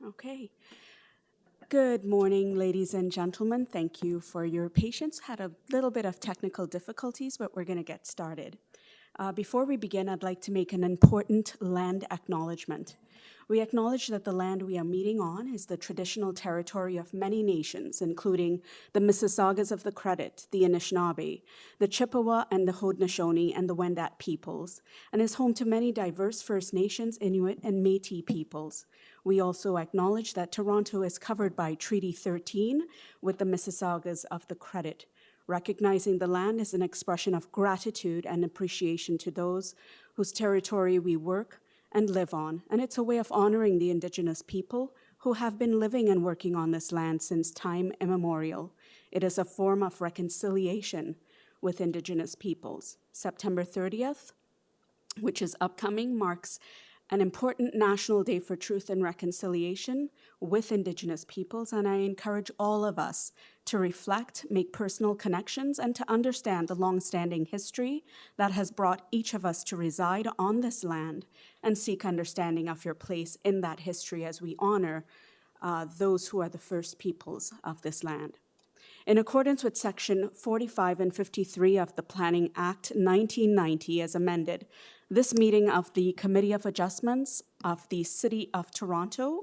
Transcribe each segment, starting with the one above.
Okay. Good morning, ladies and gentlemen. Thank you for your patience. Had a little bit of technical difficulties, but we're going to get started. Before we begin, I'd like to make an important land acknowledgement. We acknowledge that the land we are meeting on is the traditional territory of many nations, including the Mississaugas of the Credit, the Anishinaabe, the Chippewa and the Haudenosaunee and the Wendat peoples, and is home to many diverse First Nations, Inuit, and Métis peoples. We also acknowledge that Toronto is covered by Treaty 13 with the Mississaugas of the Credit. Recognizing the land is an expression of gratitude and appreciation to those whose territory we work and live on, and it's a way of honoring the Indigenous people who have been living and working on this land since time immemorial. It is a form of reconciliation with Indigenous peoples. September 30th, which is upcoming, marks an important National Day for Truth and Reconciliation with Indigenous peoples, and I encourage all of us to reflect, make personal connections, and to understand the long-standing history that has brought each of us to reside on this land and seek understanding of your place in that history as we honor those who are the first peoples of this land. In accordance with Section 45 and 53 of the Planning Act 1990 as amended, this meeting of the Committee of Adjustments of the City of Toronto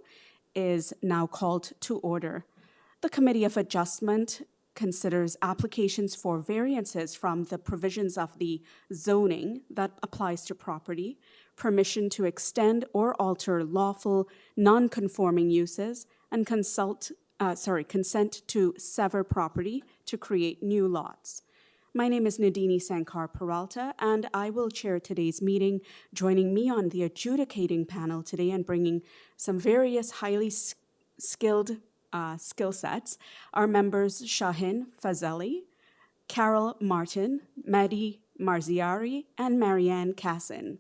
is now called to order. The Committee of Adjustment considers applications for variances from the provisions of the zoning that applies to property, permission to extend or alter lawful non-conforming uses, and consent to sever property to create new lots. My name is Nadini Sankar Peralta, and I will chair today's meeting. Joining me on the adjudicating panel today and bringing some various highly skilled skill sets are members Shahin Fazeli, Carol Martin, Maddie Marziari, and Marianne Cassin.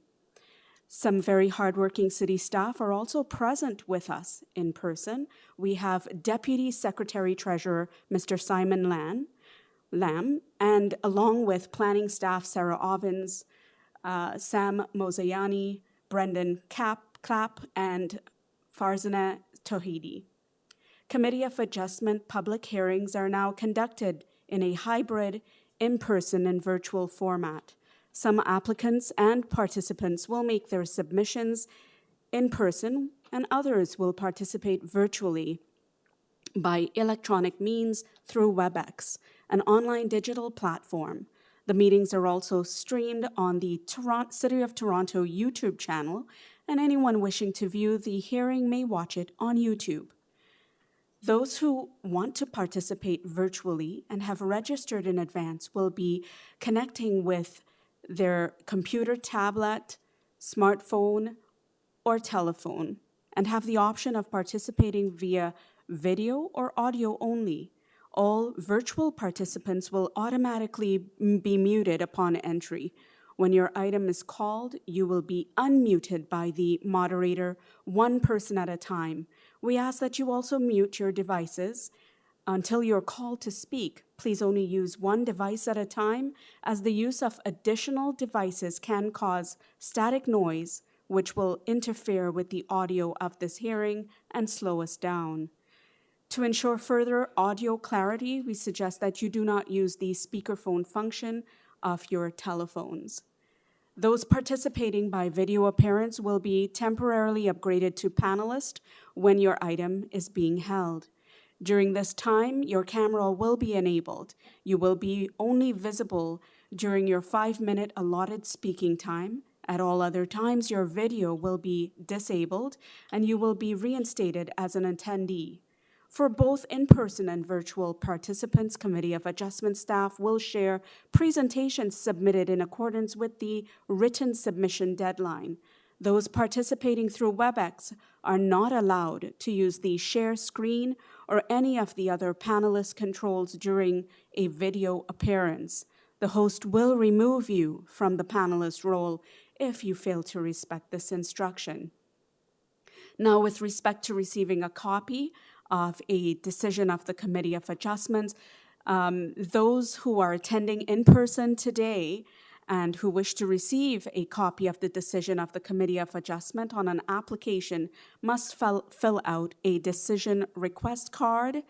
Some very hardworking city staff are also present with us in person. We have Deputy Secretary Treasurer Mr. Simon Lamb, and along with planning staff Sarah Ovens, Sam Mozayani, Brendan Clapp, and Farzana Tohidi. Committee of Adjustment public hearings are now conducted in a hybrid, in-person and virtual format. Some applicants and participants will make their submissions in person, and others will participate virtually by electronic means through WebEx, an online digital platform. The meetings are also streamed on the City of Toronto YouTube channel, and anyone wishing to view the hearing may watch it on YouTube. Those who want to participate virtually and have registered in advance will be connecting with their computer, tablet, smartphone, or telephone, and have the option of participating via video or audio only. All virtual participants will automatically be muted upon entry. When your item is called, you will be unmuted by the moderator, one person at a time. We ask that you also mute your devices until you're called to speak. Please only use one device at a time, as the use of additional devices can cause static noise, which will interfere with the audio of this hearing and slow us down. To ensure further audio clarity, we suggest that you do not use the speakerphone function of your telephones. Those participating by video appearance will be temporarily upgraded to panelist when your item is being held. During this time, your camera will be enabled. You will be only visible during your 5-minute allotted speaking time. At all other times, your video will be disabled and you will be reinstated as an attendee. For both in-person and virtual participants, Committee of Adjustment staff will share presentations submitted in accordance with the written submission deadline. Those participating through WebEx are not allowed to use the share screen or any of the other panelist controls during a video appearance. The host will remove you from the panelist role if you fail to respect this instruction. Now, with respect to receiving a copy of a decision of the Committee of Adjustments, those who are attending in person today and who wish to receive a copy of the decision of the Committee of Adjustment on an application must fill out a decision request card,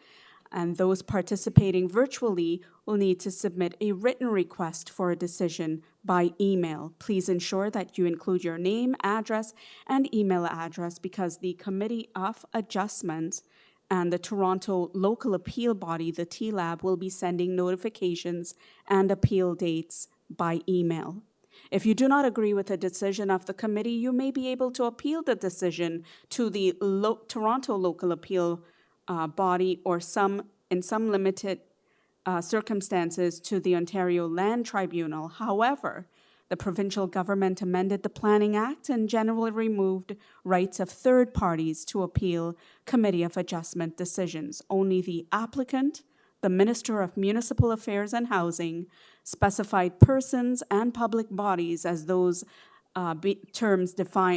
and those participating virtually will need to submit a written request for a decision by email. Please ensure that you include your name, address, and email address because the Committee of Adjustment and the Toronto Local Appeal Body, the TLAB, will be sending notifications and appeal dates by email. If you do not agree with a decision of the committee, you may be able to appeal the decision to the Toronto Local Appeal Body or in some limited circumstances to the Ontario Land Tribunal. However, the provincial government amended the Planning Act and generally removed rights of third parties to appeal Committee of Adjustment decisions. Only the applicant, the Minister of Municipal Affairs and Housing, specified persons, and public bodies as those terms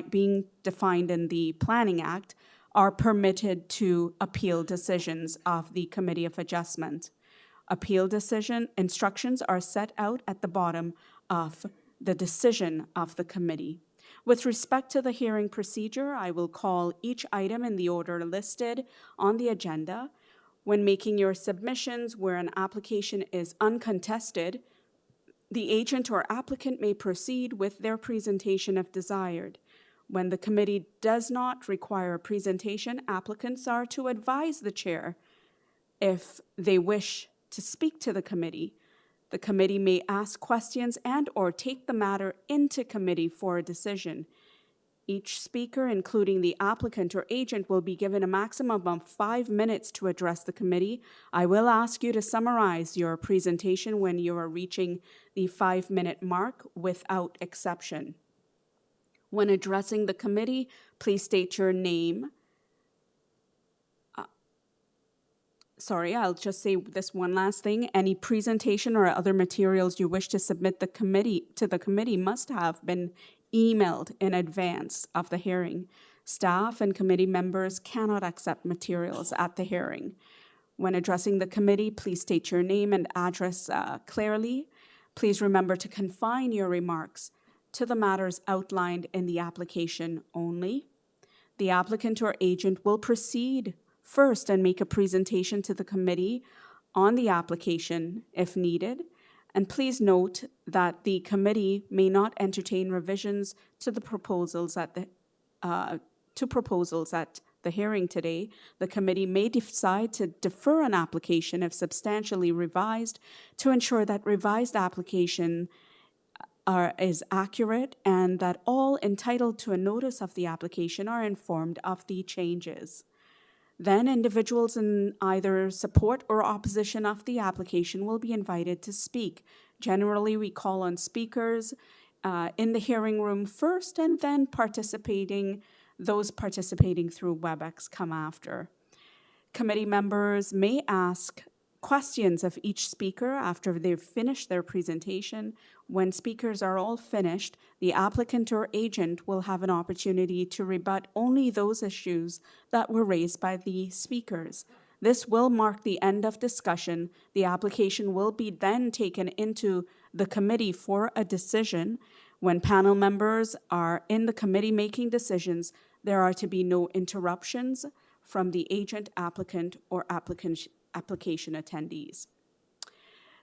being defined in the Planning Act are permitted to appeal decisions of the Committee of Adjustment. Appeal decision instructions are set out at the bottom of the decision of the committee. With respect to the hearing procedure, I will call each item in the order listed on the agenda. When making your submissions where an application is uncontested, the agent or applicant may proceed with their presentation if desired. When the committee does not require a presentation, applicants are to advise the chair if they wish to speak to the committee. The committee may ask questions and/or take the matter into committee for a decision. Each speaker, including the applicant or agent, will be given a maximum of 5 minutes to address the committee. I will ask you to summarize your presentation when you are reaching the 5-minute mark without exception. When addressing the committee, please state your name. I'll just say this one last thing. Any presentation or other materials you wish to submit to the committee must have been emailed in advance of the hearing. Staff and committee members cannot accept materials at the hearing. When addressing the committee, please state your name and address clearly. Please remember to confine your remarks to the matters outlined in the application only. The applicant or agent will proceed first and make a presentation to the committee on the application if needed. And please note that the committee may not entertain revisions to the proposals at the hearing today. The committee may decide to defer an application if substantially revised to ensure that revised application is accurate and that all entitled to a notice of the application are informed of the changes. Then individuals in either support or opposition of the application will be invited to speak. Generally, we call on speakers in the hearing room first, and then those participating through WebEx come after. Committee members may ask questions of each speaker after they've finished their presentation. When speakers are all finished, the applicant or agent will have an opportunity to rebut only those issues that were raised by the speakers. This will mark the end of discussion. The application will be then taken into the committee for a decision. When panel members are in the committee making decisions, there are to be no interruptions from the agent, applicant, or application attendees.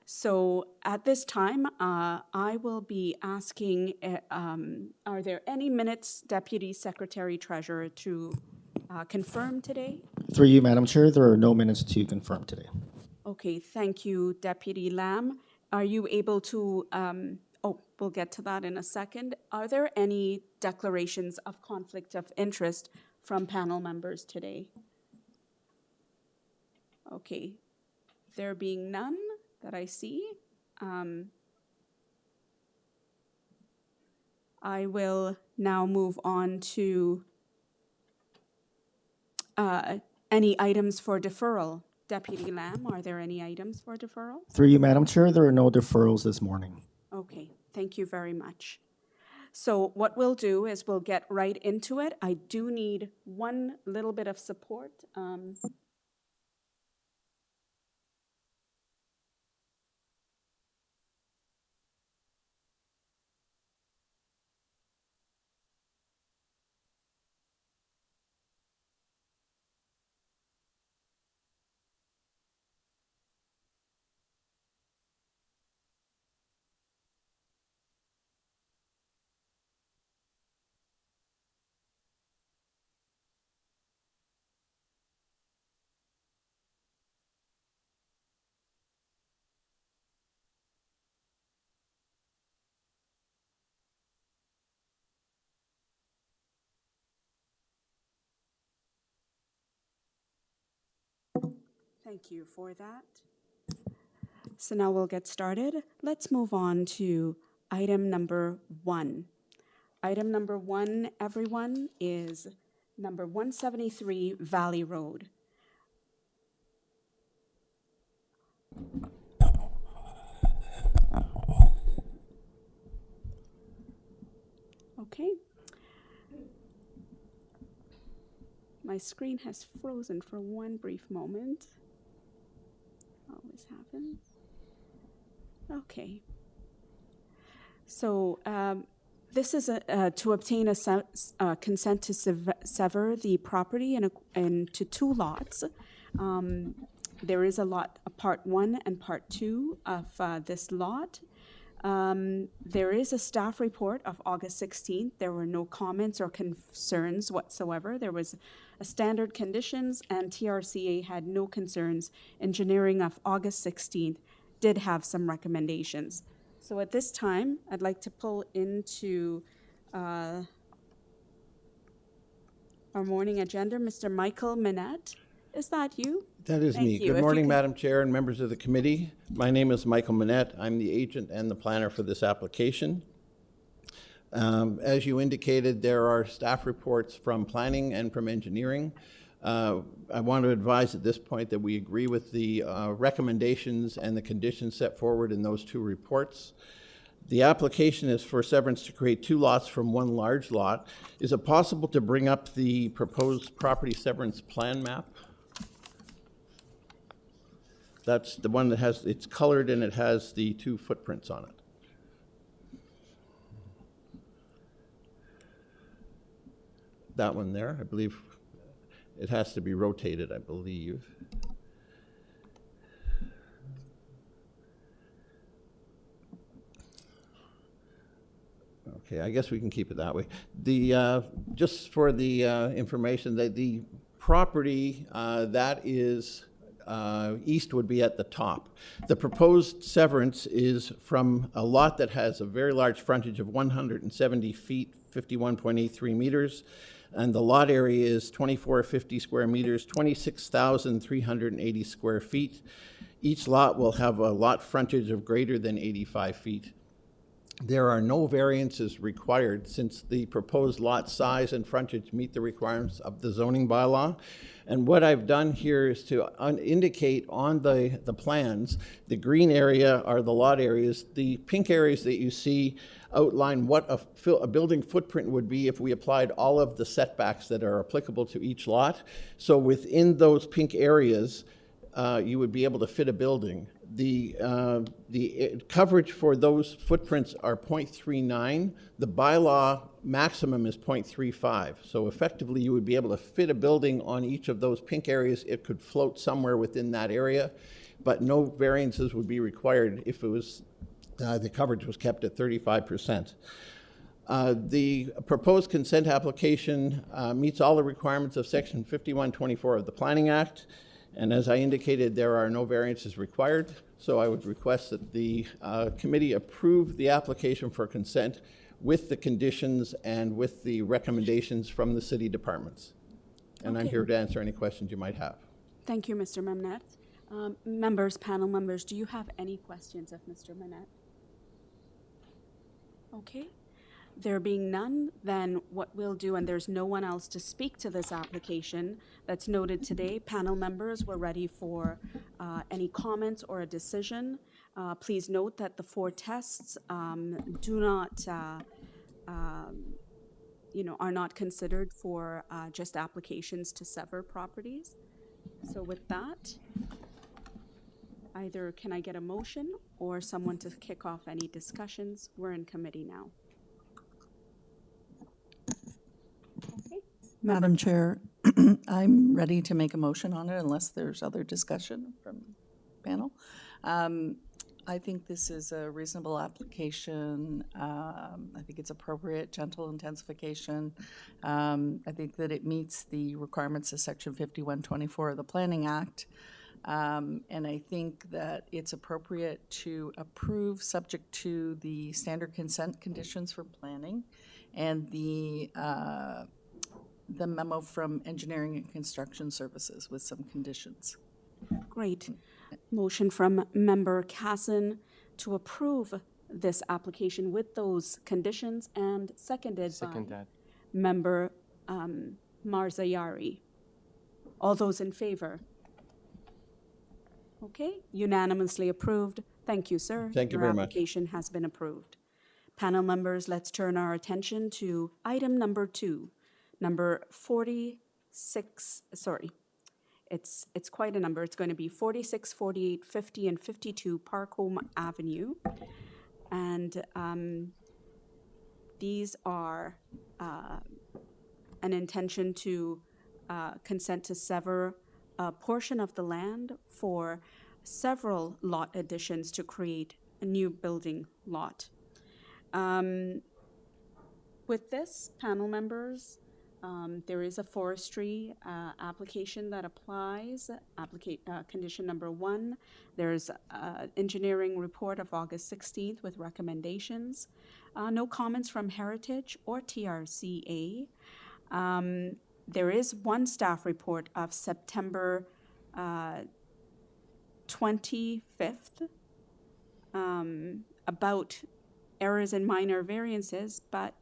So at this time, I will be asking, are there any minutes, Deputy Secretary Treasurer, to confirm today? Through you, Madam Chair, there are no minutes to confirm today. Okay, thank you, Deputy Lam. Are you able to, we'll get to that in a second. Are there any declarations of conflict of interest from panel members today? Okay, there being none that I see, I will now move on to any items for deferral. Deputy Lam, are there any items for deferral? Through you, Madam Chair, there are no deferrals this morning. Okay, thank you very much. So what we'll do is we'll get right into it. I do need one little bit of support. Thank you for that. So now we'll get started. Let's move on to item number 1. Item number 1, everyone, is number 173 Valley Road. Okay. My screen has frozen for one brief moment. Always happens. Okay. So this is to obtain a consent to sever the property into 2 lots. There is a part 1 and part 2 of this lot. There is a staff report of August 16th. There were no comments or concerns whatsoever. There was a standard conditions, and TRCA had no concerns. Engineering of August 16th did have some recommendations. So at this time, I'd like to pull into our morning agenda Mr. Michael Minette. Is that you? That is Thank me. you. If Good you morning, could- Madam Chair and members of the committee. My name is Michael Minette. I'm the agent and the planner for this application. As you indicated, there are staff reports from planning and from engineering. I want to advise at this point that we agree with the recommendations and the conditions set forward in those 2 reports. The application is for severance to create 2 lots from 1 large lot. Is it possible to bring up the proposed property severance plan map? That's the one that has, it's colored and it has the 2 footprints on it. That one there, I believe it has to be rotated, I believe. Okay, I guess we can keep it that way. The just for the information, the property that is east would be at the top. The proposed severance is from a lot that has a very large frontage of 170 feet, 51.83 meters, and the lot area is 2450 square meters, 26,380 square feet. Each lot will have a lot frontage of greater than 85 feet. There are no variances required since the proposed lot size and frontage meet the requirements of the zoning bylaw. And what I've done here is to indicate on the plans, the green area are the lot areas. The pink areas that you see outline what a building footprint would be if we applied all of the setbacks that are applicable to each lot. So within those pink areas, you would be able to fit a building. The coverage for those footprints are 0.39. The bylaw maximum is 0.35. So effectively, you would be able to fit a building on each of those pink areas. It could float somewhere within that area, but no variances would be required if it was the coverage was kept at 35%. The proposed consent application meets all the requirements of Section 5124 of the Planning Act. And as I indicated, there are no variances required, so I would request that the committee approve the application for consent with the conditions and with the recommendations from the city departments. And I'm Okay. here to answer any questions you might have. Thank you, Mr. Minette. Members, panel members, do you have any questions of Mr. Minette? Okay. There being none, then what we'll do, and there's no one else to speak to this application that's noted today, panel members, we're ready for any comments or a decision. Please note that the 4 tests do not, are not considered for just applications to sever properties. So with that, either can I get a motion or someone to kick off any discussions? We're in committee now. Okay. Madam Chair, I'm ready to make a motion on it unless there's other discussion from panel. I think this is a reasonable application. I think it's appropriate, gentle intensification. I think that it meets the requirements of Section 5124 of the Planning Act. And I think that it's appropriate to approve subject to the standard consent conditions for planning and the memo from Engineering and Construction Services with some conditions. Great. Motion from Member Casson to approve this application with those conditions and seconded Second by that. Member Marzayari. All those in favor? Okay, unanimously approved. Thank you, sir. Thank you very Your much. application has been approved. Panel members, let's turn our attention to item number 2, number 46, sorry. It's quite a number. It's going to be 46, 48, 50, and 52 Parkholme Avenue. And these are an intention to consent to sever a portion of the land for several lot additions to create a new building lot. With this, panel members, there is a forestry application that applies, condition number 1. There's an engineering report of August 16th with recommendations. No comments from Heritage or TRCA. There is one staff report of September 25th about errors and minor variances, but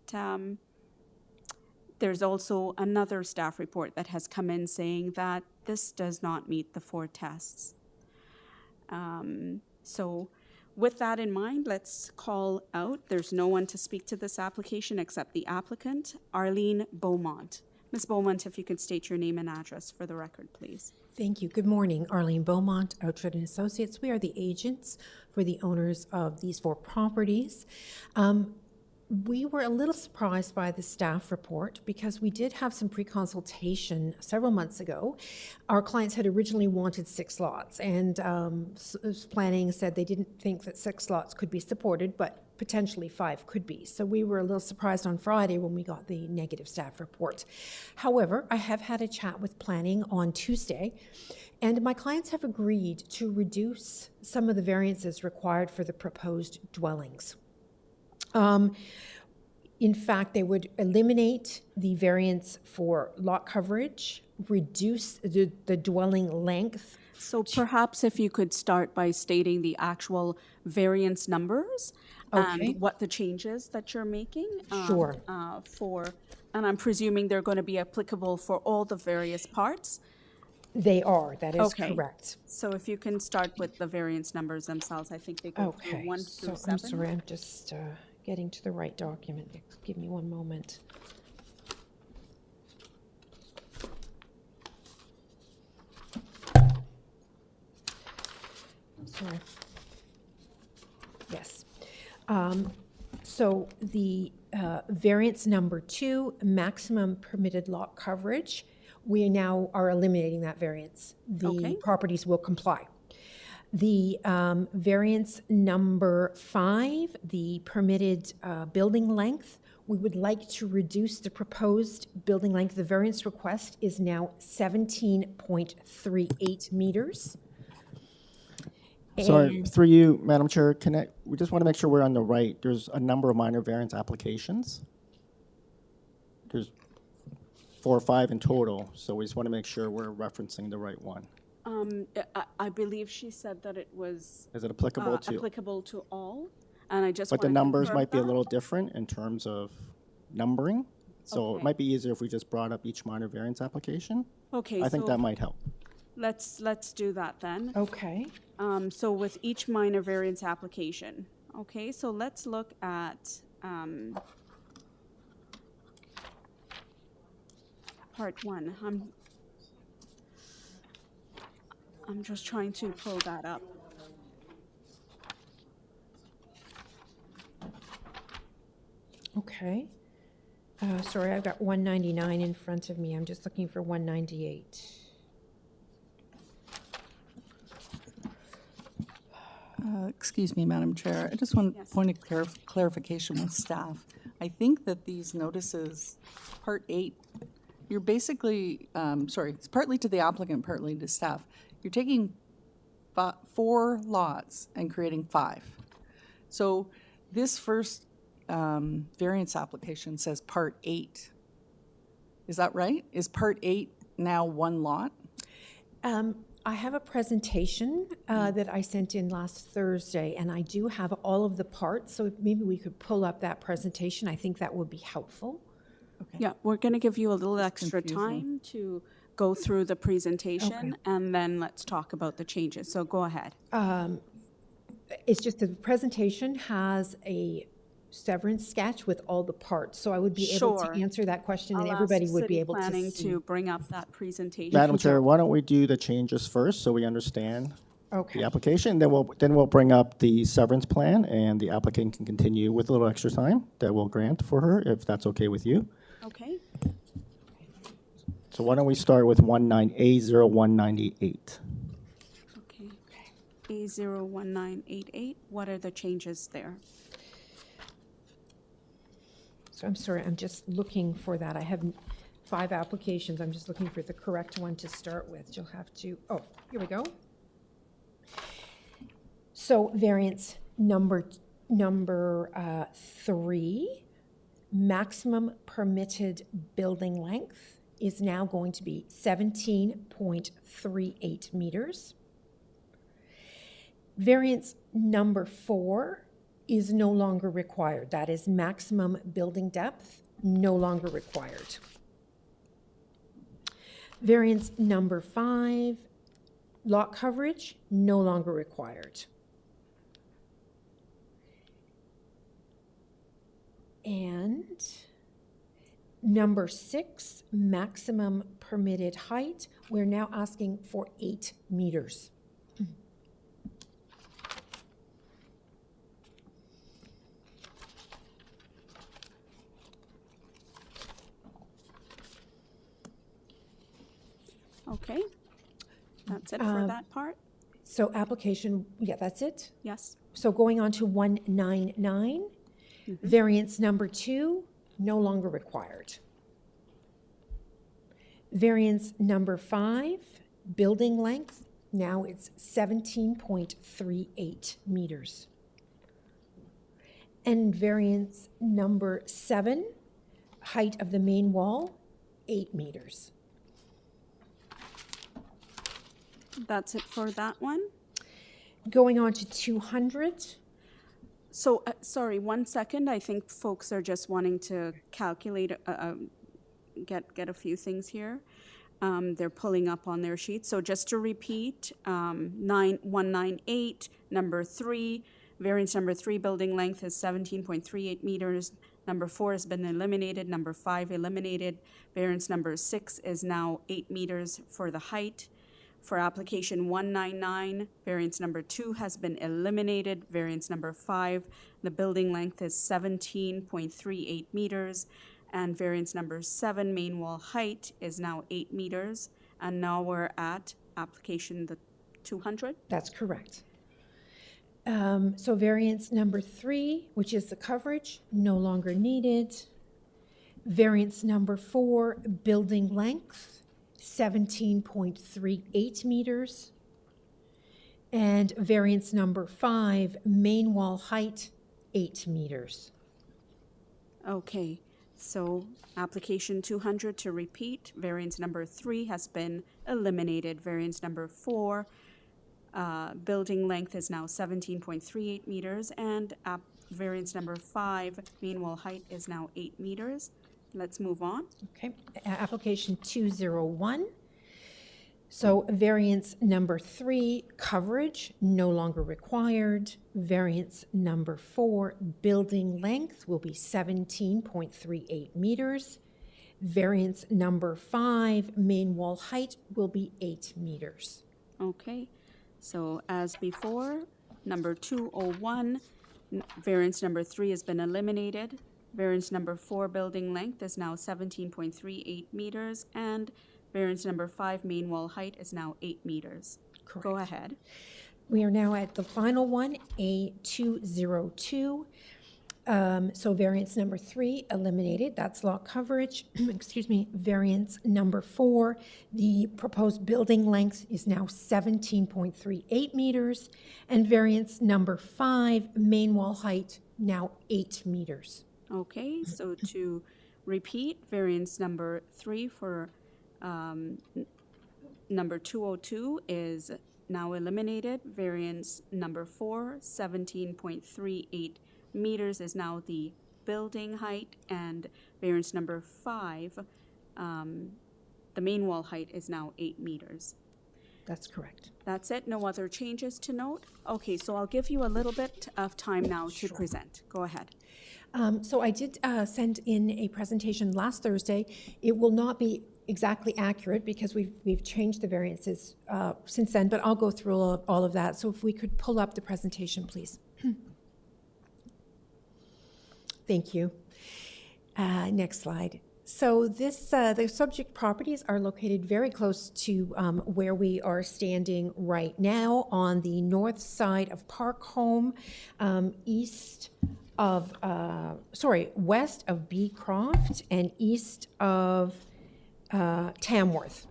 there's also another staff report that has come in saying that this does not meet the 4 tests. So with that in mind, let's call out, there's no one to speak to this application except the applicant, Arlene Beaumont. Ms. Beaumont, if you could state your name and address for the record, please. Thank you. Good morning. Arlene Beaumont, Outred and Associates. We are the agents for the owners of these 4 properties. We were a little surprised by the staff report because we did have some pre-consultation several months ago. Our clients had originally wanted 6 lots, and planning said they didn't think that 6 lots could be supported, but potentially 5 could be. So we were a little surprised on Friday when we got the negative staff report. However, I have had a chat with planning on Tuesday, and my clients have agreed to reduce some of the variances required for the proposed dwellings. In fact, they would eliminate the variance for lot coverage, reduce the dwelling length. So perhaps if you could start by stating the actual variance numbers Okay. and what the changes that you're making. Sure. And I'm presuming they're going to be applicable for all the various parts. They are, that is Okay. correct. So if you can start with the variance numbers themselves, I think they go Okay, from 1 so through 7. I'm sorry, I'm just getting to the right document. Give me one moment. Sorry. Yes. So the variance number 2, maximum permitted lot coverage, we now are eliminating that variance. Okay. The properties will comply. The variance number 5, the permitted building length, we would like to reduce the proposed building length. The variance request is now 17.38 meters. Sorry, And- through you, Madam Chair, we just want to make sure we're on the right. There's a number of minor variance applications. There's 4 or 5 in total, so we just want to make sure we're referencing the right one. I believe she said that it was Is it applicable to? applicable to all, and I just But want the to numbers confirm might be a that. little different in terms of numbering. So Okay. it might be easier if we just brought up each minor variance application. Okay, I think so that might help. let's do that then. Okay. So with each minor variance application, okay, so let's look at part 1. I'm just trying to pull that up. Okay. Sorry, I've got 199 in front of me. I'm just looking for 198. Excuse me, Madam Chair. I just want Yes. a point of clarification with staff. I think that these notices, Part 8, you're basically, it's partly to the applicant, partly to staff. You're taking 4 lots and creating 5. So this first variance application says Part 8. Is that right? Is Part 8 now 1 lot? I have a presentation that I sent in last Thursday, and I do have all of the parts, so maybe we could pull up that presentation. I think that would be helpful. Yeah, we're going to give you a little extra confusing. time to go through the presentation, and then let's talk about the changes. So go ahead. It's just the presentation has a severance sketch with all the parts, so I would be able Sure. to answer that question, and I'll everybody ask would be City able to Planning see. to bring up that presentation. Madam Chair, why don't we do the changes first so we understand Okay. the application? Then we'll bring up the severance plan, and the applicant can continue with a little extra time that we'll grant for her, if that's okay with you. Okay. So why don't we start with 19A0198? Okay. A01988, what are the changes there? So I'm sorry, I'm just looking for that. I have 5 applications. I'm just looking for the correct one to start with. You'll have to, oh, here we go. So variance number 3, maximum permitted building length is now going to be 17.38 meters. Variance number 4 is no longer required. That is maximum building depth, no longer required. Variance number 5, lot coverage, no longer required. And number 6, maximum permitted height, we're now asking for 8 meters. Okay. That's it for that part? So application, yeah, that's it. Yes. So going on to 199, variance number 2, no longer required. Variance number 5, building length, now it's 17.38 meters. And variance number 7, height of the main wall, 8 meters. That's it for that one? Going on to 200, So, sorry, 1 second. I think folks are just wanting to calculate, get a few things here. They're pulling up on their sheet. So just to repeat, 198, number 3, variance number 3, building length is 17.38 meters. Number 4 has been eliminated. Number 5 eliminated. Variance number 6 is now 8 meters for the height. For application 199, variance number 2 has been eliminated. Variance number 5, the building length is 17.38 meters. And variance number 7, main wall height, is now 8 meters. And now we're at application the 200. that's correct. So variance number 3, which is the coverage, no longer needed. Variance number 4, building length, 17.38 meters. And variance number 5, main wall height, 8 meters. Okay, so application 200 to repeat. Variance number 3 has been eliminated. Variance number 4, building length is now 17.38 meters. And variance number 5, main wall height is now 8 meters. Let's move on. Okay, application 201. So variance number 3, coverage, no longer required. Variance number 4, building length will be 17.38 meters. Variance number 5, main wall height will be 8 meters. Okay, so as before, number 201, variance number 3 has been eliminated. Variance number 4, building length, is now 17.38 meters, and variance number 5, main wall height, is now 8 meters. Go ahead. We are now at the final one, A202. So variance number 3 eliminated, that's lot coverage. Excuse me, variance number 4, the proposed building length is now 17.38 meters, and variance number 5, main wall height, now 8 meters. Okay, so to repeat, variance number 3 for number 202 is now eliminated. Variance number 4, 17.38 meters is now the building height, and variance number 5, the main wall height is now 8 meters. That's correct. That's it? No other changes to note? Okay, so I'll give you a little bit of time now to present. Go ahead. So I did send in a presentation last Thursday. It will not be exactly accurate because we've changed the variances since then, but I'll go through all of that. So if we could pull up the presentation, please. Thank you. Next slide. So the subject properties are located very close to where we are standing right now on the north side of Parkholme, west of Beecroft and east of Tamworth.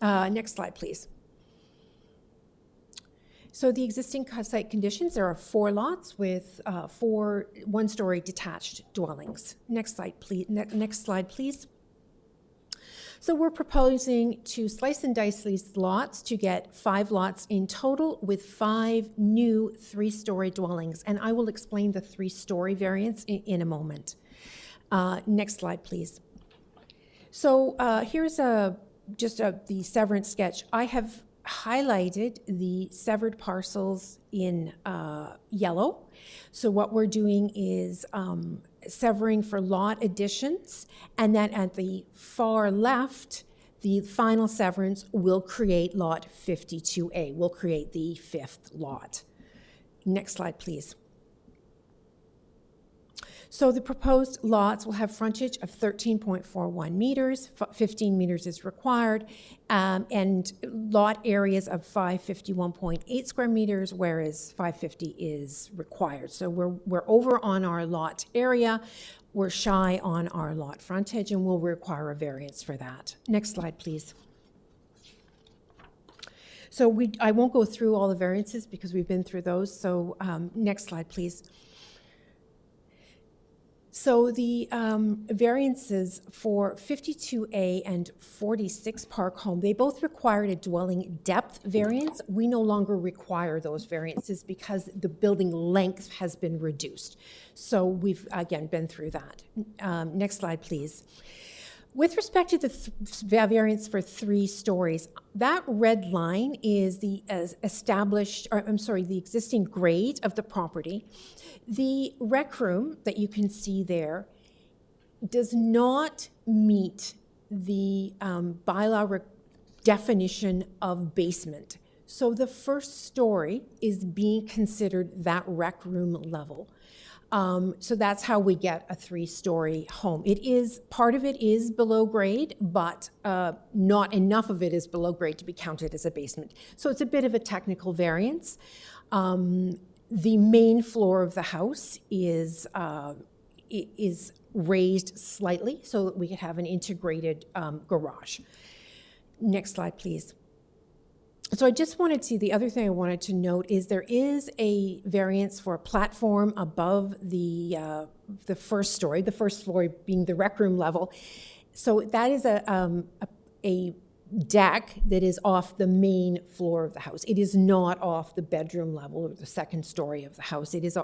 Next slide, please. So the existing site conditions, there are 4 lots with 4 one-story detached dwellings. Next slide, please. Next slide, please. So we're proposing to slice and dice these lots to get 5 lots in total with 5 new 3-story dwellings. And I will explain the 3-story variance in a moment. Next slide, please. So here's just the severance sketch. I have highlighted the severed parcels in yellow. So what we're doing is severing for lot additions, and then at the far left, the final severance will create lot 52A, will create the 5th lot. Next slide, please. So the proposed lots will have frontage of 13.41 meters, 15 meters is required, and lot areas of 551.8 square meters, whereas 550 is required. So we're over on our lot area, we're shy on our lot frontage, and we'll require a variance for that. Next slide, please. So I won't go through all the variances because we've been through those, so next slide, please. So the variances for 52A and 46 Parkholme, they both required a dwelling depth variance. We no longer require those variances because the building length has been reduced. So we've, again, been through that. Next slide, please. With respect to the variance for 3 stories, that red line is the the existing grade of the property. The rec room that you can see there does not meet the bylaw definition of basement. So the first story is being considered that rec room level. So that's how we get a 3-story home. Part of it is below grade, but not enough of it is below grade to be counted as a basement. So it's a bit of a technical variance. The main floor of the house is raised slightly so that we could have an integrated garage. Next slide, please. So I just wanted to, the other thing I wanted to note is there is a variance for a platform above the first story, the first floor being the rec room level. So that is a deck that is off the main floor of the house. It is not off the bedroom level or the second story of the house. It is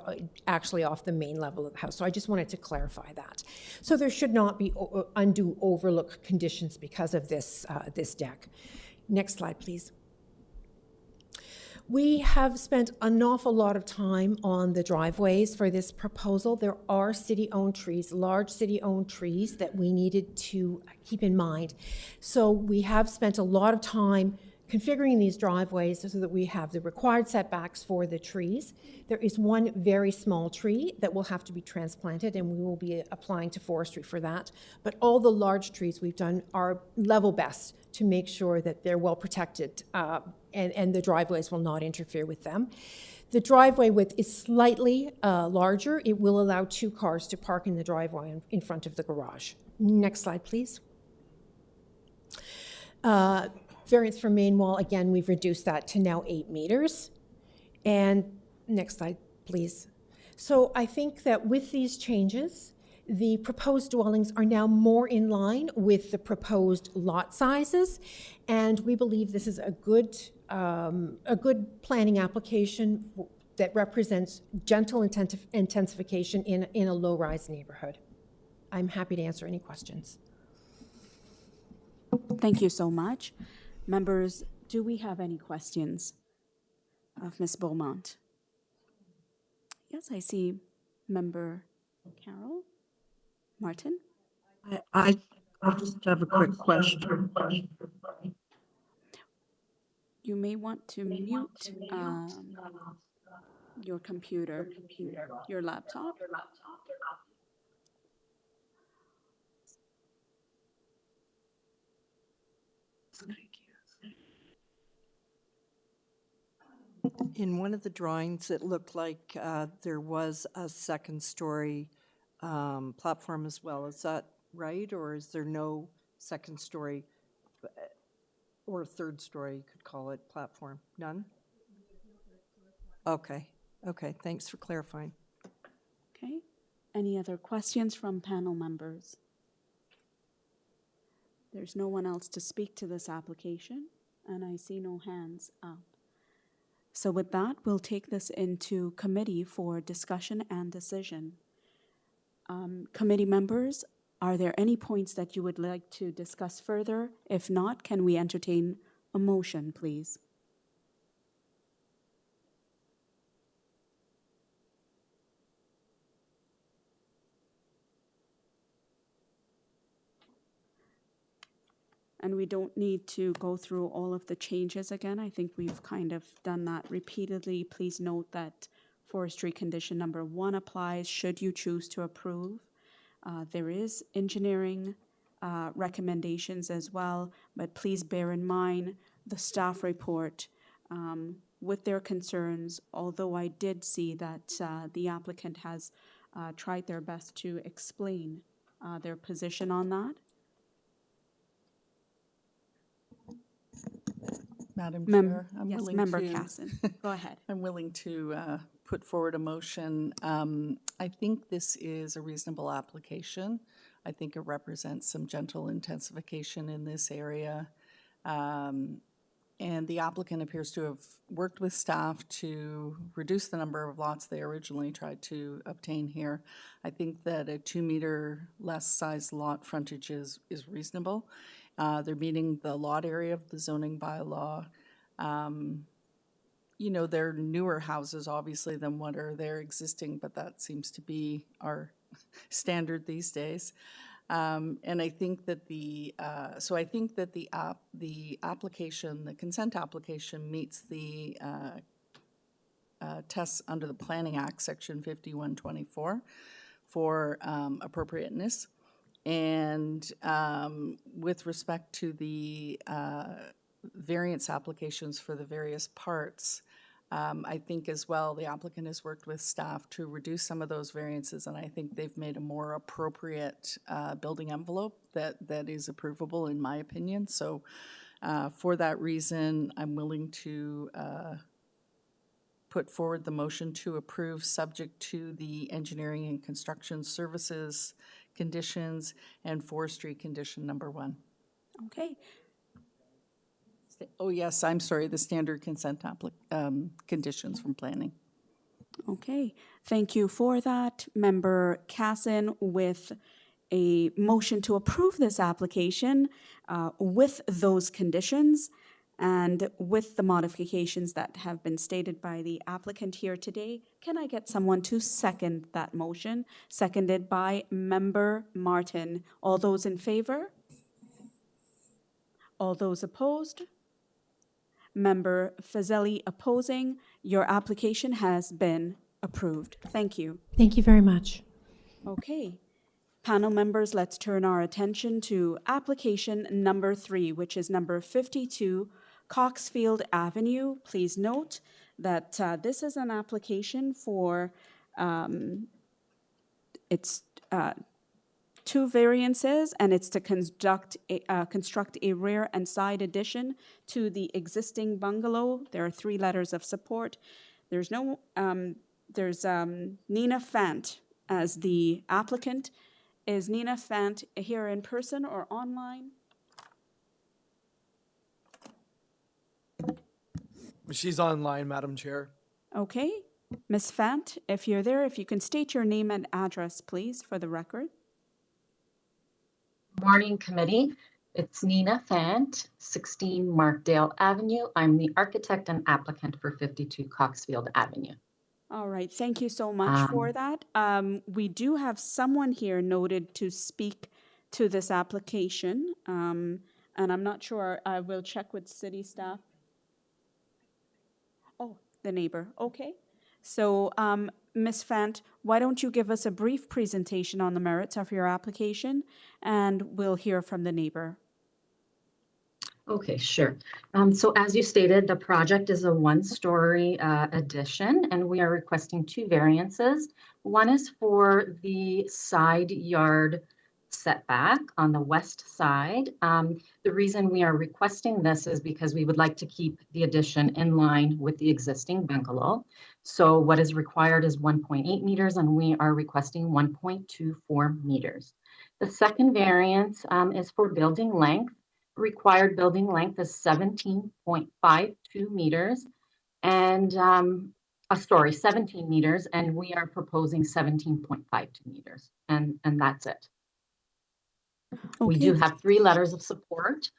actually off the main level of the house. So I just wanted to clarify that. So there should not be undue overlook conditions because of this deck. Next slide, please. We have spent an awful lot of time on the driveways for this proposal. There are city-owned trees, large city-owned trees that we needed to keep in mind. So we have spent a lot of time configuring these driveways so that we have the required setbacks for the trees. There is one very small tree that will have to be transplanted, and we will be applying to forestry for that. But all the large trees we've done are level best to make sure that they're well protected and the driveways will not interfere with them. The driveway width is slightly larger. It will allow 2 cars to park in the driveway in front of the garage. Next slide, please. Variance for main wall, again, we've reduced that to now 8 meters. And next slide, please. So I think that with these changes, The proposed dwellings are now more in line with the proposed lot sizes, and we believe this is a good planning application that represents gentle intensification in a low-rise neighborhood. I'm happy to answer any questions. Thank you so much. Members, do we have any questions of Ms. Beaumont? Yes, I see Member Carol Martin. I just have a quick question. You may want to mute your computer, your laptop. In one of the drawings, it looked like there was a second-story platform as well. Is that right, or is there no second-story or third-story, you could call it, platform? None? Okay, okay, thanks for clarifying. Okay. Any other questions from panel members? There's no one else to speak to this application, and I see no hands up. So with that, we'll take this into committee for discussion and decision. Committee members, are there any points that you would like to discuss further? If not, can we entertain a motion, please? And we don't need to go through all of the changes again. I think we've kind of done that repeatedly. Please note that forestry condition number 1 applies should you choose to approve. There is engineering recommendations as well, but please bear in mind the staff report with their concerns, although I did see that the applicant has tried their best to explain their position on that. Madam Chair, I'm Yes, willing Member to. Casson, go ahead. I'm willing to put forward a motion. I think this is a reasonable application. I think it represents some gentle intensification in this area. And the applicant appears to have worked with staff to reduce the number of lots they originally tried to obtain here. I think that a 2-meter less size lot frontage is reasonable. They're meeting the lot area of the zoning bylaw. You know, they're newer houses, obviously, than what are there existing, but that seems to be our standard these days. And I think that the application, the consent application, meets the tests under the Planning Act, Section 5124, for appropriateness. And with respect to the variance applications for the various parts, I think as well the applicant has worked with staff to reduce some of those variances, and I think they've made a more appropriate building envelope that is approvable in my opinion. So for that reason, I'm willing to put forward the motion to approve subject to the engineering and construction services conditions and forestry condition number 1. Okay. Oh, yes, I'm sorry, the standard consent conditions from planning. Okay, thank you for that. Member Casson with a motion to approve this application with those conditions and with the modifications that have been stated by the applicant here today. Can I get someone to second that motion? Seconded by Member Martin. All those in favor? All those opposed? Member Fazeli opposing. Your application has been approved. Thank you. Thank you very much. Okay. Panel members, let's turn our attention to application number 3, which is number 52 COCKSFIELD Avenue. Please note that this is an application for it's 2 variances, and it's to construct a rear and side addition to the existing bungalow. There are 3 letters of support. There's Nina Fant as the applicant, Is Nina Fant here in person or online? She's online, Madam Chair. Okay. Ms. Fant, if you're there, if you can state your name and address, please, for the record. Morning, committee. It's Nina Fant, 16 Markdale Avenue. I'm the architect and applicant for 52 COCKSFIELD Avenue. All right, thank you so much for that. We do have someone here noted to speak to this application, and I'm not sure, I will check with city staff. Oh, the neighbor, okay. So, Ms. Fant, why don't you give us a brief presentation on the merits of your application, and we'll hear from the neighbor. Okay, sure. So as you stated, the project is a one-story addition, and we are requesting two variances. One is for the side yard setback on the west side. The reason we are requesting this is because we would like to keep the addition in line with the existing bungalow. So what is required is 1.8 meters, and we are requesting 1.24 meters. The second variance is for building length. Required building length is 17.52 meters and 17 meters, and we are proposing 17.52 meters, and that's it. We do have 3 letters of support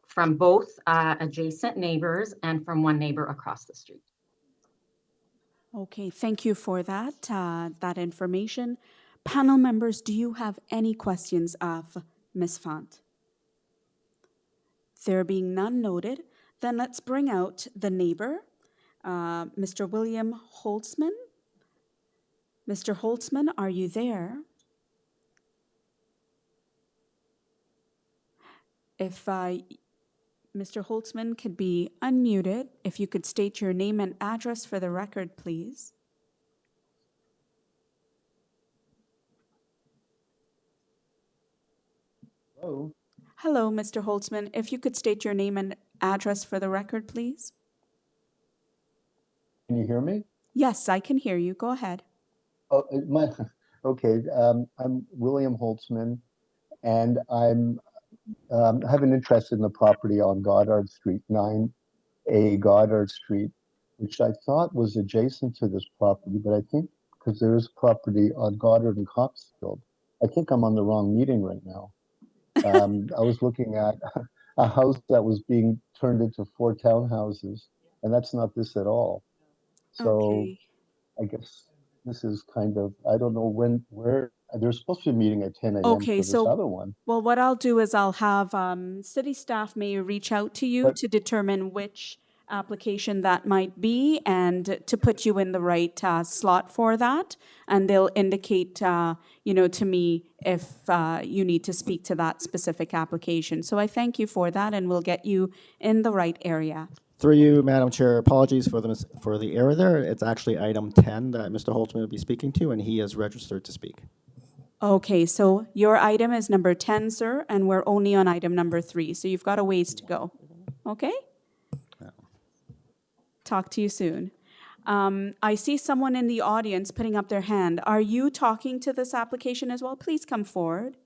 from both adjacent neighbors and from one neighbor across the street. Okay, thank you for that, that information. Panel members, do you have any questions of Ms. Fant? There being none noted, then let's bring out the neighbor, Mr. William Holtzman. Mr. Holtzman, are you there? If Mr. Holtzman could be unmuted, if you could state your name and address for the record, please. Hello. Hello, Mr. Holtzman. If you could state your name and address for the record, please. Can you hear me? Yes, I can hear you. Go ahead. Oh, okay. I'm William Holtzman, and I'm have an interest in the property on Goddard Street, 9A Goddard Street, which I thought was adjacent to this property, but I think because there is property on Goddard and COCKSFIELD, I think I'm on the wrong meeting right now. I was looking at a house that was being turned into 4 townhouses, and that's not this at all. So Okay. I guess this is kind of, I don't know where, they're supposed to be meeting at 10 a.m. Okay, for this so, other one. well, what I'll do is I'll have city staff may reach out to you But- to determine which application that might be and to put you in the right slot for that. And they'll indicate, to me if you need to speak to that specific application. So I thank you for that, and we'll get you in the right area. Through you, Madam Chair, apologies for the error there. It's actually item 10 that Mr. Holtzman will be speaking to, and he is registered to speak. Okay, so your item is number 10, sir, and we're only on item number 3. So you've got a ways to go. Okay? Talk to you soon. I see someone in the audience putting up their hand. Are you talking to this application as well? Please come forward.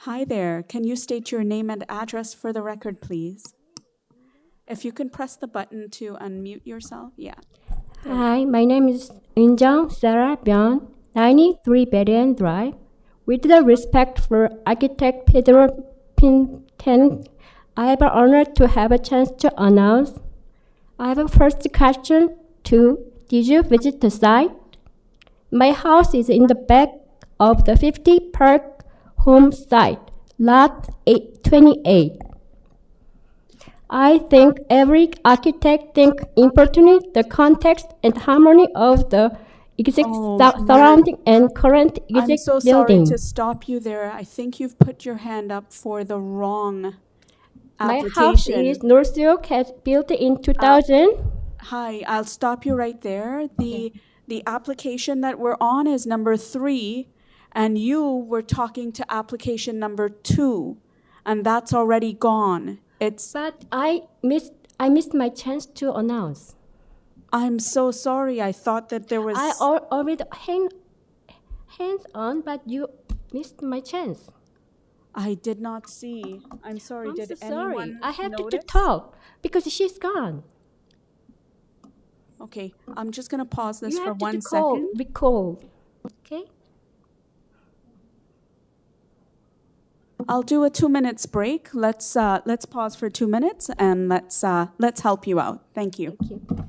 Hi there. Can you state your name and address for the record, please? If you can press the button to unmute yourself. Yeah. Hi, my name is Injang Sarah Byun, 93 Bedian Drive. With the respect for architect Pedro Pinten, I have an honor to have a chance to announce. I have a first question did you visit the site? My house is in the back of the 50 Park Home site, lot 28. I think every architect thinks importantly the context and harmony of the existing surrounding and current I'm existing so sorry building. to stop you there. I think you've put your hand up for the wrong My application. house is Northfield, built in 2000. Hi, I'll stop you right there. The application that we're on is number 3, and you were talking to application number 2, and that's already gone. It's But I missed my chance to announce. I'm so sorry. I thought that there was. I already hands on, but you missed my chance. I did not see. I'm sorry. I'm did so sorry. anyone I have to notice? talk because she's gone. Okay, I'm just gonna pause this You for have to 1 call, second. recall. Okay? I'll do a 2 minutes break. Let's pause for 2 minutes and let's help you out. Thank you. Thank you.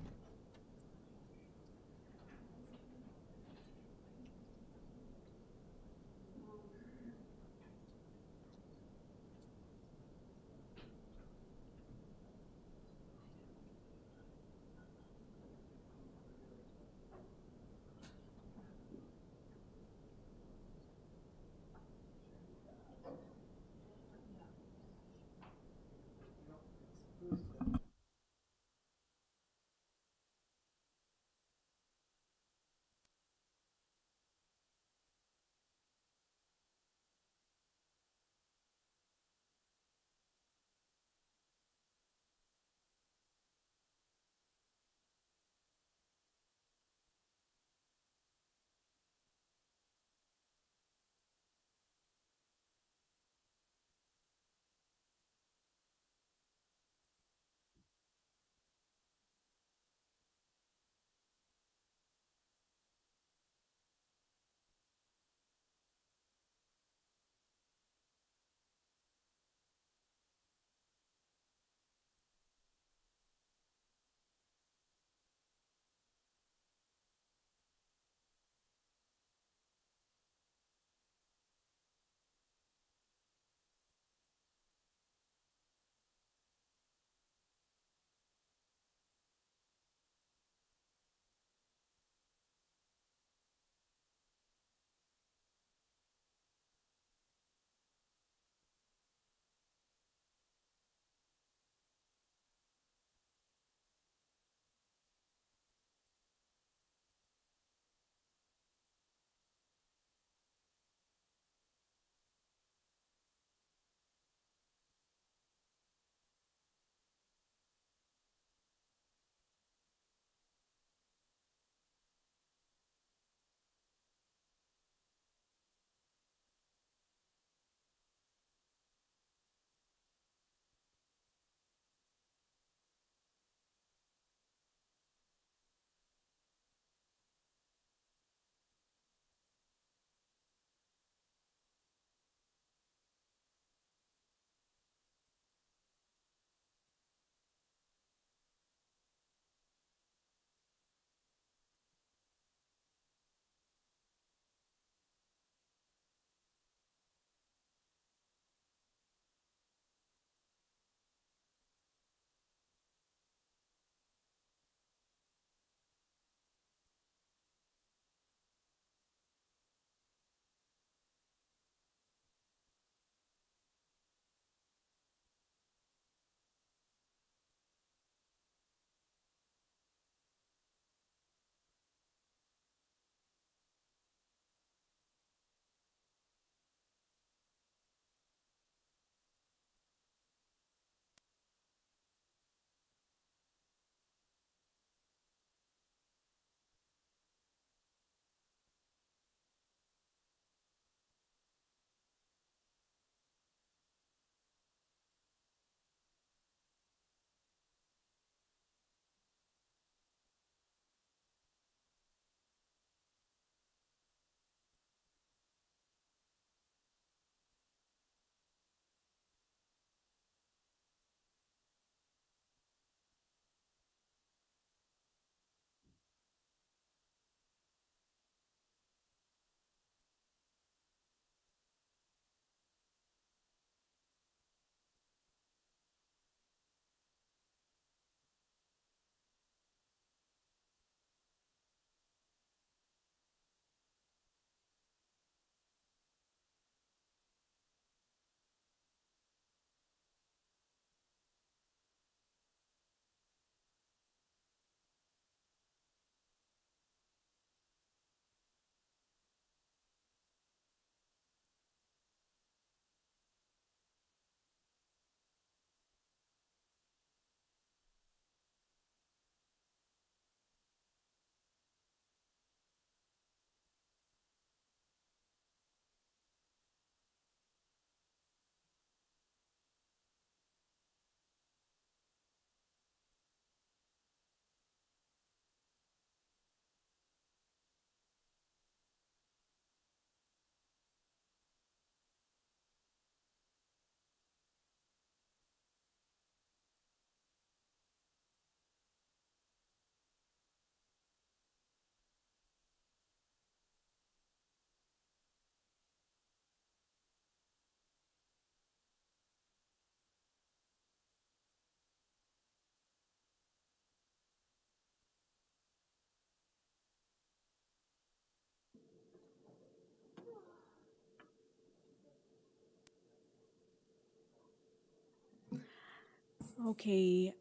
Okay,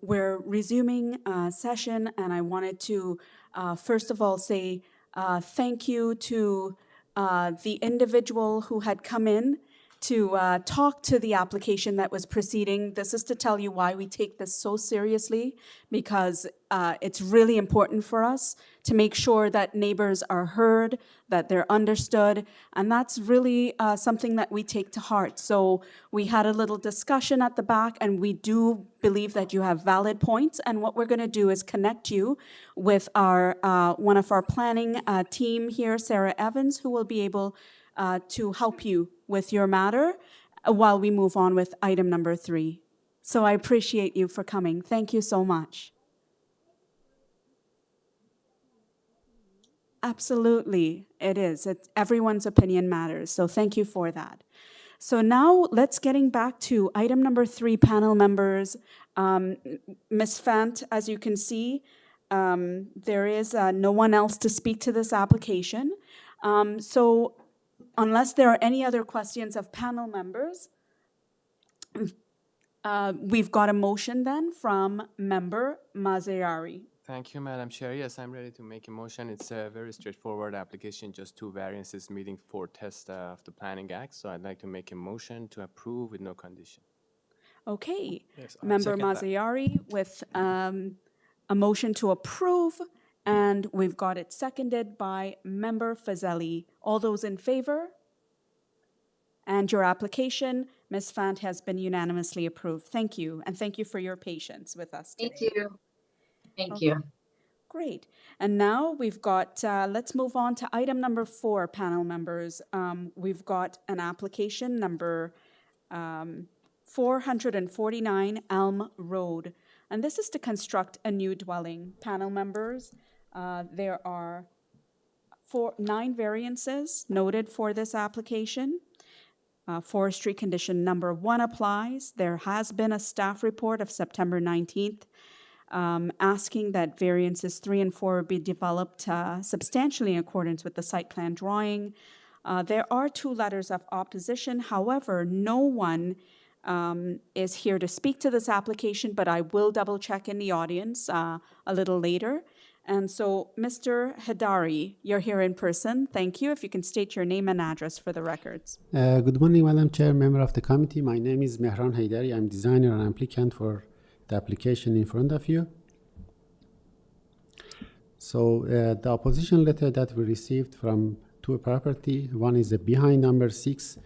we're resuming session, and I wanted to first of all say thank you to the individual who had come in to talk to the application that was proceeding. This is to tell you why we take this so seriously, because it's really important for us to make sure that neighbors are heard, that they're understood, and that's really something that we take to heart. So we had a little discussion at the back, and we do believe that you have valid points, and what we're going to do is connect you with our one of our planning team here, Sarah Evans, who will be able to help you with your matter while we move on with item number 3. So I appreciate you for coming. Thank you so much. Absolutely, it is. Everyone's opinion matters, so thank you for that. So now let's getting back to item number 3, panel members. Ms. Fant, as you can see, there is no one else to speak to this application. So unless there are any other questions of panel members, we've got a motion then from member Maziari. Thank you, Madam Chair. Yes, I'm ready to make a motion. It's a very straightforward application, just 2 variances meeting 4 tests of the Planning Act. So I'd like to make a motion to approve with no condition. Okay, Yes, I member second that. Maziari with a motion to approve, and we've got it seconded by member Fazeli. All those in favor? And your application, Ms. Fant, has been unanimously approved. Thank you, and thank you for your patience with us today. Thank you. Thank Okay. you. Great. And now we've got, let's move on to item number 4, panel members. We've got an application number 449 Elm Road. And this is to construct a new dwelling. Panel members, there are 9 variances noted for this application. Forestry condition number 1 applies. There has been a staff report of September 19th asking that variances 3 and 4 be developed substantially in accordance with the site plan drawing. There are 2 letters of opposition. However, no one is here to speak to this application, but I will double check in the audience a little later. And so, Mr. Hidari, you're here in person. Thank you. If you can state your name and address for the records. Good morning, Madam Chair, member of the committee. My name is Mehran Haidari. I'm designer and applicant for the application in front of you. So the opposition letter that we received from 2 property, one is the behind number 6.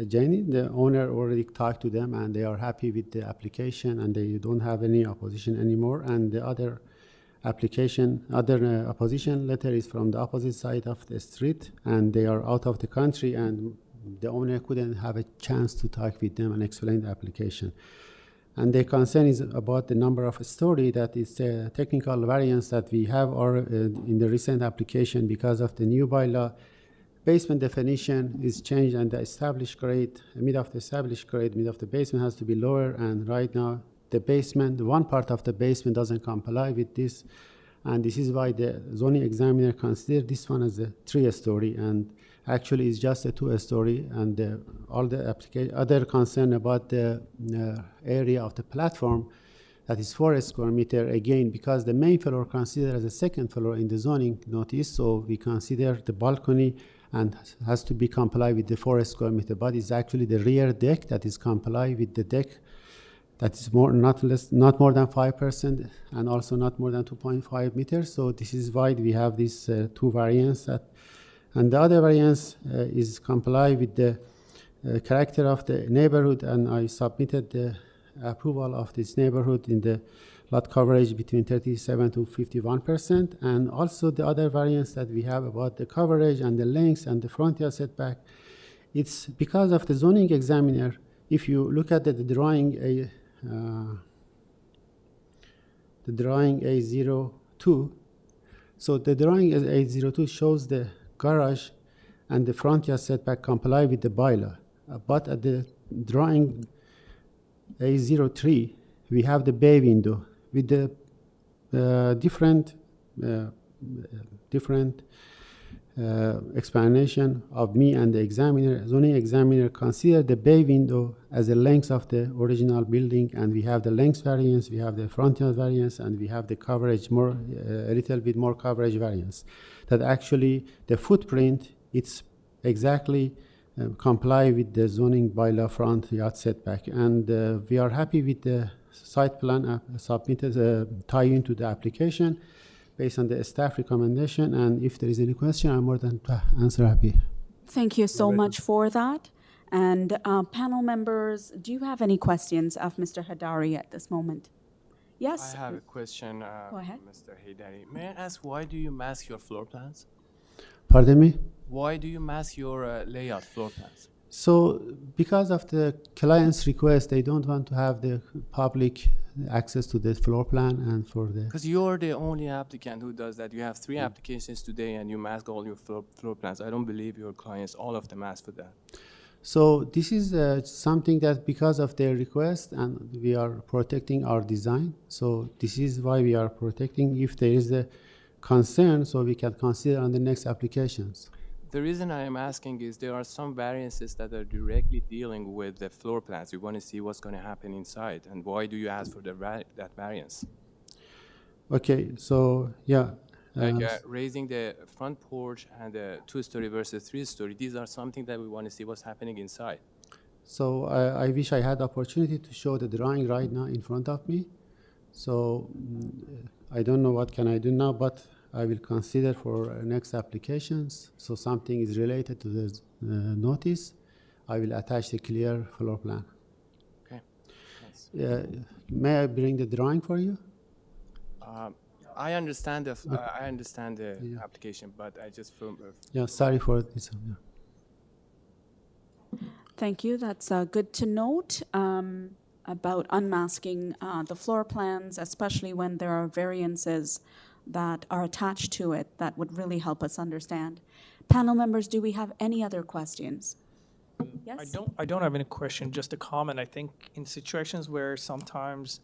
Jenny, the owner, already talked to them and they are happy with the application and they don't have any opposition anymore. And the other opposition letter is from the opposite side of the street and they are out of the country and the owner couldn't have a chance to talk with them and explain the application. And the concern is about the number of story, that is a technical variance that we have in the recent application because of the new bylaw. Basement definition is changed and the established grade, mid of the established grade, mid of the basement has to be lower, and right now the basement, one part of the basement doesn't comply with this, and this is why the zoning examiner considered this one as a 3-story, and actually it's just a 2-story, and all the other concern about the area of the platform, that is 4 square meter, again, because the main floor considered as a 2nd floor in the zoning notice, so we consider the balcony and has to be comply with the 4 square meter, but it's actually the rear deck that is comply with the deck that is not more than 5% and also not more than 2.5 meters. So this is why we have these 2 variants. And the other variance is comply with the character of the neighborhood, and I submitted the approval of this neighborhood in the lot coverage between 37 to 51%. And also the other variance that we have about the coverage and the length and the front yard setback, it's because of the zoning examiner. If you look at the drawing A02, so the drawing A02 shows the garage and the front yard setback comply with the bylaw. But at the drawing A03, we have the bay window with the different explanation of me and the examiner. Zoning examiner considered the bay window as the length of the original building, and we have the length variance, we have the front yard variance, and we have the coverage more, a little bit more coverage variance. That actually the footprint, it's exactly comply with the zoning bylaw front yard setback, and we are happy with the site plan submitted, tie into the application based on the staff recommendation. And if there is any question, I'm more than answer happy. Thank you so much for that. And panel members, do you have any questions of Mr. Hadari at this moment? Yes? I have a question, Go ahead. Mr. Haydari. May I ask, why do you mask your floor plans? Pardon me? Why do you mask your layout floor plans? So because of the client's request, they don't want to have the public access to the floor plan and for the... Because you're the only applicant who does that. You have 3 applications today and you mask all your floor plans. I don't believe your clients, all of them asked for that. So this is something that because of their request, and we are protecting our design. So this is why we are protecting. If there is a concern, so we can consider on the next applications. The reason I am asking is there are some variances that are directly dealing with the floor plans. We want to see what's going to happen inside. And why do you ask for that variance? Okay, so yeah. Like raising the front porch and the 2-story versus 3-story, these are something that we want to see what's happening inside. So I wish I had opportunity to show the drawing right now in front of me. So I don't know what can I do now, but I will consider for next applications. So something is related to the notice. I will attach the clear floor plan. Okay. Nice. May I bring the drawing for you? I understand the application, but I just feel. Yeah, sorry for this. Thank you. That's good to note about unmasking the floor plans, especially when there are variances that are attached to it. That would really help us understand. Panel members, do we have any other questions? Yes? I don't have any question, just a comment. I think in situations where sometimes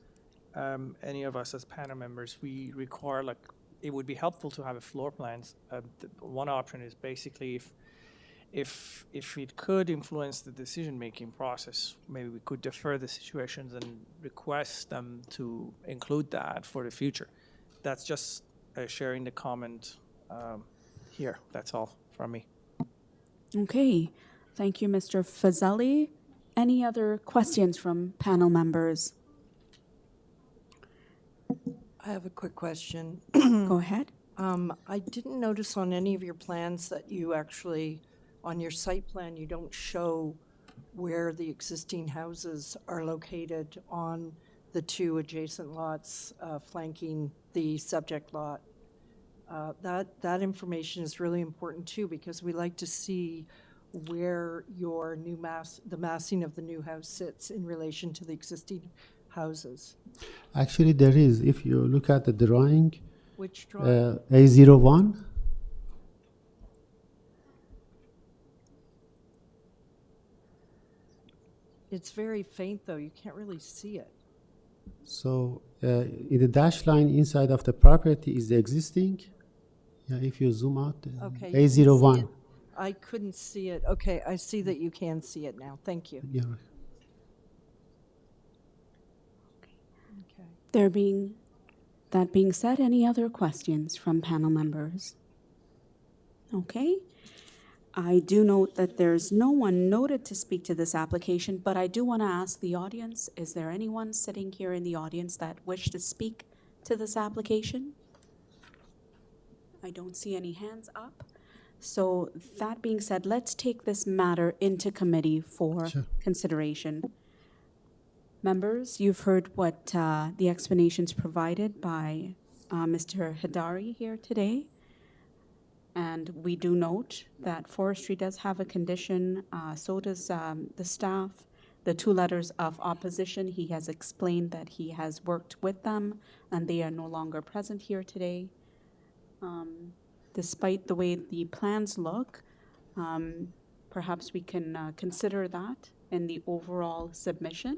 any of us as panel members, we require, like, it would be helpful to have a floor plans. One option is basically if it could influence the decision-making process, maybe we could defer the situations and request them to include that for the future. That's just sharing the comment here. That's all from me. Okay. Thank you, Mr. Fazeli. Any other questions from panel members? I have a quick question. Go ahead. I didn't notice on any of your plans that you actually, on your site plan, you don't show where the existing houses are located on the 2 adjacent lots flanking the subject lot. That information is really important too, because we like to see where your the massing of the new house sits in relation to the existing houses. Actually, there is. If you look at the drawing, Which drawing? A01. It's very faint though, you can't really see it. So in the dash line inside of the property is the existing. Yeah, if you zoom out, Okay, you can see A01. it. I couldn't see it. Okay, I see that you can see it now. Thank you. Yeah. Okay. That being said, any other questions from panel members? Okay. I do note that there's no one noted to speak to this application, but I do want to ask the audience, is there anyone sitting here in the audience that wish to speak to this application? I don't see any hands up. So that being said, let's take this matter into committee for consideration. Members, you've heard what the explanations provided by Mr. Hadari here today. And we do note that forestry does have a condition, so does the staff. The 2 letters of opposition, he has explained that he has worked with them and they are no longer present here today. Despite the way the plans look, perhaps we can consider that in the overall submission.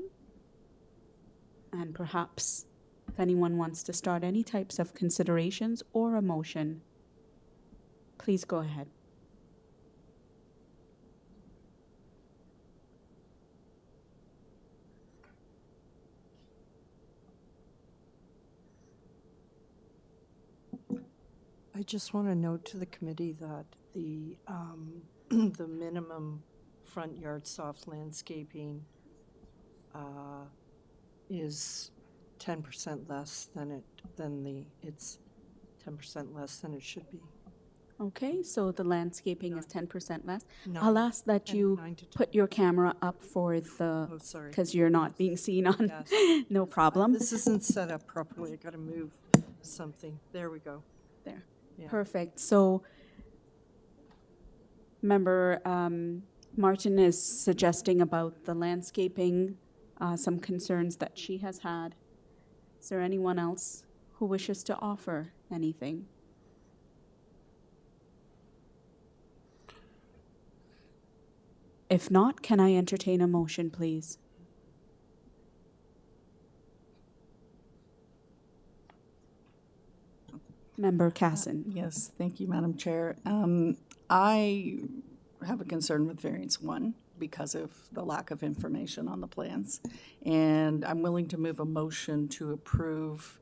And perhaps if anyone wants to start any types of considerations or a motion, please go ahead. just want to note to the committee that the, the minimum front yard soft landscaping is 10% less than it's 10% less than it should be. Okay, so the landscaping is 10% less. Nine. I'll ask that you 9 to 10. put your camera up for the, Oh, sorry. because you're not being seen on, Yes. no problem. This isn't set up properly. I got to move something. There we go. There. Yeah. Perfect. So member Martin is suggesting about the landscaping, some concerns that she has had. Is there anyone else who wishes to offer anything? If not, can I entertain a motion, please? Member Casson. Yes, thank you, Madam Chair. I have a concern with variance 1 because of the lack of information on the plans. And I'm willing to move a motion to approve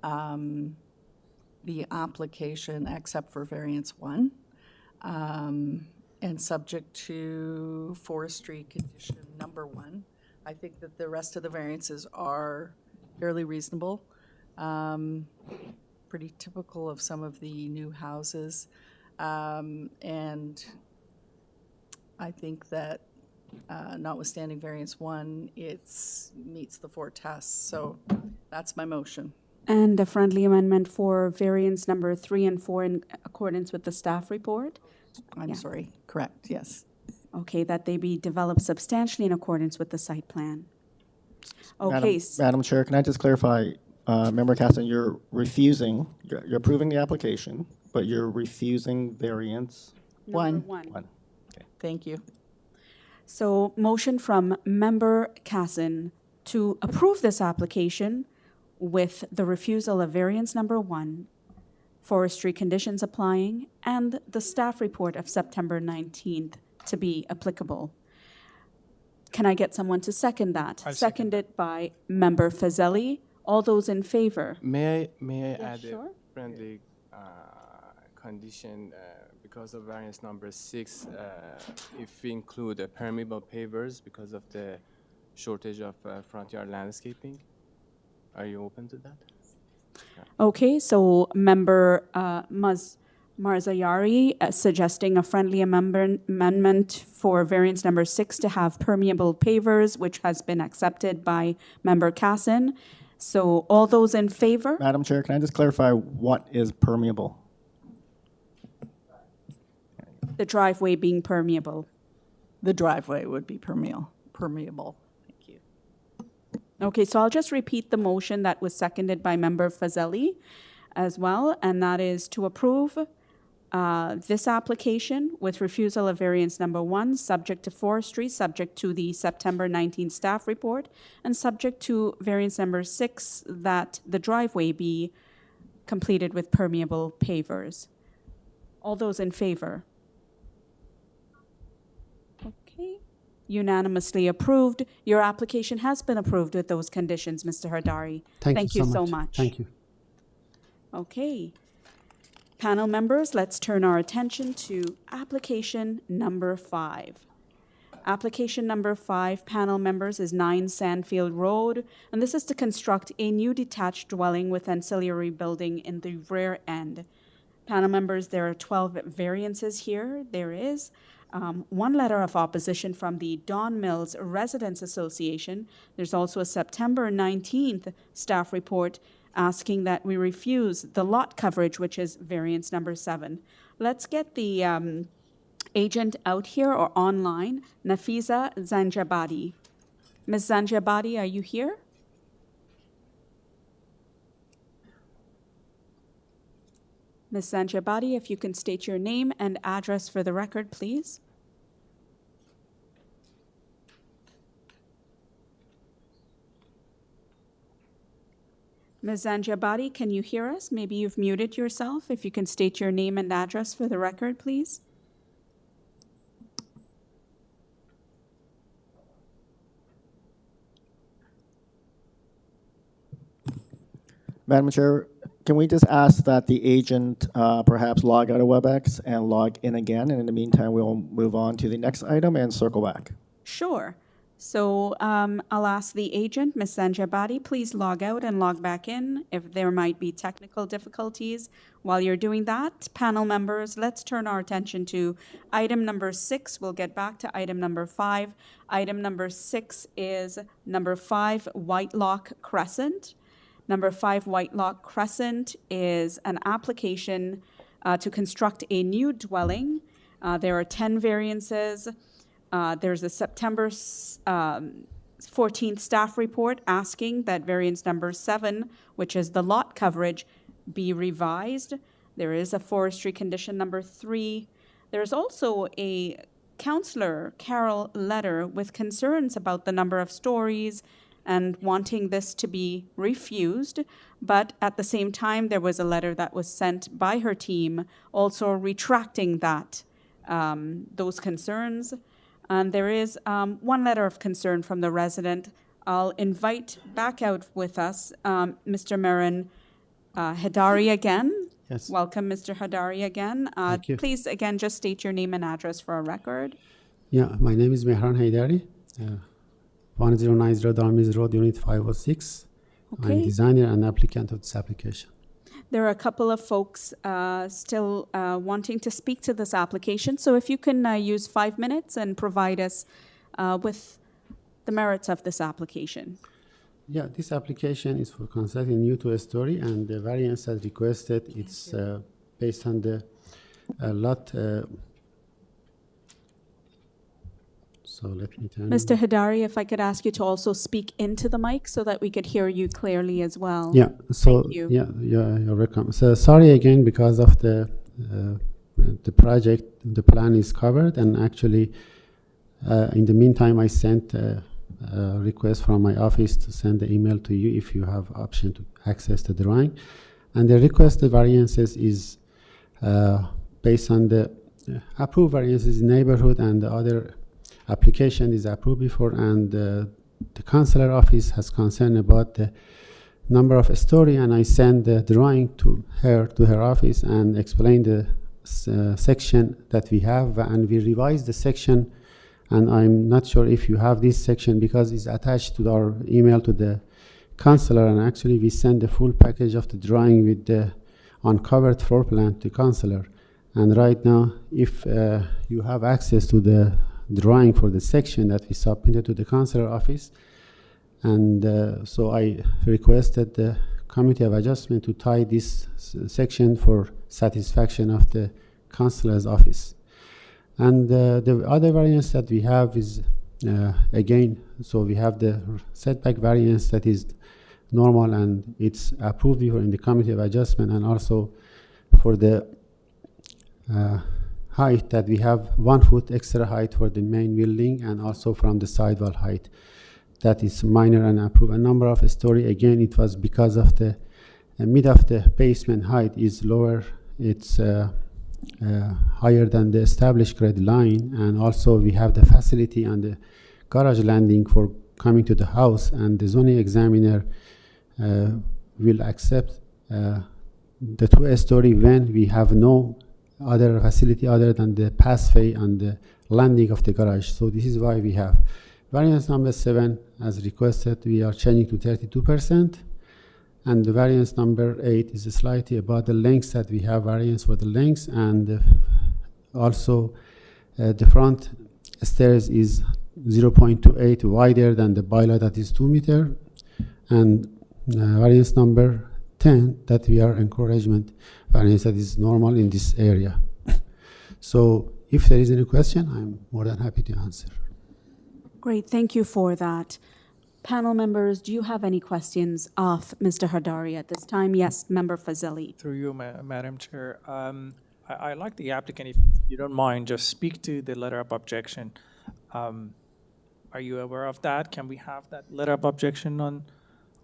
the application except for variance 1, and subject to forestry condition number 1. I think that the rest of the variances are fairly reasonable. Pretty typical of some of the new houses. And I think that notwithstanding variance 1, it meets the 4 tests. So that's my motion. And a friendly amendment for variance number 3 and 4 in accordance with the staff report? I'm sorry, correct, yes. Okay, that they be developed substantially in accordance with the site plan. Okay. Madam Chair, can I just clarify, Member Caston, you're refusing, you're approving the application, but you're refusing variance Number 1. 1. Thank you. So motion from Member Casson to approve this application with the refusal of variance number 1, forestry conditions applying, and the staff report of September 19th to be applicable. Can I get someone to second that? Seconded by Member Fazeli. All those in favor? May I add sure. a friendly condition because of variance number 6, if we include permeable pavers because of the shortage of front yard landscaping? Are you open to that? Okay, so Member Marzayari suggesting a friendly amendment for variance number 6 to have permeable pavers, which has been accepted by Member Casson. So all those in favor? Madam Chair, can I just clarify what is permeable? The driveway being permeable. The driveway would be permeable. Thank you. Okay, so I'll just repeat the motion that was seconded by Member Fazeli as well, and that is to approve this application with refusal of variance number 1, subject to forestry, subject to the September 19th staff report, and subject to variance number 6, that the driveway be completed with permeable pavers. All those in favor? Okay, unanimously approved. Your application has been approved with those conditions, Mr. Hardari. Thank you so much. Thank you. Okay. Panel members, let's turn our attention to application number 5. Application number 5, panel members, is 9 Sandfield Road, and this is to construct a new detached dwelling with ancillary building in the rear end. Panel members, there are 12 variances here. There is 1 letter of opposition from the Don Mills Residents Association. There's also a September 19th staff report asking that we refuse the lot coverage, which is variance number 7. Let's get the agent out here or online, Nafiza Zanjabadi. Ms. Zanjabadi, are you here? Ms. Zanjabadi, if you can state your name and address for the record, please. Ms. Zanjabadi, can you hear us? Maybe you've muted yourself. If you can state your name and address for the record, please. Madam Chair, can we just ask that the agent perhaps log out of WebEx and log in again? And in the meantime, we'll move on to the next item and circle back. Sure. So I'll ask the agent, Ms. Zanjabadi, please log out and log back in if there might be technical difficulties. While you're doing that, panel members, let's turn our attention to item number 6. We'll get back to item number 5. Item number 6 is number 5, Whitelock Crescent. Number 5, Whitelock Crescent is an application to construct a new dwelling. There are 10 variances. There's a September 14th staff report asking that variance number 7, which is the lot coverage, be revised. There is a forestry condition number 3. There's also a Councillor Carroll letter with concerns about the number of stories and wanting this to be refused. But at the same time, there was a letter that was sent by her team also retracting that, those concerns. And there is one letter of concern from the resident. I'll invite back out with us Mr. Marin Hadari again. Yes. Welcome, Mr. Hadari again. Thank you. Please, again, just state your name and address for our record. Yeah, my name is Mehran Haidari, 1090 Darmiz Road, Unit 506. I'm Okay. designer and applicant of this application. There are a couple of folks still wanting to speak to this application. So if you can use 5 minutes and provide us with the merits of this application. Yeah, this application is for constructing new two-story, and the variance as requested, it's based on the lot. So let me turn. Mr. Hadari, if I could ask you to also speak into the mic so that we could hear you clearly as well. Yeah. So Thank you. yeah, you're welcome. So sorry again because of the project. The plan is covered, and actually, in the meantime, I sent a request from my office to send the email to you if you have option to access the drawing, and the requested variances is based on the approved variances in neighborhood, and the other application is approved before, and the councillor office has concern about the number of story, and I send the drawing to her office and explain the section that we have, and we revise the section, and I'm not sure if you have this section because it's attached to our email to the councillor, and actually we send the full package of the drawing with the uncovered floor plan to councillor. And right now, if you have access to the drawing for the section that we submitted to the councillor office, and so I requested the committee of adjustment to tie this section for satisfaction of the councillor's office. And the other variance that we have is again, so we have the setback variance that is normal and it's approved before in the committee of adjustment, and also for the height that we have 1 foot extra height for the main building, and also from the sidewall height that is minor and approved. A number of story, again, it was because of the mid of the basement height is lower. It's higher than the established grade line, and also we have the facility on the garage landing for coming to the house, and the zoning examiner will accept the 2-story when we have no other facility other than the pathway and the landing of the garage. So this is why we have variance number 7 as requested. We are changing to 32%, and the variance number 8 is slightly about the lengths that we have variance for the lengths, and also the front stairs is 0.28 wider than the bylaw that is 2 meter, and variance number 10 that we are encouragement variance that is normal in this area. So if there is any question, I'm more than happy to answer. Great, thank you for that. Panel members, do you have any questions of Mr. Hadari at this time? Yes, Member Fazeli. Through you, Madam Chair. I like the applicant, if you don't mind, just speak to the letter of objection. Are you aware of that? Can we have that letter of objection on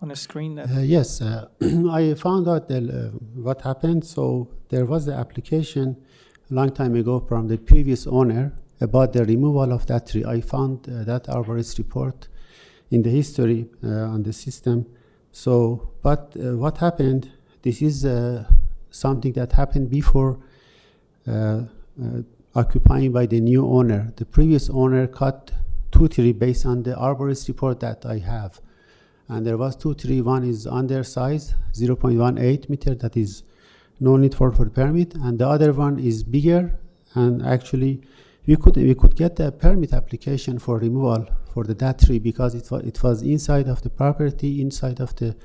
a screen? Yes, I found out what happened. So there was the application a long time ago from the previous owner about the removal of that tree. I found that arborist report in the history on the system. So, but what happened, This is something that happened before occupying by the new owner. The previous owner cut 2 trees based on the arborist report that I have. And there was 2 trees. One is undersized, 0.18 meter, that is no need for permit. And the other one is bigger. And actually, we could get a permit application for removal for that tree because it was inside of the property, inside of the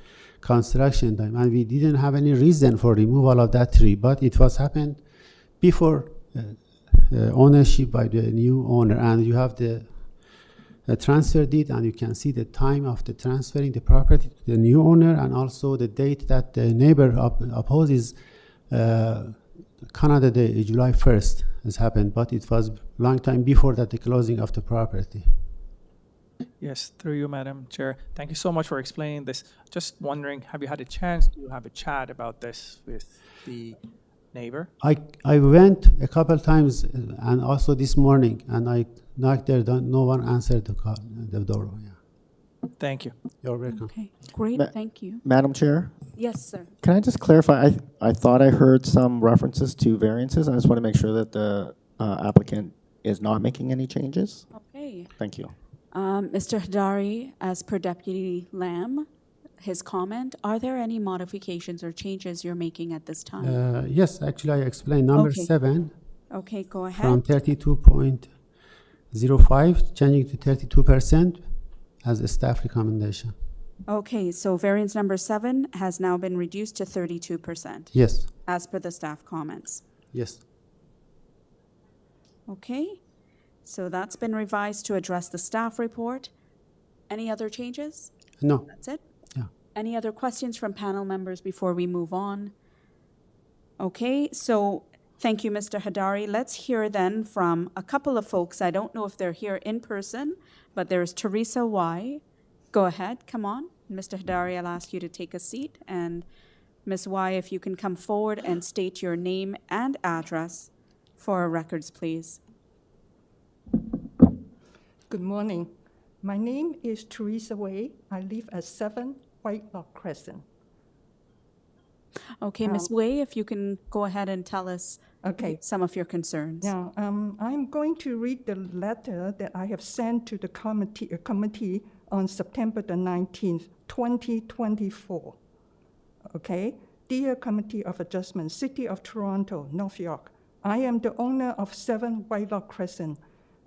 construction time. And we didn't have any reason for removal of that tree. But it was happened before ownership by the new owner. And you have the transfer deed, and you can see the time of the transferring the property to the new owner, and also the date that the neighbor opposes Canada Day, July 1st has happened, but it was long time before that the closing of the property. Yes, through you, Madam Chair. Thank you so much for explaining this. Just wondering, have you had a chance to have a chat about this with the neighbor? I went a couple times, and also this morning, and I knocked there, no one answered the door. Yeah. Thank you. You're welcome. Okay, great, thank you. Madam Chair, Yes, sir. can I just clarify? I thought I heard some references to variances. I just want to make sure that the applicant is not making any changes. Okay. Thank you. Mr. Hadari, as per Deputy Lamb, his comment, are there any modifications or changes you're making at this time? Yes, actually, I explained number Okay. 7 Okay, go ahead. from 32.05 changing to 32% as a staff recommendation. Okay, so variance number 7 has now been reduced to 32%, Yes, as per the staff comments. yes. Okay, so that's been revised to address the staff report. Any other changes? No, That's it? Yeah. Any other questions from panel members before we move on? Okay, so thank you, Mr. Hadari. Let's hear then from a couple of folks. I don't know if they're here in person, but there's Teresa Y. Go ahead, come on. Mr. Hadari, I'll ask you to take a seat. And Ms. Y, if you can come forward and state your name and address for our records, please. Good morning. My name is Teresa Wei. I live at 7 WHITELOCK Crescent. Okay, Ms. Wei, if you can go ahead and tell us Okay. some of your concerns. Now, I'm going to read the letter that I have sent to the committee on September the 19th, 2024. Okay? Dear Committee of Adjustment, City of Toronto, North York, I am the owner of 7 WHITELOCK Crescent.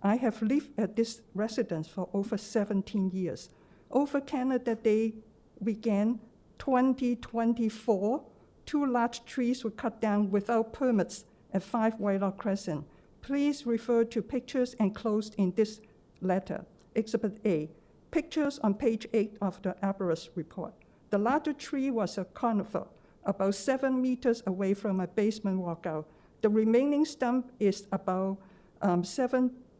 I have lived at this residence for over 17 years. Over Canada Day weekend 2024, 2 large trees were cut down without permits at 5 WHITELOCK Crescent. Please refer to pictures enclosed in this letter. Exhibit A, pictures on page 8 of the arborist report. The larger tree was a conifer, about 7 meters away from my basement walkout. The remaining stump is about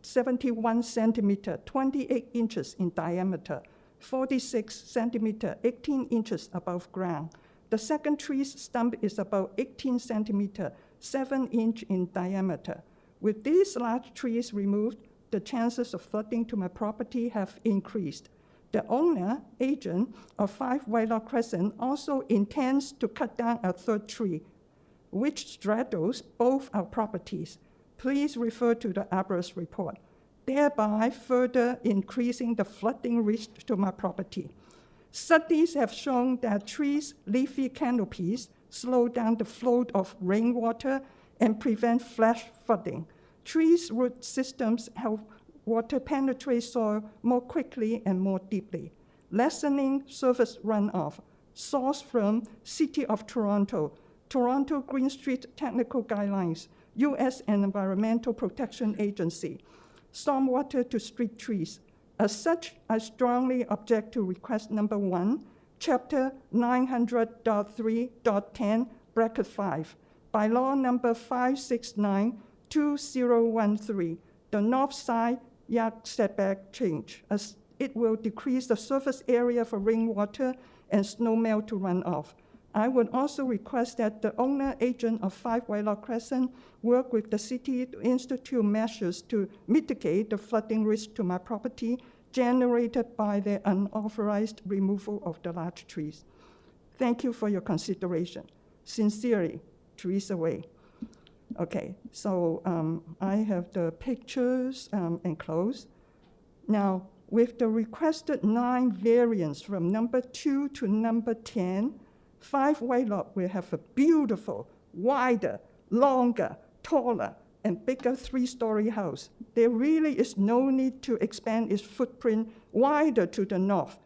71 centimeter, 28 inches in diameter, 46 centimeter, 18 inches above ground. The second tree's stump is about 18 centimeter, 7 inch in diameter. With these large trees removed, the chances of flooding to my property have increased. The owner, agent of 5 WHITELOCK Crescent also intends to cut down a third tree, which straddles both our properties. Please refer to the arborist report, thereby further increasing the flooding risk to my property. Studies have shown that trees' leafy canopies slow down the flow of rainwater and prevent flash flooding. Trees' root systems help water penetrate soil more quickly and more deeply, lessening surface runoff. Source from City of Toronto, Toronto Green Street Technical Guidelines, U.S. Environmental Protection Agency. Stormwater to street trees. As such, I strongly object to request number 1, Chapter 900.3.10, bracket 5, by law number 569-2013, the north side yard setback change, as it will decrease the surface area for rainwater and snow melt to run off. I would also request that the owner agent of 5 WHITELOCK Crescent work with the city to institute measures to mitigate the flooding risk to my property generated by the unauthorized removal of the large trees. Thank you for your consideration. Sincerely, Teresa Wei. Okay, so I have the pictures enclosed. Now, with the requested 9 variants from number 2 to number 10, 5 Whitelock will have a beautiful, wider, longer, taller, and bigger 3-story house. There really is no need to expand its footprint wider to the north.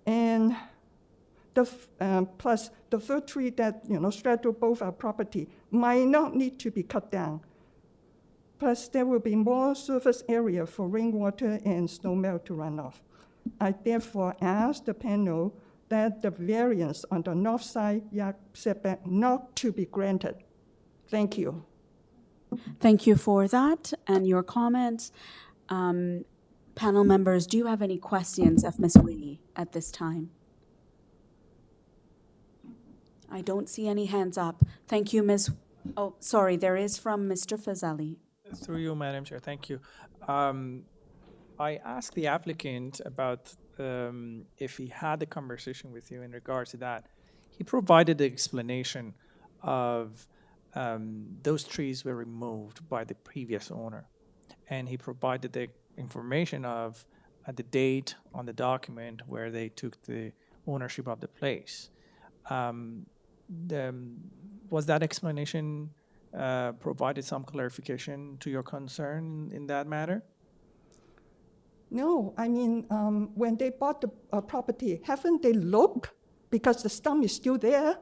And plus the third tree that straddle both our property might not need to be cut down. Plus there will be more surface area for rainwater and snowmelt to run off. I therefore ask the panel that the variance on the north side yard setback not to be granted. Thank you. Thank you for that and your comments. Panel members, do you have any questions of Ms. Wei at this time? I don't see any hands up. Thank you, Ms. Oh, sorry, there is from Mr. Fazeli. Through you, Madam Chair, thank you. I asked the applicant about if he had a conversation with you in regards to that. He provided the explanation of those trees were removed by the previous owner. And he provided the information of the date on the document where they took the ownership of the place. Was that explanation provided some clarification to your concern in that matter? No, I mean, when they bought the property, haven't they looked? Because the stump is still there.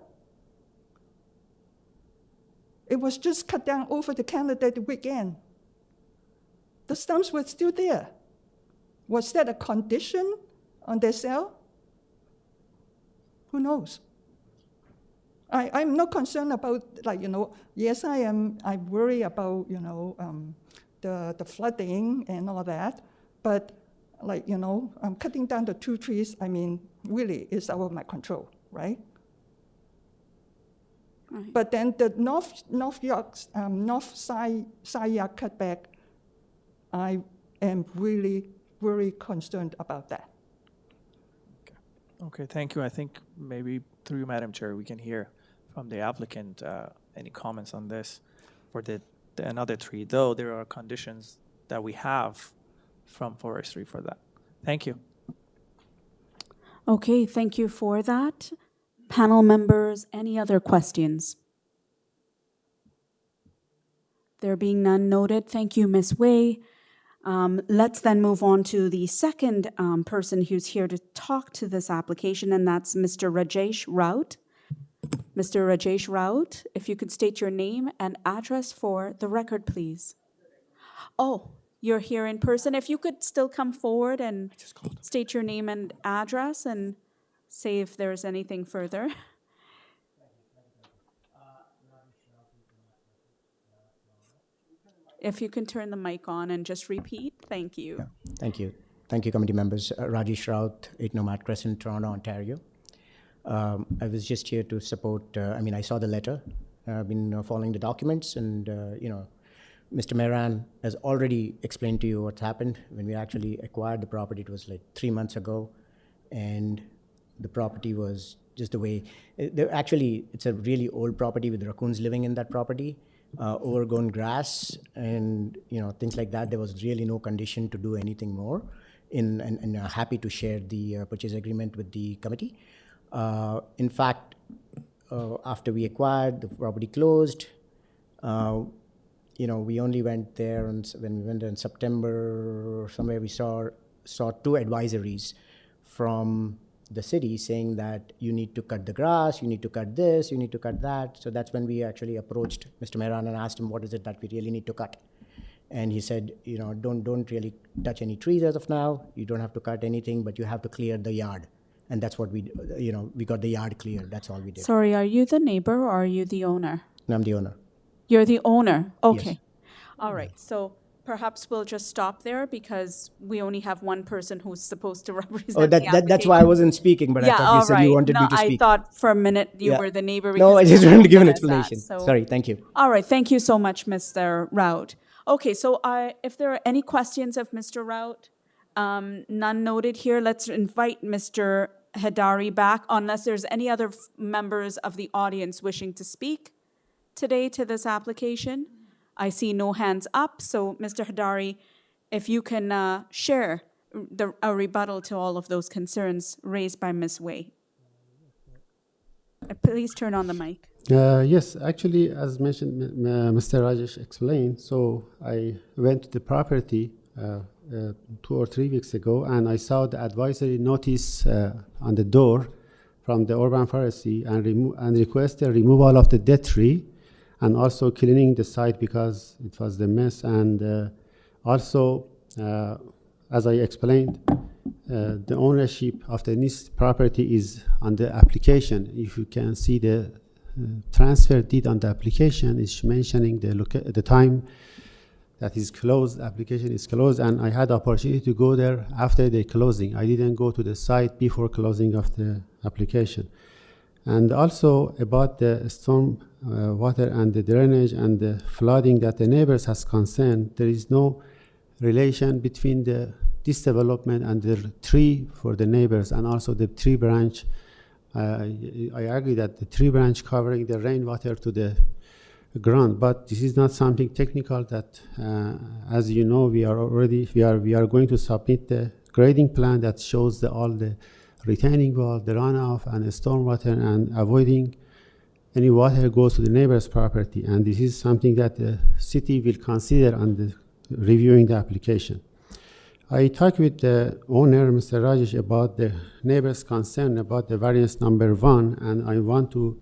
It was just cut down over the Canada Day weekend. The stumps were still there. Was that a condition on their sale? Who knows? I'm not concerned about, yes, I am. I worry about, the flooding and all that. But, I'm cutting down the 2 trees. I mean, really, it's out of my control, right? Right. But then the north side yard cutback, I am really, very concerned about that. Okay, thank you. I think maybe through you, Madam Chair, we can hear from the applicant any comments on this for the another tree, though there are conditions that we have from forestry for that. Thank you. Okay, thank you for that. Panel members, any other questions? There being none noted, thank you, Ms. Wei. Let's then move on to the second person who's here to talk to this application, and that's Mr. Rajesh Raut. Mr. Rajesh Raut, if you could state your name and address for the record, please. Oh, you're here in person. If you could still come forward and state your name and address and say if there's anything further. If you can turn the mic on and just repeat, thank you. Yeah. Thank you. Thank you, committee members. Rajesh Raut, 8 Nomad Crescent, Toronto, Ontario. I was just here to support, I saw the letter. I've been following the documents and, Mr. Mehran has already explained to you what's happened. When we actually acquired the property, it was 3 months ago. And the property was just the way, actually, it's a really old property with raccoons living in that property. Overgrown grass and things like that. There was really no condition to do anything more. And happy to share the purchase agreement with the committee. In fact, after we acquired, the property closed. We only went there when we went there in September or somewhere. We saw 2 advisories from the city saying that you need to cut the grass, you need to cut this, you need to cut that. So that's when we actually approached Mr. Mehran and asked him what is it that we really need to cut. And he said, don't really touch any trees as of now. You don't have to cut anything, but you have to clear the yard. And that's what we, we got the yard cleared. That's all we did. Sorry, are you the neighbor or are you the owner? No, I'm the owner. You're the owner? Okay. Yes. All right. So perhaps we'll just stop there because we only have one person who's supposed to represent the application. That's why I wasn't speaking, but I thought you said you wanted me to speak. I thought for a minute you were the neighbor. No, I just wanted to give an explanation. Sorry, thank you. All right. Thank you so much, Mr. Raut. Okay, so if there are any questions of Mr. Raut, none noted here. Let's invite Mr. Hidari back unless there's any other members of the audience wishing to speak today to this application. I see no hands up, so Mr. Hidari, if you can share a rebuttal to all of those concerns raised by Ms. Wei. Please turn on the mic. Yes, actually, as mentioned, Mr. Rajesh explained, so I went to the property 2 or 3 weeks ago, and I saw the advisory notice on the door from the urban forestry and requested removal of the dead tree and also cleaning the site because it was the mess. And also, as I explained, the ownership of the NIST property is on the application. If you can see the transfer deed on the application, is mentioning the time that is closed, application is closed, and I had the opportunity to go there after the closing. I didn't go to the site before closing of the application. And also about the storm water and the drainage and the flooding that the neighbors has concerned, there is no relation between this development and the tree for the neighbors and also the tree branch. I agree that the tree branch covering the rainwater to the ground, but this is not something technical that, as you know, we are going to submit the grading plan that shows all the retaining wall, the runoff, and the stormwater, and avoiding any water goes to the neighbor's property. And this is something that the city will consider on reviewing the application. I talked with the owner, Mr. Rajesh, about the neighbor's concern about the variance number 1, and I want to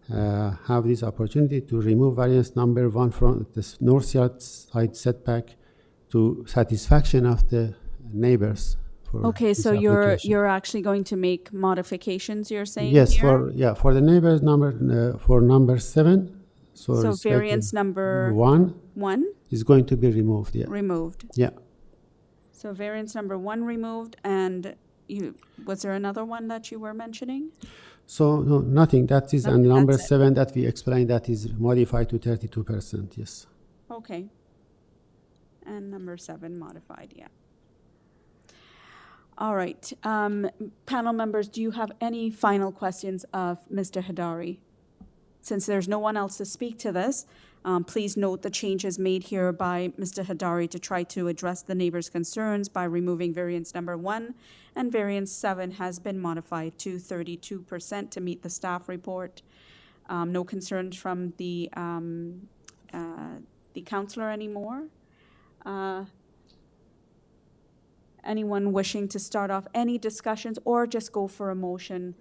have this opportunity to remove variance number 1 from the north side setback to satisfaction of the neighbors. Okay, so you're actually going to make modifications, you're saying? Yes, here? for the neighbors number for number 7. So variance number 1 is going to be removed. Yeah. Removed. Yeah. So variance number 1 removed, and was there another one that you were mentioning? So no, nothing. That is, and number that's it. 7 that we explained that is modified to 32%. Yes. Okay. And number 7 modified, yeah. All right. Panel members, do you have any final questions of Mr. Hidari? Since there's no one else to speak to this, please note the changes made here by Mr. Hidari to try to address the neighbors' concerns by removing variance number 1, and variance 7 has been modified to 32% to meet the staff report. No concerns from the counselor anymore. Anyone wishing to start off any discussions or just go for a motion,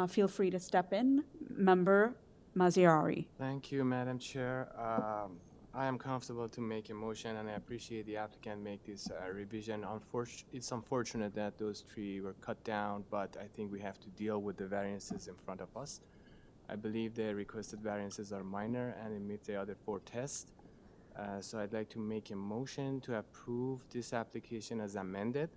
feel free to step in. Member Maziari. Thank you, Madam Chair. I am comfortable to make a motion, and I appreciate the applicant make this revision. It's unfortunate that those trees were cut down, but I think we have to deal with the variances in front of us. I believe the requested variances are minor and it meets the other 4 tests. So I'd like to make a motion to approve this application as amended.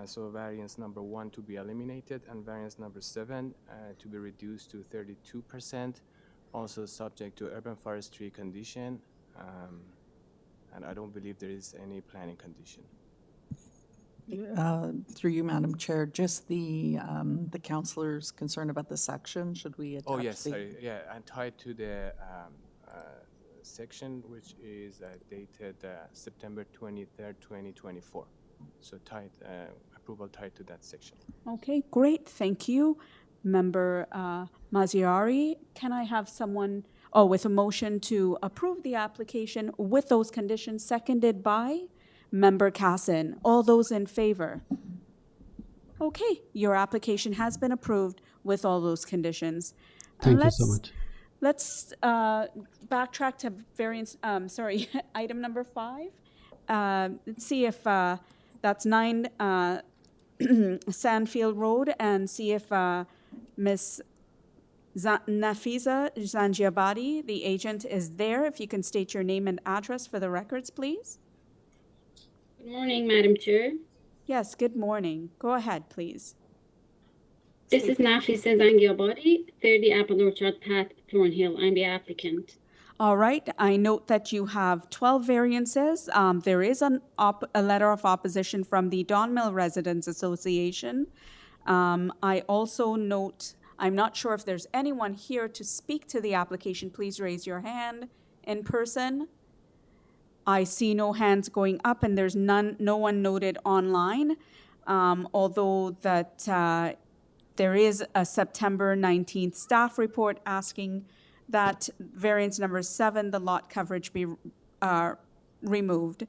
So variance number 1 to be eliminated and variance number 7 to be reduced to 32%, also subject to urban forestry condition. And I don't believe there is any planning condition. Through you, Madam Chair, just the counselor's concern about the section, should we attach? Oh, yes, sorry. Yeah, and tied to the section, which is dated September 23rd, 2024. So tied, approval tied to that section. Okay, great, thank you. Member Maziari, can I have someone, with a motion to approve the application with those conditions, seconded by Member Kassan. All those in favor? Okay, your application has been approved with all those conditions. Thank you so much. Let's backtrack to variance, item number 5. Let's see if that's 9 Sandfield Road, and see if Ms. Nafiza Zanjiabadi, the agent, is there. If you can state your name and address for the records, please. Good morning, Madam Chair. Yes, good morning. Go ahead, please. This is Nafiza Zanjiabadi, 30 Apple Orchard Path, Thornhill. I'm the applicant. All right. I note that you have 12 variances. There is a letter of opposition from the Don Mill Residents Association. I also note, I'm not sure if there's anyone here to speak to the application. Please raise your hand in person. I see no hands going up, and there's no one noted online, although that there is a September 19th staff report asking that variance number 7, the lot coverage, be removed.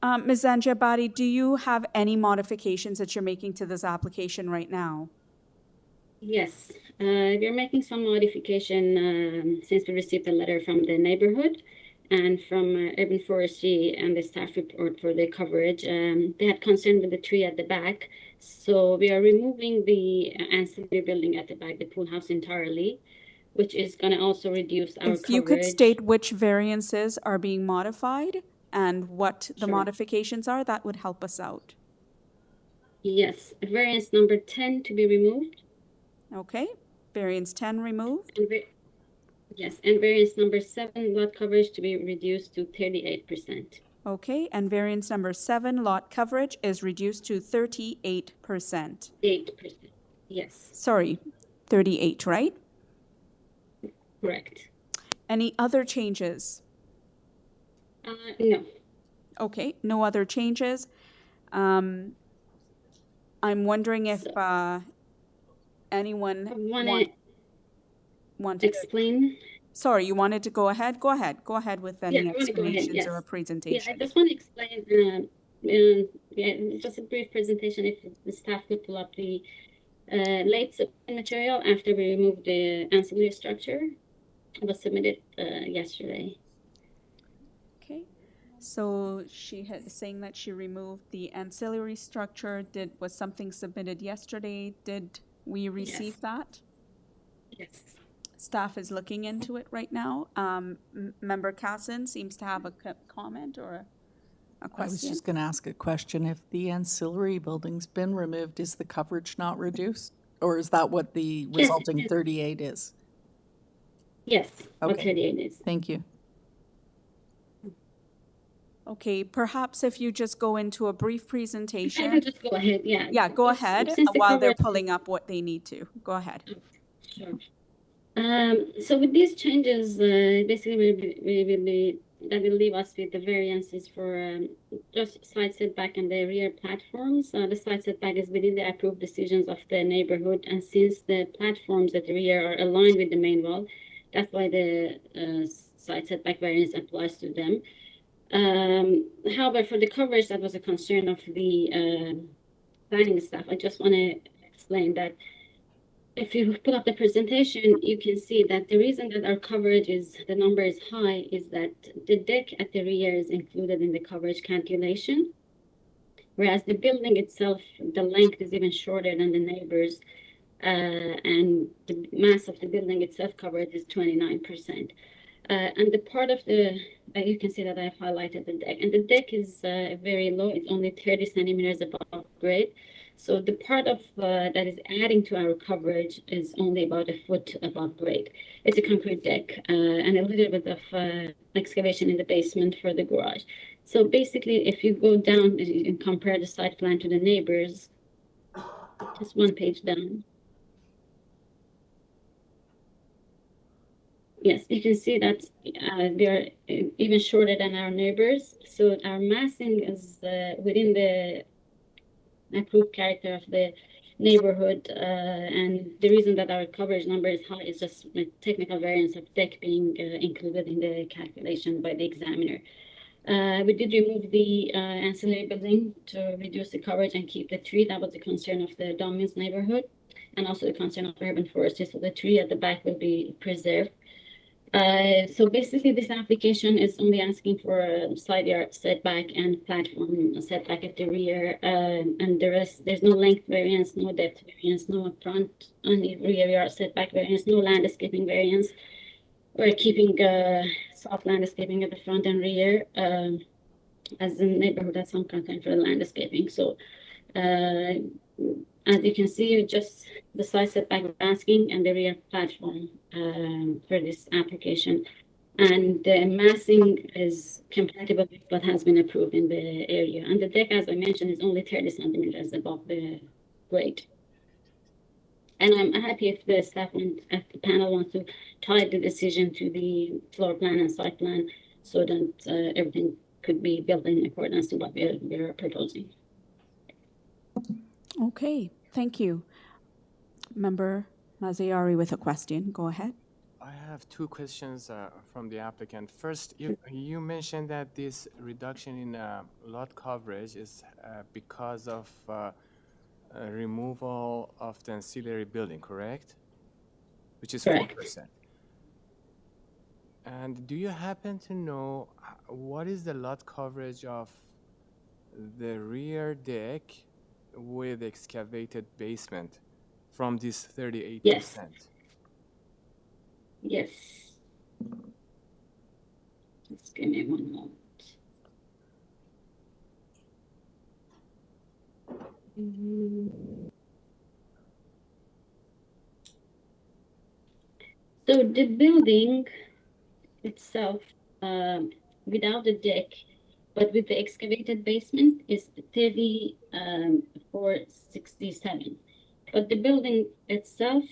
Ms. Zanjiabadi, do you have any modifications that you're making to this application right now? Yes, we're making some modification since we received a letter from the neighborhood and from Urban Forestry and the staff report for the coverage. They had concern with the tree at the back, so we are removing the ancillary building at the back, the pool house entirely, which is going to also reduce our If you coverage. could state which variances are being modified and what the Sure. modifications are, that would help us out. Yes, variance number 10 to be removed. Okay, variance 10 removed. And yes, and variance number 7, lot coverage to be reduced to 38%. Okay, and variance number 7, lot coverage is reduced to 38%. 8%, yes. Sorry, 38, right? Correct. Any other changes? No. Okay, no other changes. I'm wondering if anyone wanted to explain. Sorry, you wanted to go ahead? Go ahead. Go ahead with any I want to go ahead, explanations yes. or a presentation. Yeah, I just want to explain, just a brief presentation if the staff could pull up the late submitted material after we removed the ancillary structure. It was submitted yesterday. Okay, so she had saying that she removed the ancillary structure. Was something submitted yesterday? Did we receive that? Yes. Staff is looking into it right now. Member Casson seems to have a comment or a question. I was just going to ask a question. If the ancillary building's been removed, is the coverage not reduced? Or is that what the resulting 38 is? Yes, what Okay. 38 is. Thank you. Okay, perhaps if you just go into a brief I presentation. can just go ahead, yeah. Yeah, go Just ahead since the while they're coverage- pulling up what they need to. Go ahead. Sure. So with these changes, basically that will leave us with the variances for just side setback and the rear platforms. The side setback is within the approved decisions of the neighborhood, and since the platforms at the rear are aligned with the main wall, that's why the side setback variance applies to them. However, for the coverage, that was a concern of the planning staff. I just want to explain that if you put up the presentation, you can see that the reason that our coverage the number is high is that the deck at the rear is included in the coverage calculation, whereas the building itself, the length is even shorter than the neighbors, and the mass of the building itself coverage is 29%. And the part of you can see that I've highlighted the deck, and the deck is very low. It's only 30 centimeters above grade. So the part of that is adding to our coverage is only about a foot above grade. It's a concrete deck and a little bit of excavation in the basement for the garage. So basically, if you go down and compare the site plan to the neighbors, just one page down. Yes, you can see that they're even shorter than our neighbors. So our massing is within the approved character of the neighborhood, and the reason that our coverage number is high is just a technical variance of deck being included in the calculation by the examiner. We did remove the ancillary building to reduce the coverage and keep the tree. That was the concern of the Dominions neighborhood, and also the concern of urban forestry. So the tree at the back will be preserved. So basically, this application is only asking for a side yard setback and platform setback at the rear, and there's no length variance, no depth variance, no front and rear yard setback variance, no landscaping variance. We're keeping soft landscaping at the front and rear, as the neighborhood has some concern for the landscaping. So as you can see, just the side setback we're asking and the rear platform for this application. And the massing is compatible with what has been approved in the area. And the deck, as I mentioned, is only 30 centimeters above the grade. And I'm happy if the staff at the panel wants to tie the decision to the floor plan and site plan so that everything could be built in accordance to what we're proposing. Okay, thank you. Member Maziari with a question. Go ahead. I have two questions from the applicant. First, you mentioned that this reduction in lot coverage is because of removal of the ancillary building, correct? Which is 4%. And do you happen to know what is the lot coverage of the rear deck with excavated basement from this 38%? Yes. Yes. Just give me one moment. So the building itself, without the deck, but with the excavated basement, is 3467. But the building itself,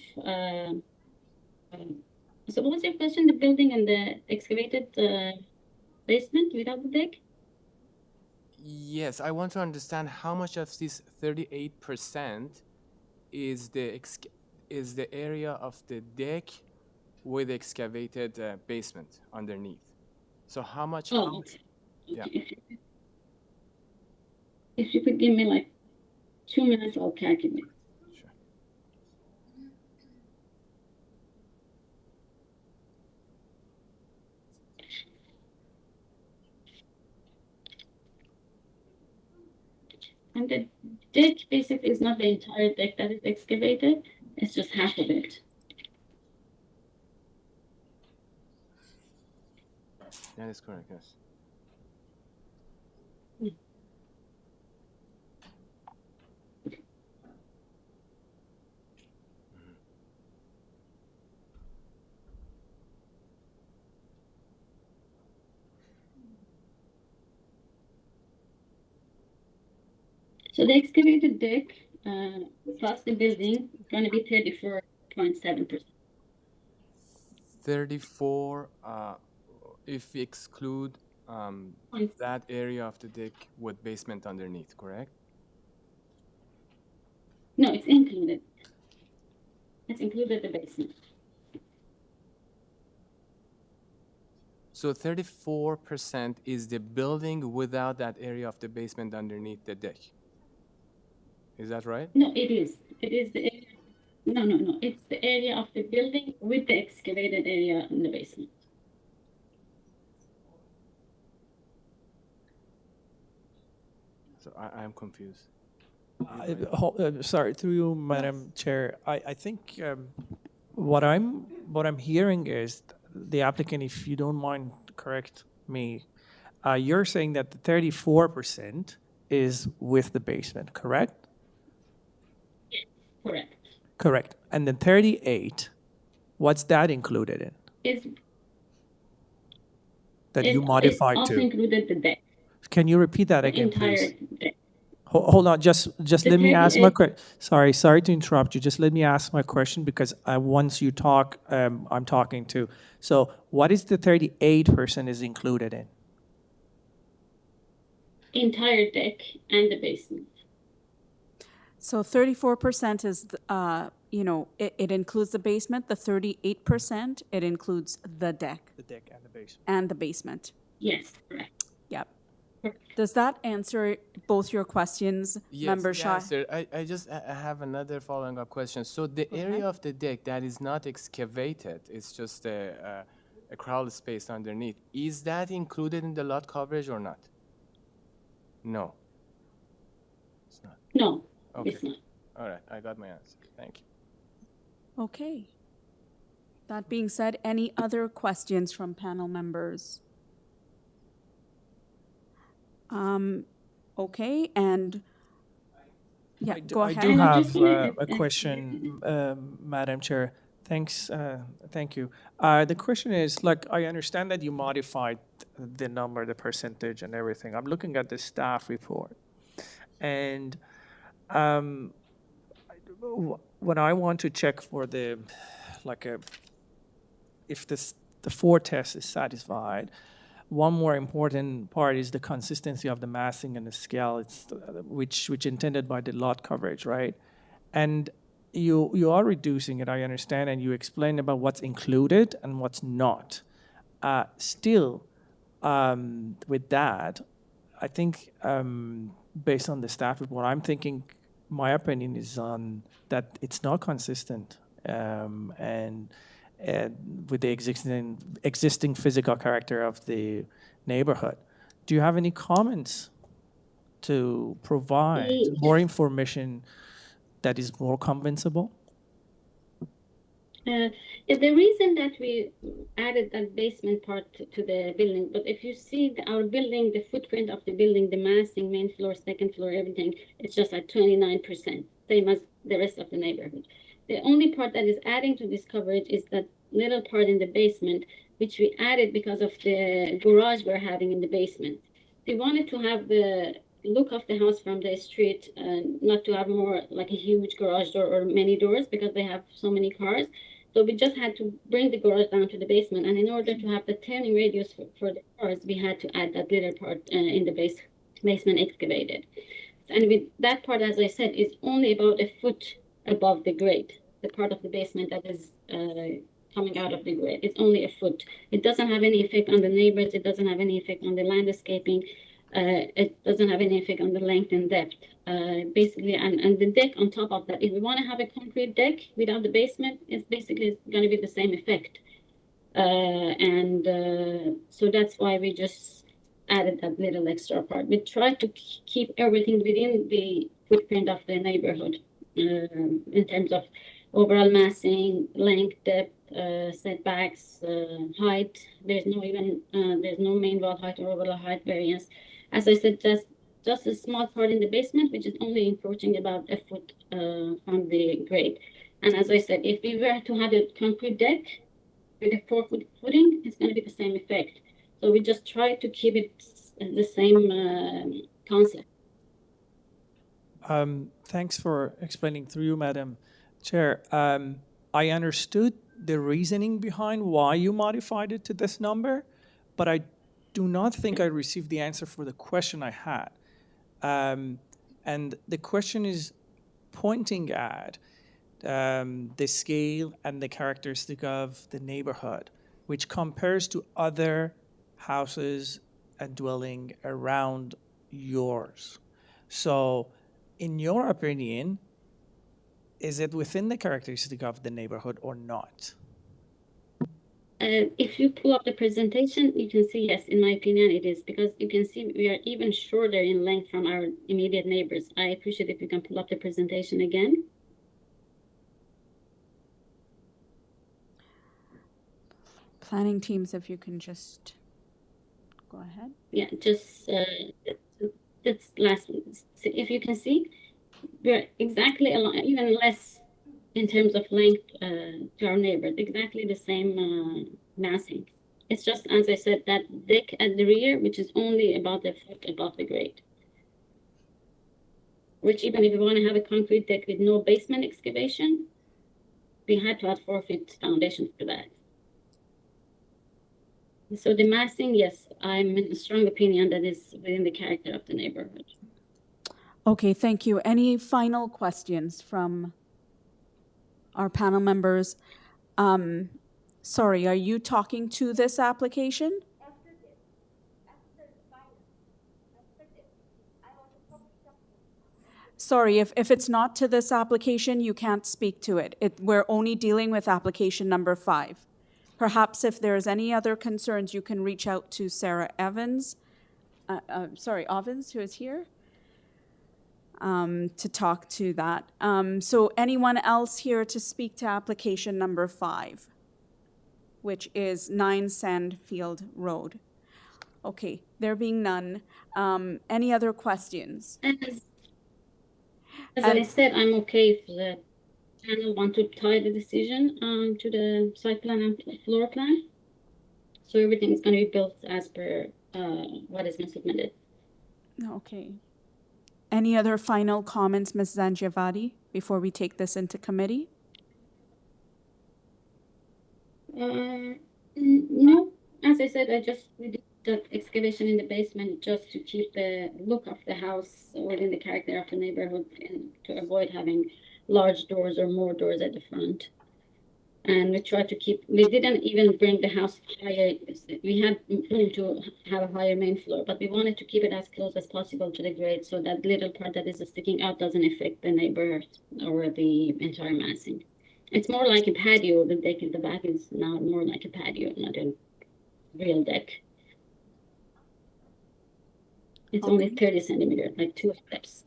so what was your question? The building and the excavated basement without the deck? Yes, I want to understand how much of this 38% is the area of the deck with excavated basement underneath. So how much? Oh, okay. Yeah. If you could give me like 2 minutes, I'll calculate. Sure. And the deck basically is not the entire deck that is excavated, it's just half of it. That is correct, yes. So the excavated deck plus the building is going to be 34.7%. 34, if we exclude that area of the deck with basement underneath, correct? No, it's included. It's included the basement. So 34% is the building without that area of the basement underneath the deck. Is that right? No, it is. It is the area. No. It's the area of the building with the excavated area in the basement. So I'm confused. Sorry, through you, Madam Chair. I think what I'm hearing is the applicant, if you don't mind, correct me. You're saying that the 34% is with the basement, correct? Yes, correct. Correct. And then 38, what's that included in? That you modified to? It also included the deck. Can you repeat that again, entire please? Deck. Hold on, just let me ask my question. Sorry to interrupt you. Just let me ask my question because once you talk, I'm talking too. So what is the 38% is included in? Entire deck and the basement. So 34% is, it includes the basement. The 38%, it includes the deck. The deck and the basement. And the basement. Yes, correct. Yep. Does that answer both your questions, yes, Member Shah? Yes, I just have another following up question. So the area of the deck that is not excavated, it's just a crawl space underneath, is that included in the lot coverage or not? No. It's not. No, okay. It's not. All right, I got my answer. Thank you. Okay. That being said, any other questions from panel members? Okay, and yeah, go ahead. I do have a question, Madam Chair. Thanks, thank you. The question is, like, I understand that you modified the number, the percentage and everything. I'm looking at the staff report. And when I want to check for the, like a, if the 4 test is satisfied, one more important part is the consistency of the massing and the scale, which intended by the lot coverage, right? And you are reducing it, I understand, and you explained about what's included and what's not. Still, with that, I think based on the staff report, I'm thinking my opinion is on that it's not consistent and with the existing physical character of the neighborhood. Do you have any comments to provide more information that is more compensable? The reason that we added that basement part to the building, but if you see our building, the footprint of the building, the massing, main floor, second floor, everything, it's just like 29%, same as the rest of the neighborhood. The only part that is adding to this coverage is that little part in the basement, which we added because of the garage we're having in the basement. We wanted to have the look of the house from the street, not to have more like a huge garage door or many doors because they have so many cars. So we just had to bring the garage down to the basement. And in order to have the turning radius for the cars, we had to add that little part in the basement excavated. And with that part, as I said, is only about a foot above the grade. The part of the basement that is coming out of the grade. It's only a foot. It doesn't have any effect on the neighbors. It doesn't have any effect on the landscaping. It doesn't have any effect on the length and depth. Basically, and the deck on top of that, if we want to have a concrete deck without the basement, it's basically going to be the same effect. So that's why we just added that little extra part. We tried to keep everything within the footprint of the neighborhood in terms of overall massing, length, depth, setbacks, height. There's no main wall height or overall height variance. As I said, just a small part in the basement, which is only encroaching about a foot from the grade. And as I said, if we were to have a concrete deck with a 4-foot footing, it's going to be the same effect. So we just try to keep it the same concept. Thanks for explaining through you, Madam Chair. I understood the reasoning behind why you modified it to this number, but I do not think I received the answer for the question I had. And the question is pointing at the scale and the characteristic of the neighborhood, which compares to other houses and dwelling around yours. So in your opinion, is it within the characteristic of the neighborhood or not? If you pull up the presentation, you can see, yes, in my opinion, it is, because you can see we are even shorter in length from our immediate neighbors. I appreciate if you can pull up the presentation again. Planning teams, if you can just go ahead. Yeah, just that's last one. So if you can see, we're exactly along, even less in terms of length to our neighbors, exactly the same massing. It's just, as I said, that deck at the rear, which is only about a foot above the grade. Which even if we want to have a concrete deck with no basement excavation, we had to add 4-foot foundation for that. So the massing, yes, I'm in a strong opinion that is within the character of the neighborhood. Okay, thank you. Any final questions from our panel members? Sorry, are you talking to this application? Sorry, if it's not to this application, you can't speak to it. We're only dealing with application number 5. Perhaps if there's any other concerns, you can reach out to Sarah Evans, Ovens, who is here, to talk to that. So anyone else here to speak to application number 5, which is 9 Sandfield Road? Okay, there being none. Any other questions? As I said, I'm okay if the panel want to tie the decision to the site plan and floor plan. So everything is going to be built as per what has been submitted. Okay. Any other final comments, Ms. Zangiavati, before we take this into committee? No, as I said, we did the excavation in the basement just to keep the look of the house within the character of the neighborhood and to avoid having large doors or more doors at the front. And we tried to we didn't even bring the house higher. We had room to have a higher main floor, but we wanted to keep it as close as possible to the grade so that little part that is sticking out doesn't affect the neighborhood or the entire massing. It's more like a patio. The deck in the back is now more like a patio, not a real deck. It's only 30 centimeters, like 2 steps.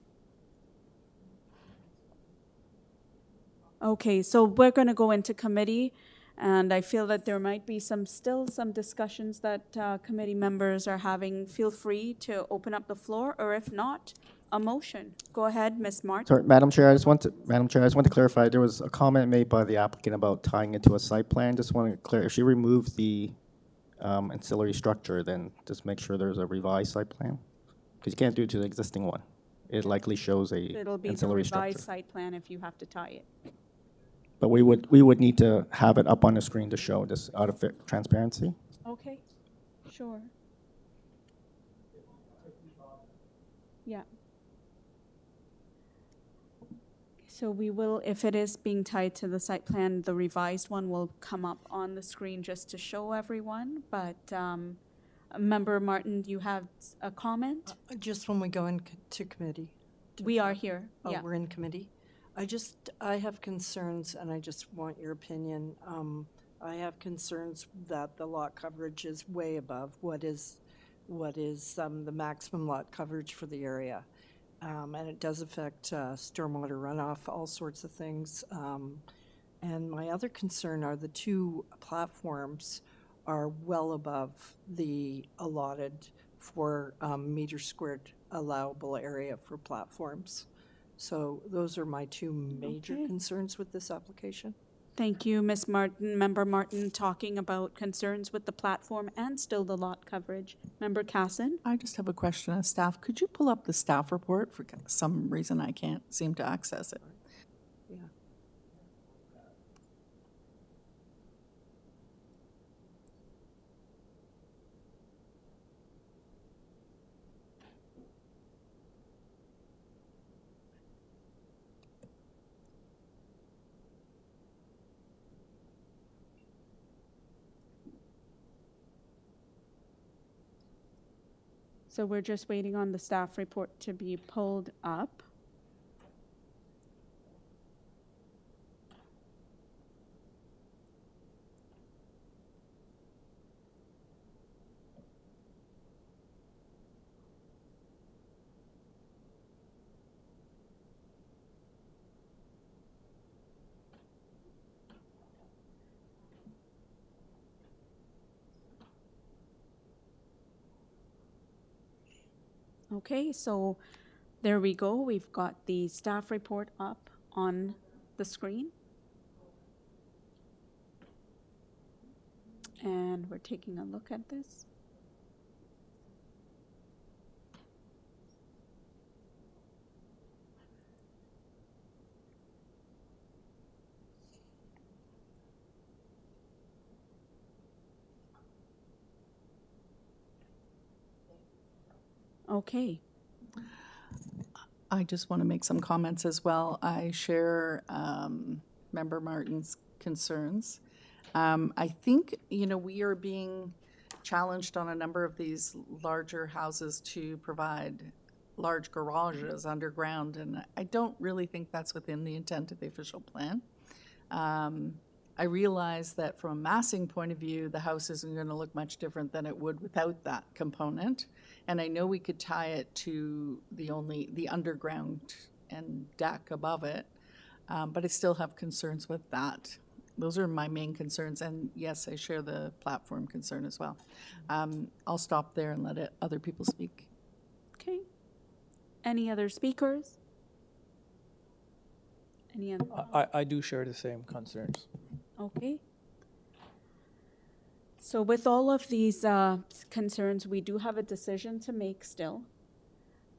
Okay, so we're going to go into committee, and I feel that there might be still some discussions that committee members are having. Feel free to open up the floor, or if not, a motion. Go ahead, Ms. Martin. Sorry, Madam Chair, I just want to clarify, there was a comment made by the applicant about tying it to a site plan. Just want to clear, if she removes the ancillary structure, then just make sure there's a revised site plan. Because you can't do it to the existing one. It likely shows a It'll be the ancillary revised structure. site plan if you have to tie it. But we would need to have it up on the screen to show this out of transparency. Okay, sure. Yeah. So we will, if it is being tied to the site plan, the revised one will come up on the screen just to show everyone. But Member Martin, do you have a comment? Just when we go into committee. We are here. Oh, Yeah. we're in committee. I have concerns, and I just want your opinion. I have concerns that the lot coverage is way above what is the maximum lot coverage for the area. And it does affect stormwater runoff, all sorts of things. And my other concern are the 2 platforms are well above the allotted for meter squared allowable area for platforms. So those are my 2 major concerns with this application. Thank you, Ms. Martin. Member Martin talking about concerns with the platform and still the lot coverage. Member Casson? I just have a question of staff. Could you pull up the staff report? For some reason, I can't seem to access it. Yeah. So we're just waiting on the staff report to be pulled up. Okay, so there we go. We've got the staff report up on the screen. And we're taking a look at this. Okay. I just want to make some comments as well. I share Member Martin's concerns. I think, we are being challenged on a number of these larger houses to provide large garages underground, and I don't really think that's within the intent of the official plan. I realize that from a massing point of view, the house isn't going to look much different than it would without that component. And I know we could tie it to the underground and deck above it, but I still have concerns with that. Those are my main concerns, and yes, I share the platform concern as well. I'll stop there and let other people speak. Okay. Any other speakers? Any other? I do share the same concerns. Okay. So with all of these concerns, we do have a decision to make still.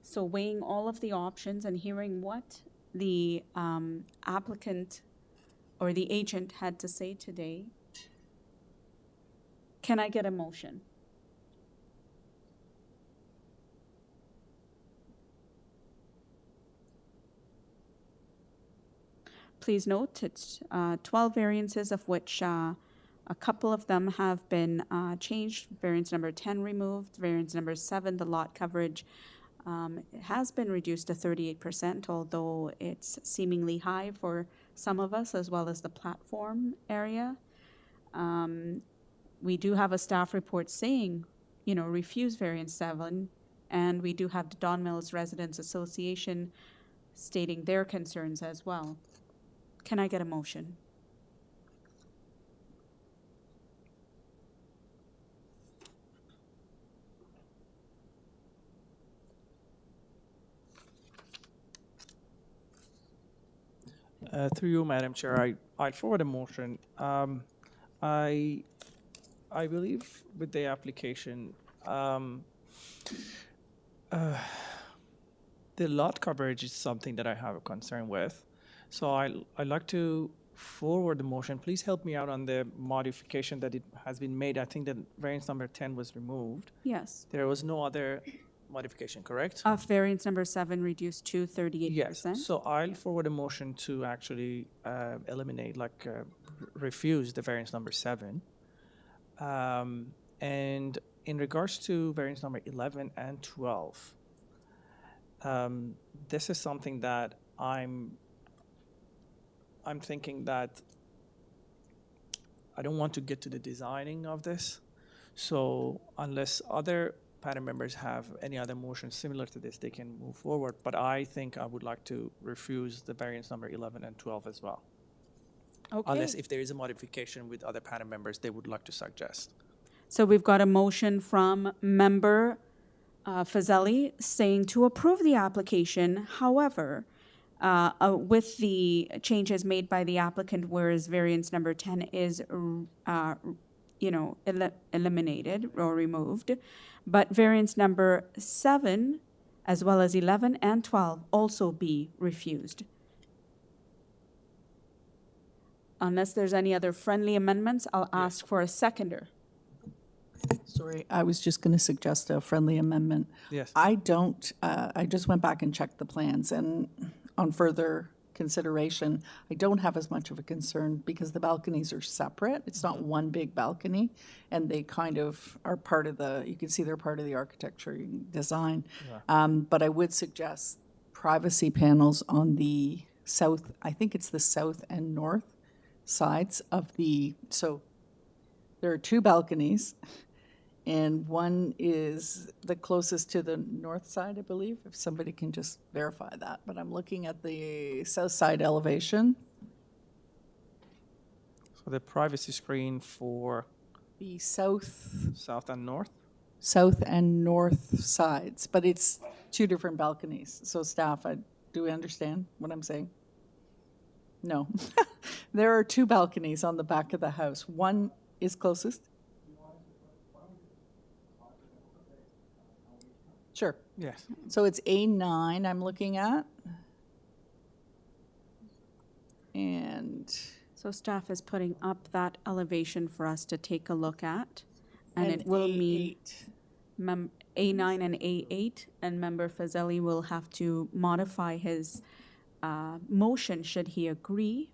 So weighing all of the options and hearing what the applicant or the agent had to say today, can I get a motion? Please note, it's 12 variances, of which a couple of them have been changed. Variance number 10 removed. Variance number 7, the lot coverage has been reduced to 38%, although it's seemingly high for some of us, as well as the platform area. We do have a staff report saying, refuse variance 7, and we do have the Don Mills Residents Association stating their concerns as well. Can I get a motion? Through you, Madam Chair, I forward a motion. I believe with the application, the lot coverage is something that I have a concern with. So I'd like to forward the motion. Please help me out on the modification that it has been made. I think that variance number 10 was removed. Yes. There was no other modification, correct? Variance number 7 reduced to 38%. Yes. So I'll forward a motion to actually eliminate, refuse the variance number 7. And in regards to variance number 11 and 12, this is something that I'm thinking that I don't want to get to the designing of this. So unless other panel members have any other motions similar to this, they can move forward. But I think I would like to refuse the variance number 11 and 12 as well. Okay. Unless if there is a modification with other panel members they would like to suggest. So we've got a motion from member Fazeli saying to approve the application. However, with the changes made by the applicant, whereas variance number 10 is, eliminated or removed, but variance number 7, as well as 11 and 12, also be refused. Unless there's any other friendly amendments, I'll ask for a seconder. Sorry, I was just going to suggest a friendly amendment. Yes. I just went back and checked the plans, and on further consideration, I don't have as much of a concern because the balconies are separate. It's not one big balcony, and they kind of are part of you can see they're part of the architecture design. Yeah. But I would suggest privacy panels on the south, I think it's the south and north sides of so there are 2 balconies, and one is the closest to the north side, I believe, if somebody can just verify that. But I'm looking at the south side elevation. So the privacy screen for The south and north? South and north sides, but it's 2 different balconies. So staff, do we understand what I'm saying? No. There are 2 balconies on the back of the house. One is closest. Sure. Yes. So it's A9 I'm looking at. And So staff is putting up that elevation for us to take a look at. And it will mean A9 and A8, and member Fazeli will have to modify his motion should he agree.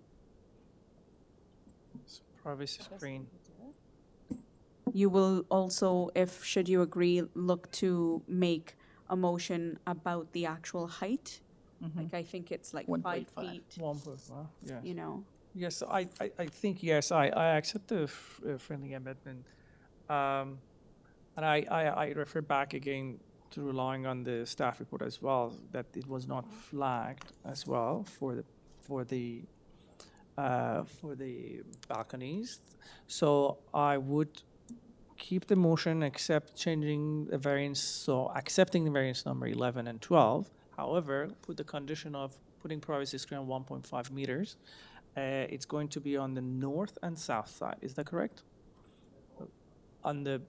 Privacy screen. You will also, should you agree, look to make a motion about the actual height. Like, I think it's like 5 feet, 1.5, yes. Yes, I think, yes, I accept the friendly amendment. And I refer back again to relying on the staff report as well, that it was not flagged as well for the balconies. So I would keep the motion, except changing the variance, so accepting the variance number 11 and 12. However, put the condition of putting privacy screen on 1.5 meters. It's going to be on the north and south side. Is that correct? On the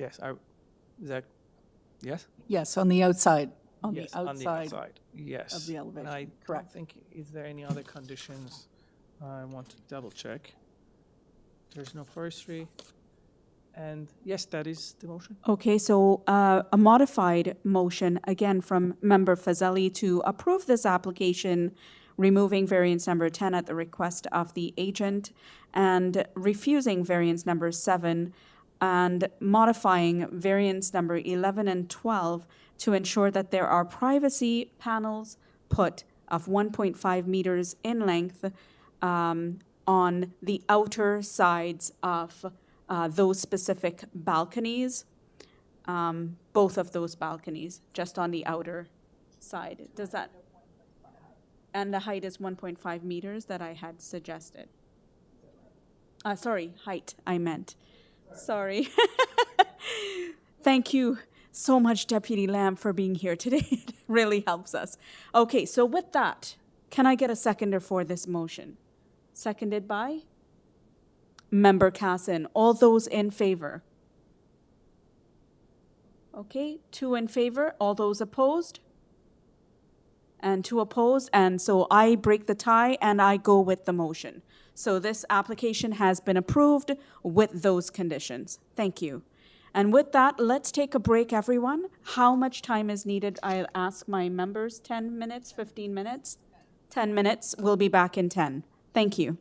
Yes, is that, yes? Yes, on the outside, on the Yes, on the outside outside, yes. of the And I elevation, don't correct. think, is there any other conditions? I want to double check. There's no forestry. And yes, that is the motion. Okay, so a modified motion, again, from Member Fazeli to approve this application, removing variance number 10 at the request of the agent and refusing variance number 7 and modifying variance number 11 and 12 to ensure that there are privacy panels put of 1.5 meters in length on the outer sides of those specific balconies, both of those balconies, just on the outer side. Does that? And the height is 1.5 meters that I had suggested. Sorry, height, I meant. Sorry. Thank you so much, Deputy Lamb, for being here today. It really helps us. Okay, so with that, can I get a seconder for this motion? Seconded by Member Casson. All those in favor? Okay, 2 in favor. All those opposed? And 2 opposed. And so I break the tie and I go with the motion. So this application has been approved with those conditions. Thank you. And with that, let's take a break, everyone. How much time is needed? I'll ask my members. 10 minutes, 15 minutes? 10 minutes. We'll be back in 10. Thank you.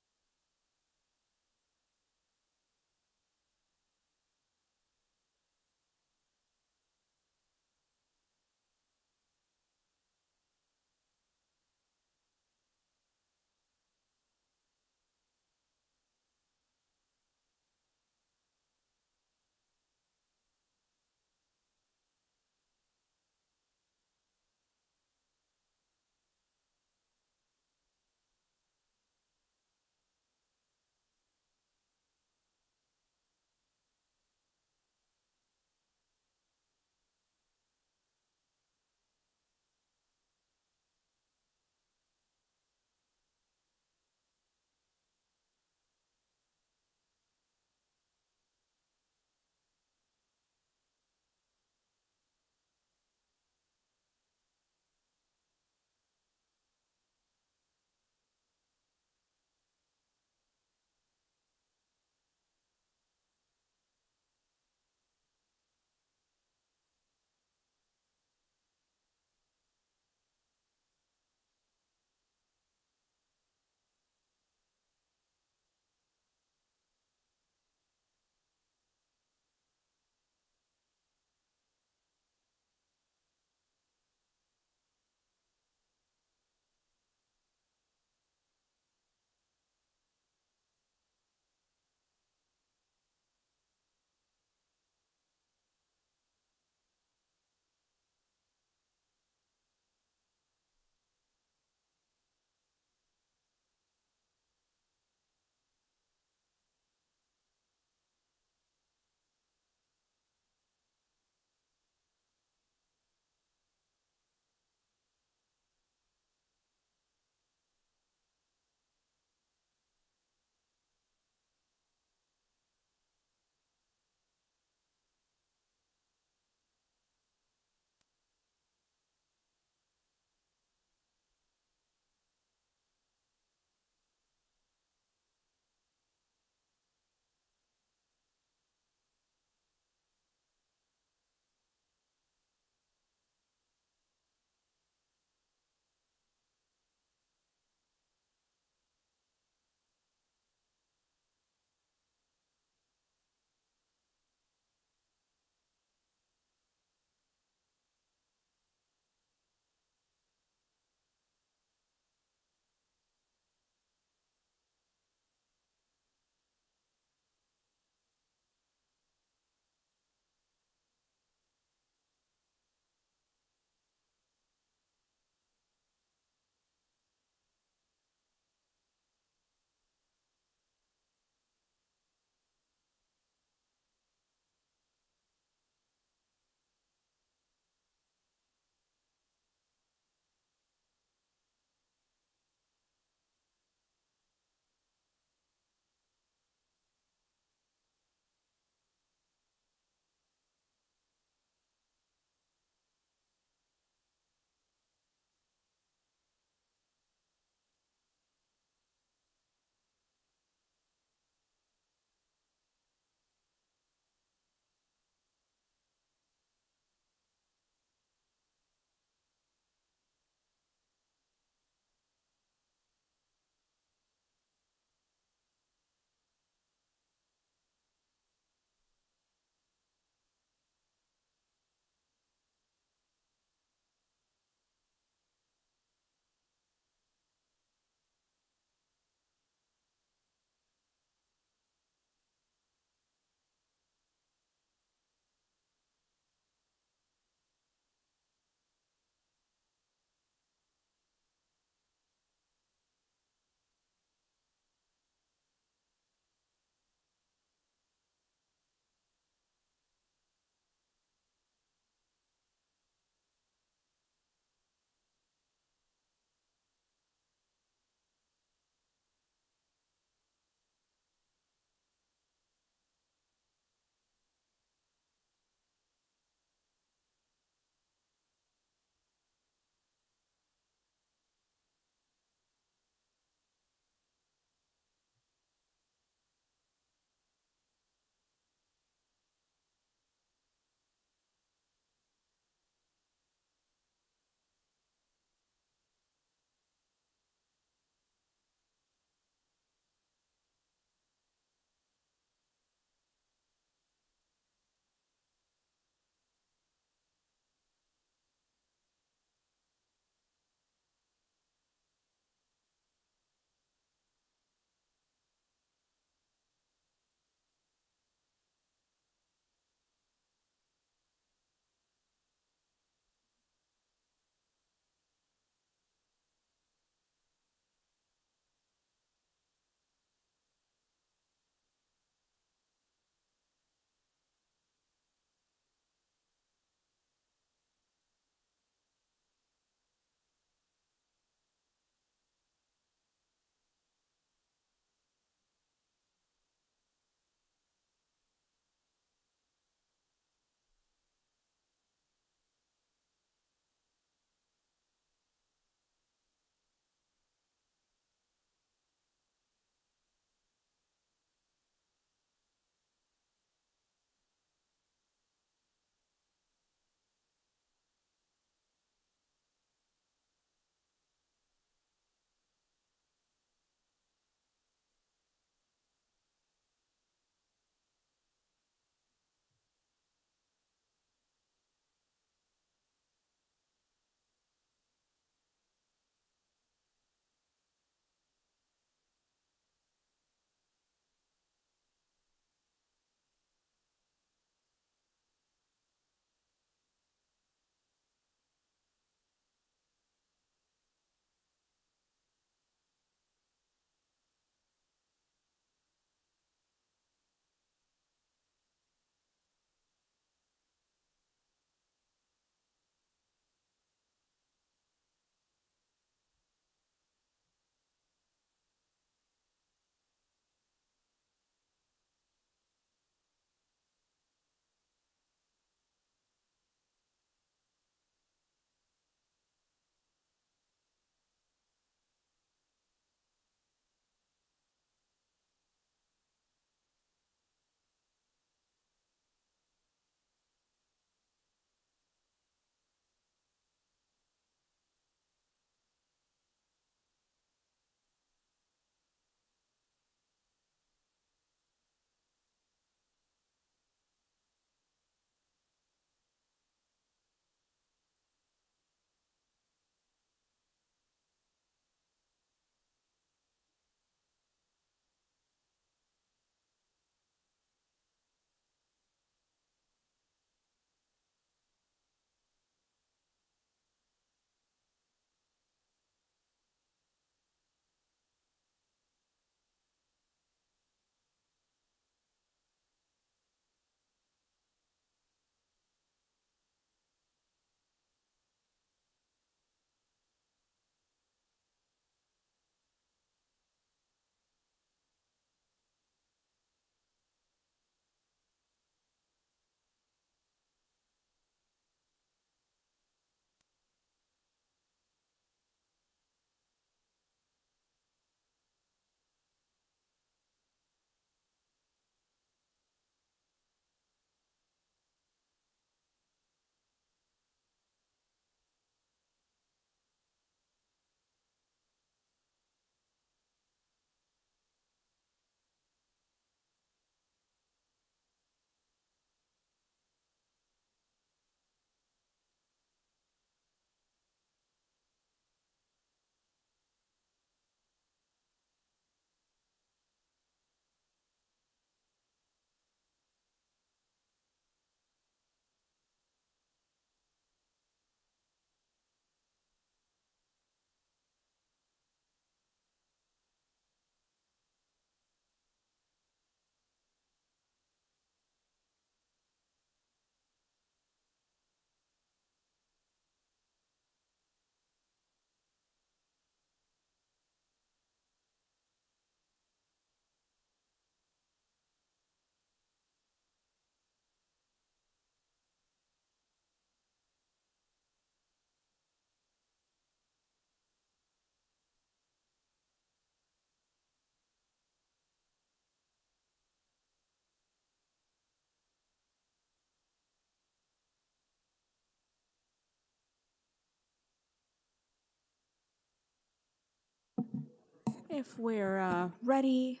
If we're ready,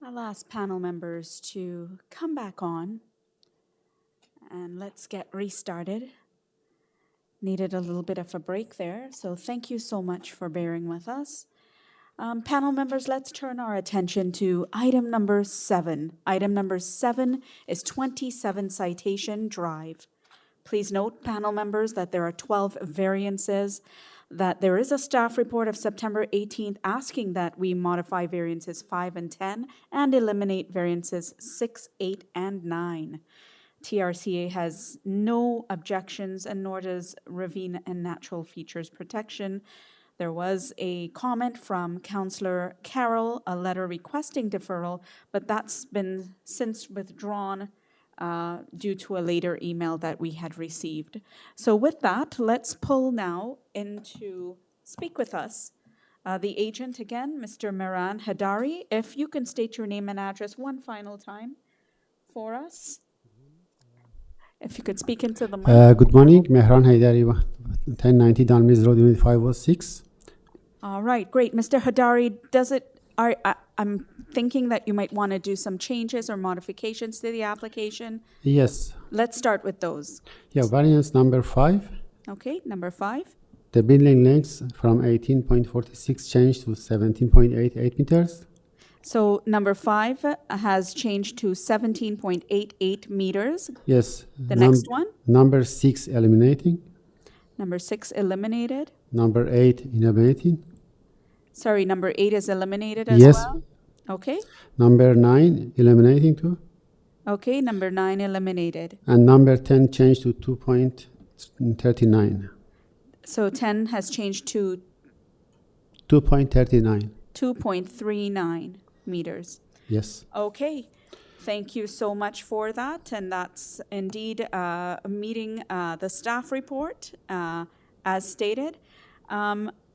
I'll ask panel members to come back on and let's get restarted. Needed a little bit of a break there, so thank you so much for bearing with us. Panel members, let's turn our attention to item number 7. Item number 7 is 27 Citation Drive. Please note, panel members, that there are 12 variances, that there is a staff report of September 18th asking that we modify variances 5 and 10 and eliminate variances 6, 8, and 9. TRCA has no objections, and nor does Ravine and Natural Features Protection. There was a comment from Councillor Carroll, a letter requesting deferral, but that's been since withdrawn due to a later email that we had received. So with that, let's pull now in to speak with us. The agent again, Mr. Mehran Hadari, if you can state your name and address one final time for us. If you could speak into the mic. Good morning, Mehran Haidari, 1090 Dalmiz Road, Unit 506. All right, great. Mr. Hadari, I'm thinking that you might want to do some changes or modifications to the application. Yes. Let's start with those. Yeah, variance number 5. Okay, number 5. The building lengths from 18.46 changed to 17.88 meters. So number 5 has changed to 17.88 meters. Yes. The next one? Number 6 eliminating. Number 6 eliminated. Number 8 eliminating. Sorry, number 8 is eliminated as yes. well? Okay. Number 9 eliminating too. Okay, number 9 eliminated. And number 10 changed to 2.39. So 10 has changed to 2.39. 2.39 meters. Yes. Okay. Thank you so much for that. And that's indeed meeting the staff report as stated.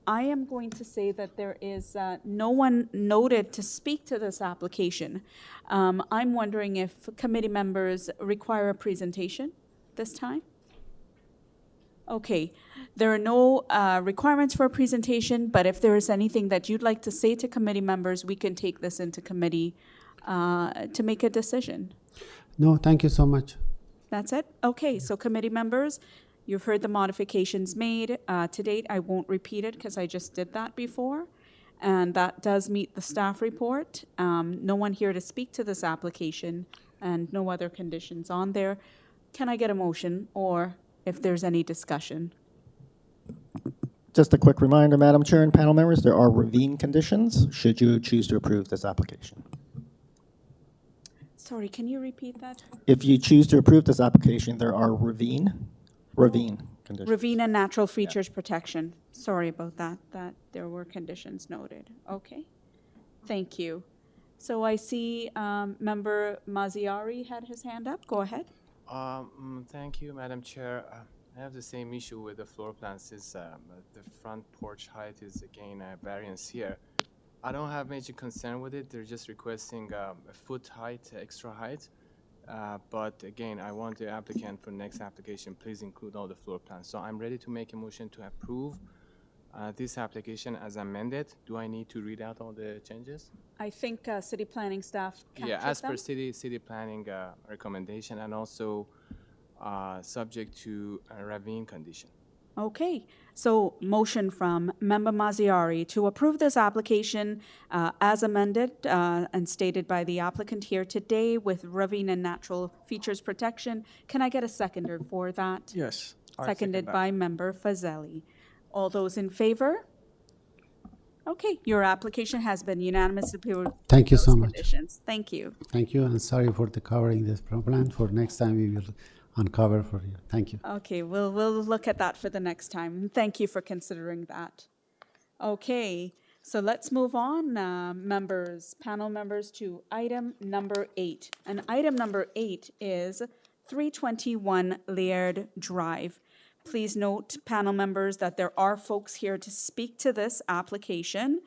I am going to say that there is no one noted to speak to this application. I'm wondering if committee members require a presentation this time? Okay, there are no requirements for a presentation, but if there is anything that you'd like to say to committee members, we can take this into committee to make a decision. No, thank you so much. That's it? Okay, so committee members, you've heard the modifications made to date. I won't repeat it because I just did that before. And that does meet the staff report. No one here to speak to this application and no other conditions on there. Can I get a motion or if there's any discussion? Just a quick reminder, Madam Chair and panel members, there are ravine conditions should you choose to approve this application. Sorry, can you repeat that? If you choose to approve this application, there are ravine conditions. Ravine and natural features protection. Sorry about that, that there were conditions noted. Okay, thank you. So I see Member Maziari had his hand up. Go ahead. Thank you, Madam Chair. I have the same issue with the floor plan since the front porch height is again a variance here. I don't have major concern with it. They're just requesting a foot height, extra height. But again, I want the applicant for next application, please include all the floor plans. So I'm ready to make a motion to approve this application as amended. Do I need to read out all the changes? I think city planning staff captured Yeah, as them. per city planning recommendation, and also subject to a ravine condition. Okay, so motion from Member Maziari to approve this application as amended and stated by the applicant here today with ravine and natural features protection. Can I get a seconder for that? Yes. I Seconded second that. by Member Fazeli. All those in favor? Okay, your application has been unanimously approved. Thank you with so those much. conditions. Thank you. Thank you, and sorry for the covering this problem. For next time, we will uncover for you. Thank you. Okay, we'll look at that for the next time. And thank you for considering that. Okay, so let's move on, panel members, to item number 8. And item number 8 is 321 LAIRD Drive. Please note, panel members, that there are folks here to speak to this application.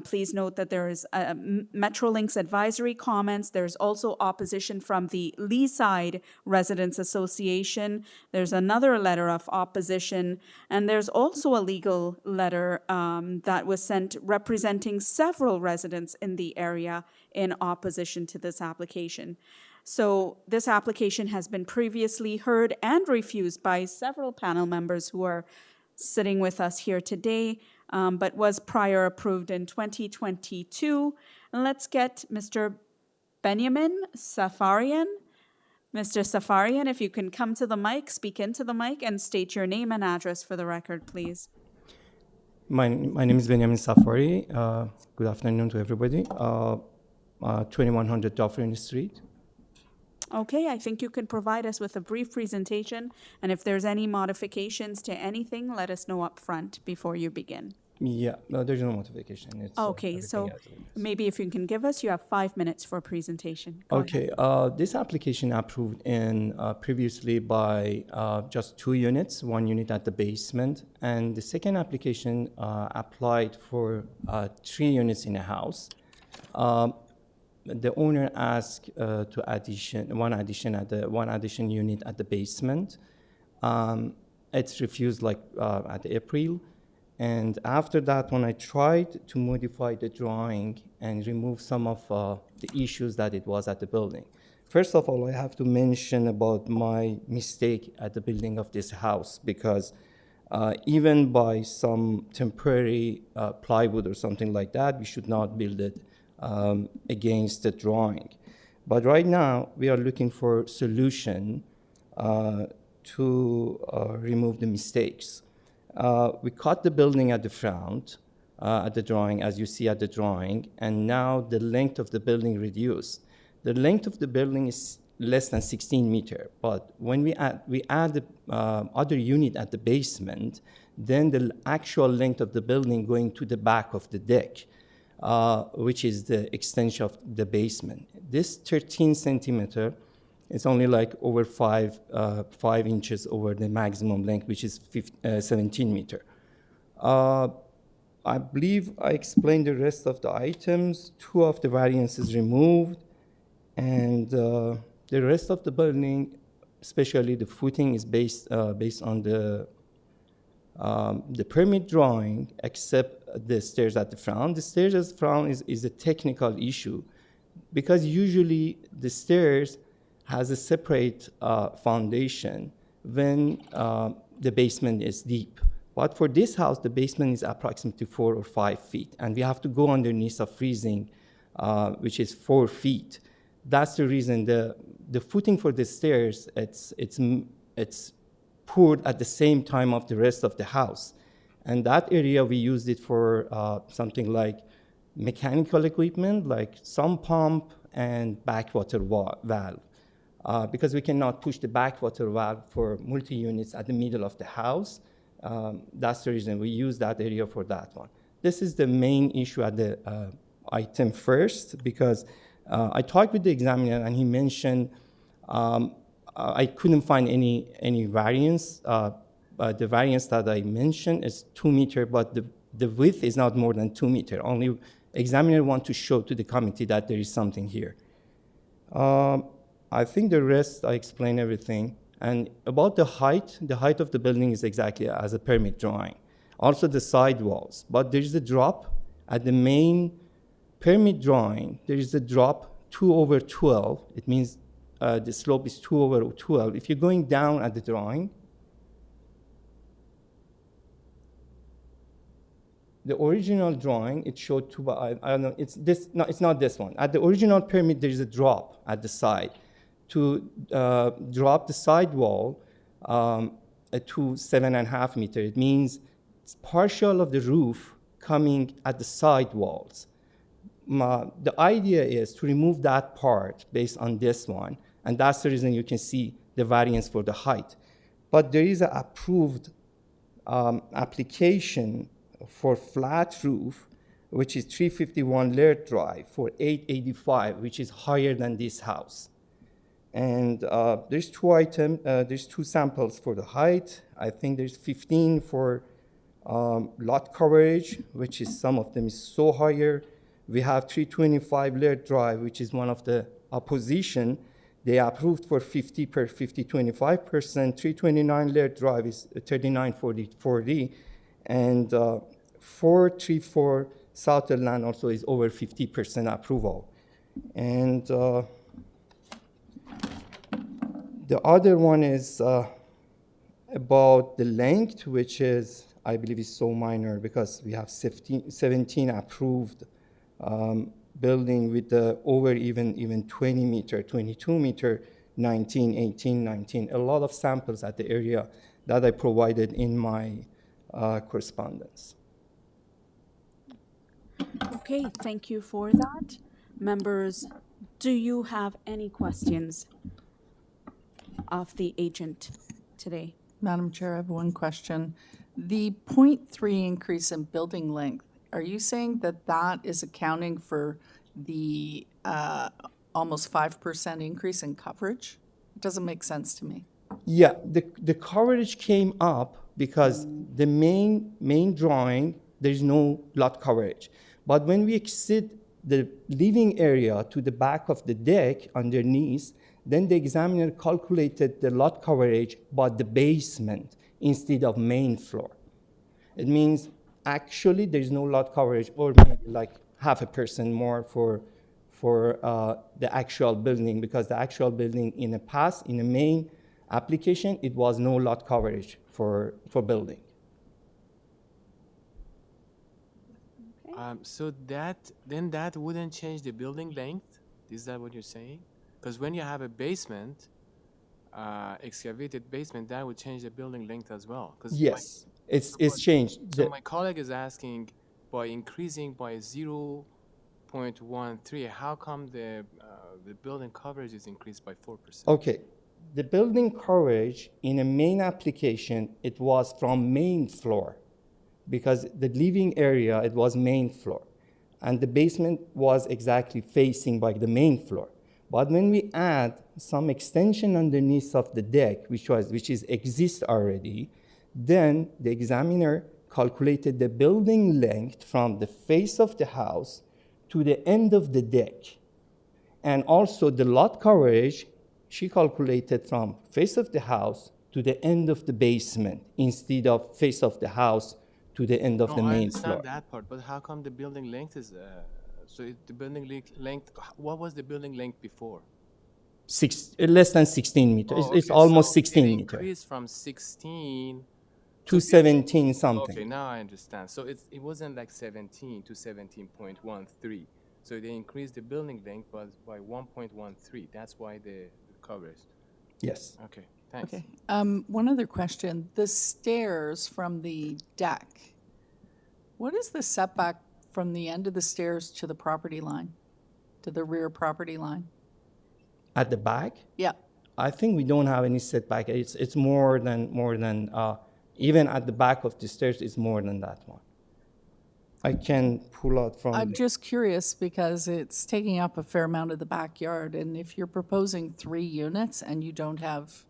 Please note that there is Metrolinx advisory comments. There's also opposition from the Leaside Residents Association. There's another letter of opposition, and there's also a legal letter that was sent representing several residents in the area in opposition to this application. So this application has been previously heard and refused by several panel members who are sitting with us here today, but was prior approved in 2022. And let's get Mr. Benjamin Safarian. Mr. Safarian, if you can come to the mic, speak into the mic, and state your name and address for the record, please. My name is Benjamin Safari. Good afternoon to everybody. 2100 Dufferin Street. Okay, I think you can provide us with a brief presentation, and if there's any modifications to anything, let us know up front before you begin. Yeah, no, there's no modification. It's, okay, so maybe if you can give us, you have 5 minutes for presentation. Go okay, this application approved in previously by just 2 units, 1 unit at the basement, and the second application applied for 3 units in a house. The owner asked to one addition unit at the basement. It's refused like at April. And after that, when I tried to modify the drawing and remove some of the issues that it was at the building. First of all, I have to mention about my mistake at the building of this house, because even by some temporary plywood or something like that, we should not build it against the drawing. But right now, we are looking for solution to remove the mistakes. We cut the building at the front, at the drawing, as you see at the drawing, and now the length of the building reduced. The length of the building is less than 16 meters, but when we add the other unit at the basement, then the actual length of the building going to the back of the deck, which is the extension of the basement. This 13 centimeter is only like over 5 inches over the maximum length, which is 17 meters. I believe I explained the rest of the items. 2 of the variances removed, and the rest of the building, especially the footing, is based on the permit drawing, except the stairs at the front. The stairs at the front is a technical issue, because usually the stairs has a separate foundation when the basement is deep. But for this house, the basement is approximately 4 or 5 feet, and we have to go underneath of freezing, which is 4 feet. That's the reason the footing for the stairs, it's poured at the same time of the rest of the house. And that area, we used it for something like mechanical equipment, like sump pump and backwater valve. Because we cannot push the backwater valve for multi-units at the middle of the house. That's the reason we use that area for that one. This is the main issue at the item first, because I talked with the examiner and he mentioned I couldn't find any variance. The variance that I mentioned is 2 meters, but the width is not more than 2 meters. Only examiner want to show to the committee that there is something here. I think the rest, I explained everything. And about the height of the building is exactly as a permit drawing. Also the side walls, but there is a drop at the main permit drawing. There is a drop 2/12. It means the slope is 2/12. If you're going down at the drawing, the original drawing, it showed I don't know, it's this, no, it's not this one. At the original permit, there is a drop at the side. To drop the side wall to 7.5 meters, it means it's partial of the roof coming at the side walls. The idea is to remove that part based on this one, and that's the reason you can see the variance for the height. But there is an approved application for flat roof, which is 351 LAIRD Drive for 885, which is higher than this house. And there's 2 items, there's 2 samples for the height. I think there's 15 for Lot coverage, which is some of them is so higher. We have 325 LAIRD drive, which is one of the opposition. They approved for 25%. 329 LAIRD drive is 3940, and 434 Sutherland also is over 50% approval. And the other one is about the length, which is, I believe, is so minor because we have 17 approved building with the over even 20 meter, 22 meter, 19, 18, 19. A lot of samples at the area that I provided in my correspondence. Okay, thank you for that. Members, do you have any questions of the agent today? Madam Chair, I have one question. The 0.3 increase in building length, are you saying that that is accounting for the almost 5% increase in coverage? It doesn't make sense to me. Yeah, the coverage came up because the main drawing, there's no lot coverage. But when we exceed the living area to the back of the deck underneath, then the examiner calculated the lot coverage by the basement instead of main floor. It means actually there's no lot coverage, or maybe like 0.5% more for the actual building, because the actual building in the past, in the main application, it was no lot coverage for building. So that wouldn't change the building length? Is that what you're saying? Because when you have a basement, excavated basement, that would change the building length as well. Yes, it's changed. So my colleague is asking, by increasing by 0.13, how come the building coverage is increased by 4%? Okay, the building coverage in a main application, it was from main floor, because the living area, it was main floor, and the basement was exactly facing by the main floor. But when we add some extension underneath of the deck, which exists already, then the examiner calculated the building length from the face of the house to the end of the deck. And also the lot coverage, she calculated from face of the house to the end of the basement instead of face of the house to the end of the main floor. I understand that part, but how come the building length is, the building length, what was the building length before? Less than 16 meters. Oh, okay. It's almost So 16 it meters. increased from 16 to 17 something. Okay, now I understand. So it wasn't like 17 to 17.13. So they increased the building length by 1.13. That's why the coverage. Yes. Okay, thanks. Okay. One other question. The stairs from the deck, what is the setback from the end of the stairs to the property line, to the rear property line? At the back? Yeah. I think we don't have any setback. It's more than even at the back of the stairs, it's more than that one. I can pull out from. I'm just curious because it's taking up a fair amount of the backyard, and if you're proposing 3 units and you don't have,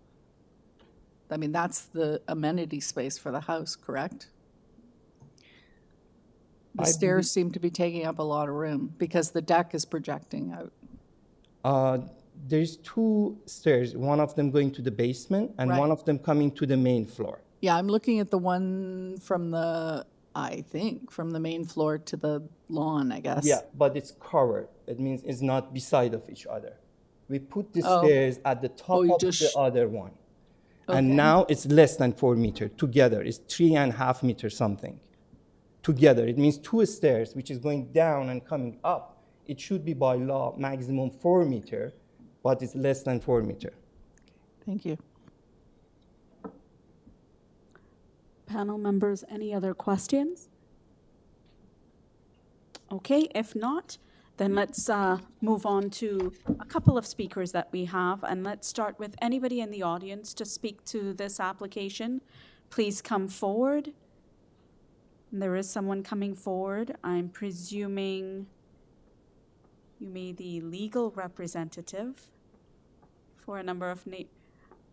I mean, that's the amenity space for the house, correct? The stairs seem to be taking up a lot of room because the deck is projecting out. There's 2 stairs, one of them going to the basement and Right. one of them coming to the main floor. Yeah, I'm looking at the one from the, I think, from the main floor to the lawn, I guess. Yeah, but it's covered. It means it's not beside of each other. We put the Oh. stairs at the top you of just the other one. Okay. And now it's less than 4 meters together. It's 3.5 meters something. Together, it means 2 stairs, which is going down and coming up. It should be by law maximum 4 meters, but it's less than 4 meters. Thank you. Panel members, any other questions? Okay, if not, then let's move on to a couple of speakers that we have, and let's start with anybody in the audience to speak to this application. Please come forward. And there is someone coming forward. I'm presuming you may be the legal representative for a number of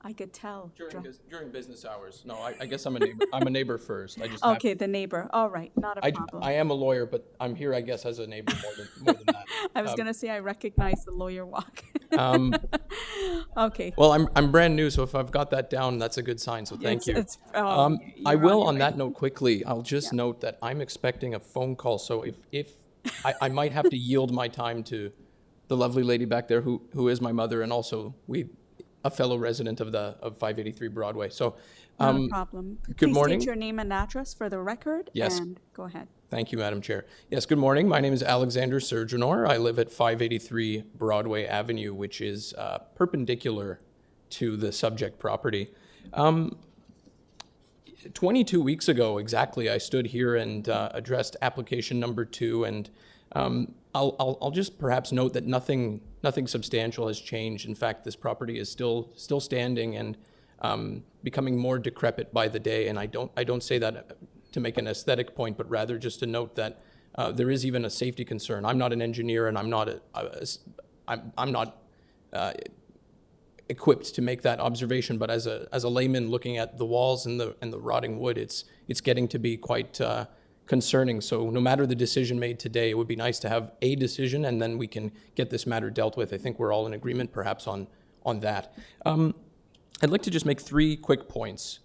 I could tell. During business hours. No, I guess I'm a neighbor. I'm a neighbor first. I just Okay, the neighbor. All right, not a problem. I am a lawyer, but I'm here, I guess, as a neighbor more than that. I was gonna say I recognize the lawyer walk. Okay. Well, I'm brand new, so if I've got that down, that's a good sign. So thank you. I will, on that note, quickly. I'll just note that I'm expecting a phone call. So if I might have to yield my time to the lovely lady back there, who is my mother, and also a fellow resident of 583 Broadway. So, no problem. Good morning. Please state your name and address for the record. Yes. And go ahead. Thank you, Madam Chair. Yes, good morning. My name is Alexander Surgenor. I live at 583 Broadway Avenue, which is perpendicular to the subject property. 22 weeks ago, exactly, I stood here and addressed application number 2, and I'll just perhaps note that nothing substantial has changed. In fact, this property is still standing and becoming more decrepit by the day. And I don't say that to make an aesthetic point, but rather just to note that there is even a safety concern. I'm not an engineer, and I'm not equipped to make that observation. But as a layman looking at the walls and the rotting wood, it's getting to be quite concerning. So no matter the decision made today, it would be nice to have a decision, and then we can get this matter dealt with. I think we're all in agreement perhaps on that. I'd like to just make 3 quick points.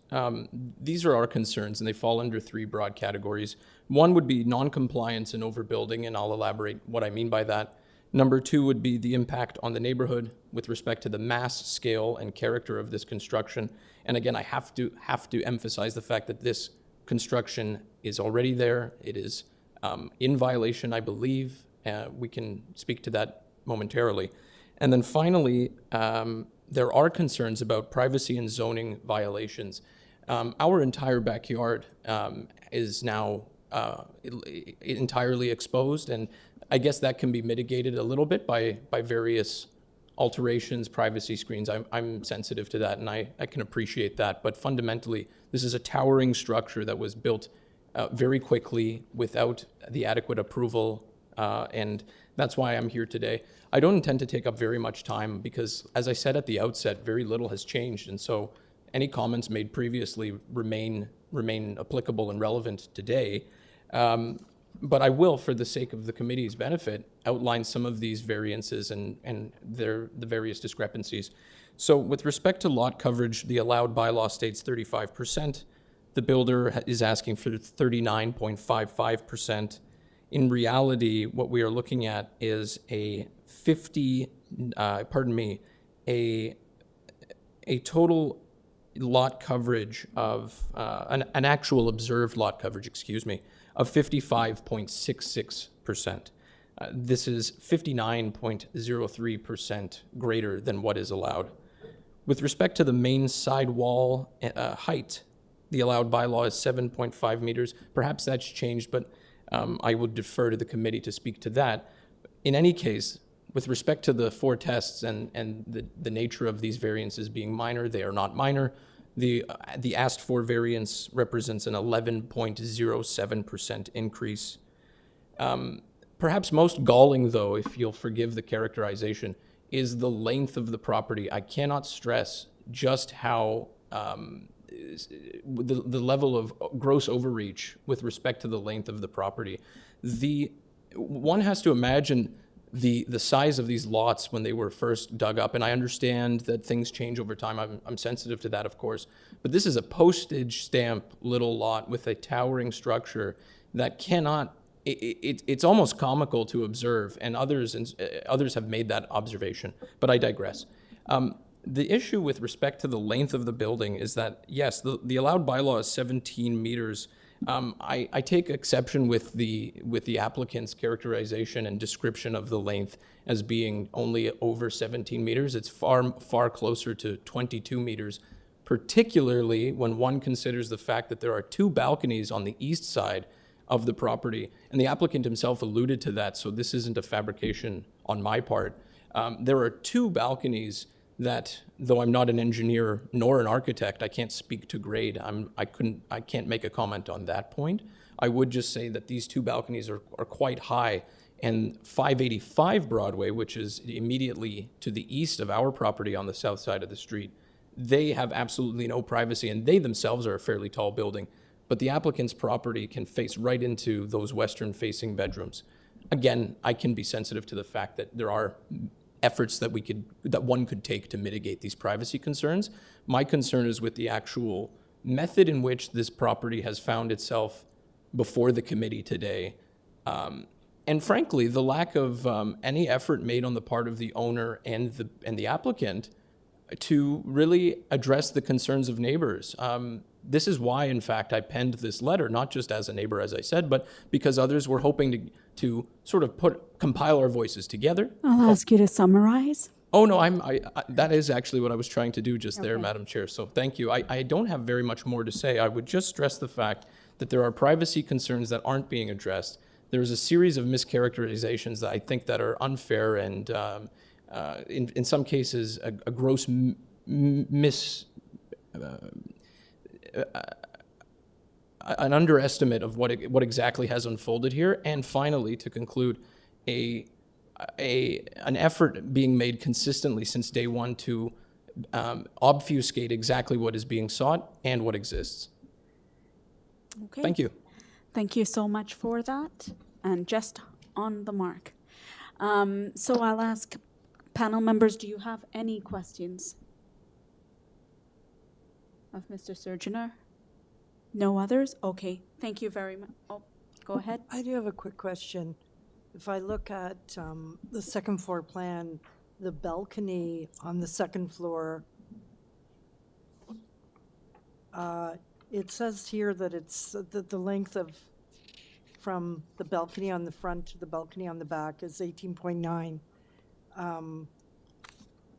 These are our concerns, and they fall under 3 broad categories. One would be non-compliance and overbuilding, and I'll elaborate what I mean by that. Number 2 would be the impact on the neighborhood with respect to the mass, scale, and character of this construction. And again, I have to emphasize the fact that this construction is already there. It is in violation, I believe. We can speak to that momentarily. And then finally, there are concerns about privacy and zoning violations. Our entire backyard is now entirely exposed, and I guess that can be mitigated a little bit by various alterations, privacy screens. I'm sensitive to that, and I can appreciate that. But fundamentally, this is a towering structure that was built very quickly without the adequate approval, and that's why I'm here today. I don't intend to take up very much time because, as I said at the outset, very little has changed, and so any comments made previously remain applicable and relevant today. But I will, for the sake of the committee's benefit, outline some of these variances and the various discrepancies. So with respect to lot coverage, the allowed bylaw states 35%. The builder is asking for 39.55%. In reality, what we are looking at is a total lot coverage of, an actual observed lot coverage, of 55.66%. This is 59.03% greater than what is allowed. With respect to the main side wall height, the allowed bylaw is 7.5 meters. Perhaps that's changed, but I would defer to the committee to speak to that. In any case, with respect to the 4 tests and the nature of these variances being minor, they are not minor. The asked for variance represents an 11.07% increase. Perhaps most galling, though, if you'll forgive the characterization, is the length of the property. I cannot stress just how the level of gross overreach with respect to the length of the property. One has to imagine the size of these lots when they were first dug up, and I understand that things change over time. I'm sensitive to that, of course, but this is a postage stamp little lot with a towering structure that cannot. It's almost comical to observe, and others have made that observation, but I digress. The issue with respect to the length of the building is that, yes, the allowed bylaw is 17 meters. I take exception with the applicant's characterization and description of the length as being only over 17 meters. It's far closer to 22 meters, particularly when one considers the fact that there are 2 balconies on the east side of the property, and the applicant himself alluded to that, so this isn't a fabrication on my part. There are 2 balconies that, though I'm not an engineer nor an architect, I can't speak to grade. I can't make a comment on that point. I would just say that these 2 balconies are quite high, and 585 Broadway, which is immediately to the east of our property on the south side of the street, they have absolutely no privacy, and they themselves are a fairly tall building. But the applicant's property can face right into those western-facing bedrooms. Again, I can be sensitive to the fact that there are efforts that one could take to mitigate these privacy concerns. My concern is with the actual method in which this property has found itself before the committee today. And frankly, the lack of any effort made on the part of the owner and the applicant to really address the concerns of neighbors. This is why, in fact, I penned this letter, not just as a neighbor, as I said, but because others were hoping to sort of compile our voices together. I'll ask you to summarize. Oh, no, that is actually what I was trying to do just there, Madam Chair. So thank you. I don't have very much more to say. I would just stress the fact that there are privacy concerns that aren't being addressed. There is a series of mischaracterizations that I think that are unfair and in some cases a gross an underestimate of what exactly has unfolded here. And finally, to conclude, an effort being made consistently since day one to obfuscate exactly what is being sought and what exists. Okay. Thank you. Thank you so much for that, and just on the mark. So I'll ask panel members, do you have any questions of Mr. Surgener? No others? Okay, thank you very much. Oh, go ahead. I do have a quick question. If I look at the second floor plan, the balcony on the second floor, it says here that it's the length of from the balcony on the front to the balcony on the back is 18.9.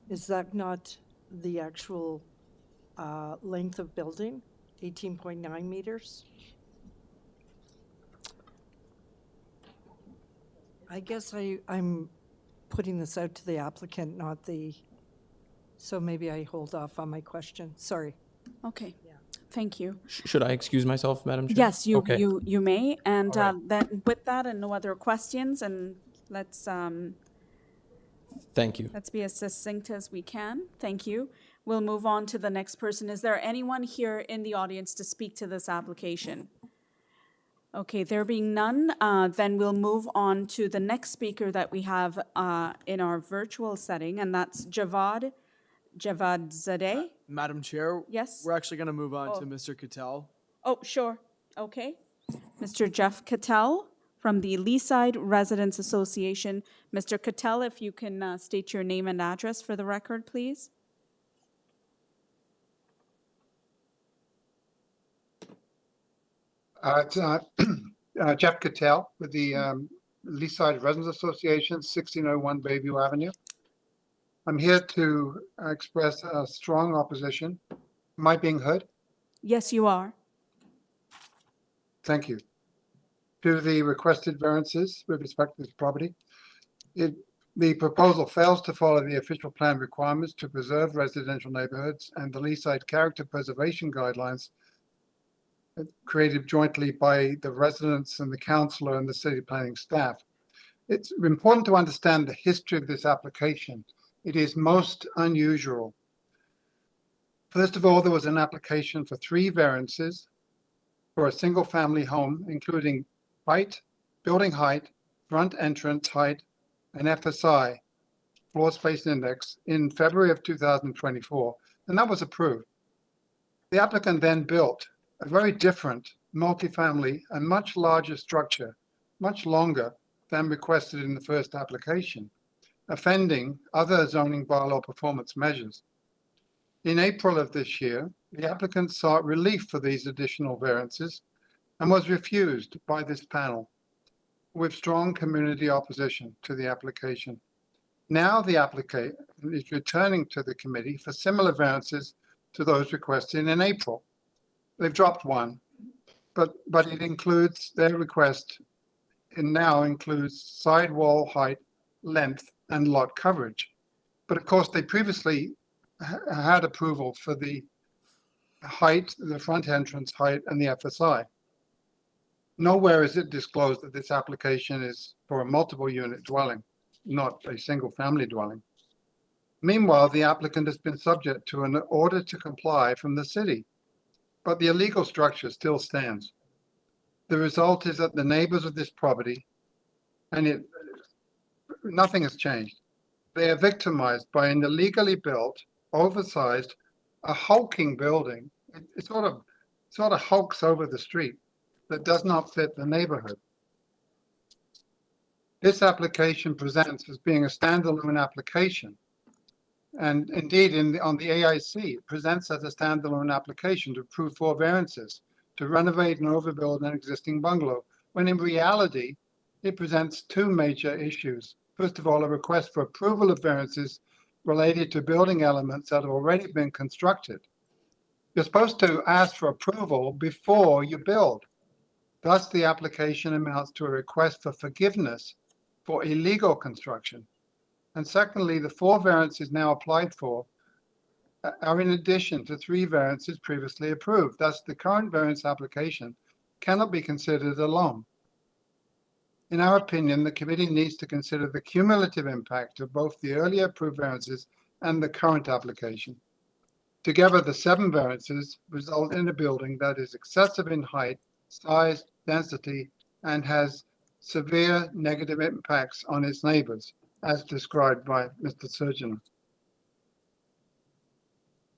Is that not the actual length of building, 18.9 meters? I guess I'm putting this out to the applicant, not the, so maybe I hold off on my question. Sorry. Okay, thank you. Should I excuse myself, Madam Chair? Yes, you Okay. you may. And All right. then with that and no other questions, and let's Thank you. be as succinct as we can. Thank you. We'll move on to the next person. Is there anyone here in the audience to speak to this application? Okay, there being none, then we'll move on to the next speaker that we have in our virtual setting, and that's Javadzadeh. Madam Chair? Yes? We're actually going to move on to Mr. Cattell. Oh, sure. Okay. Mr. Jeff Cattell from the Leaside Residents Association. Mr. Cattell, if you can state your name and address for the record, please. It's Jeff Cattell with the Leaside Residents Association, 1601 Bayview Avenue. I'm here to express a strong opposition. Am I being heard? Yes, you are. Thank you. To the requested variances with respect to this property. The proposal fails to follow the official plan requirements to preserve residential neighborhoods and the Leaside character preservation guidelines created jointly by the residents and the councillor and the city planning staff. It's important to understand the history of this application. It is most unusual. First of all, there was an application for 3 variances for a single family home, including height, building height, front entrance height, and FSI, floor space index, in February of 2024, and that was approved. The applicant then built a very different multifamily and much larger structure, much longer than requested in the first application, offending other zoning bylaw performance measures. In April of this year, the applicant sought relief for these additional variances and was refused by this panel with strong community opposition to the application. Now the applicant is returning to the committee for similar variances to those requested in April. They've dropped one, but it includes their request. It now includes sidewall height, length, and lot coverage. But of course, they previously had approval for the height, the front entrance height, and the FSI. Nowhere is it disclosed that this application is for a multiple unit dwelling, not a single family dwelling. Meanwhile, the applicant has been subject to an order to comply from the city, but the illegal structure still stands. The result is that the neighbors of this property, and nothing has changed. They are victimized by an illegally built, oversized, a hulking building. It sort of hulks over the street that does not fit the neighborhood. This application presents as being a standalone application. And indeed, on the AIC, it presents as a standalone application to approve 4 variances to renovate and overbuild an existing bungalow, when in reality, it presents 2 major issues. First of all, a request for approval of variances related to building elements that have already been constructed. You're supposed to ask for approval before you build. Thus, the application amounts to a request for forgiveness for illegal construction. And secondly, the 4 variances now applied for are in addition to 3 variances previously approved. Thus, the current variance application cannot be considered alone. In our opinion, the committee needs to consider the cumulative impact of both the earlier approved variances and the current application. Together, the 7 variances result in a building that is excessive in height, size, density, and has severe negative impacts on its neighbors, as described by Mr. Surgeon.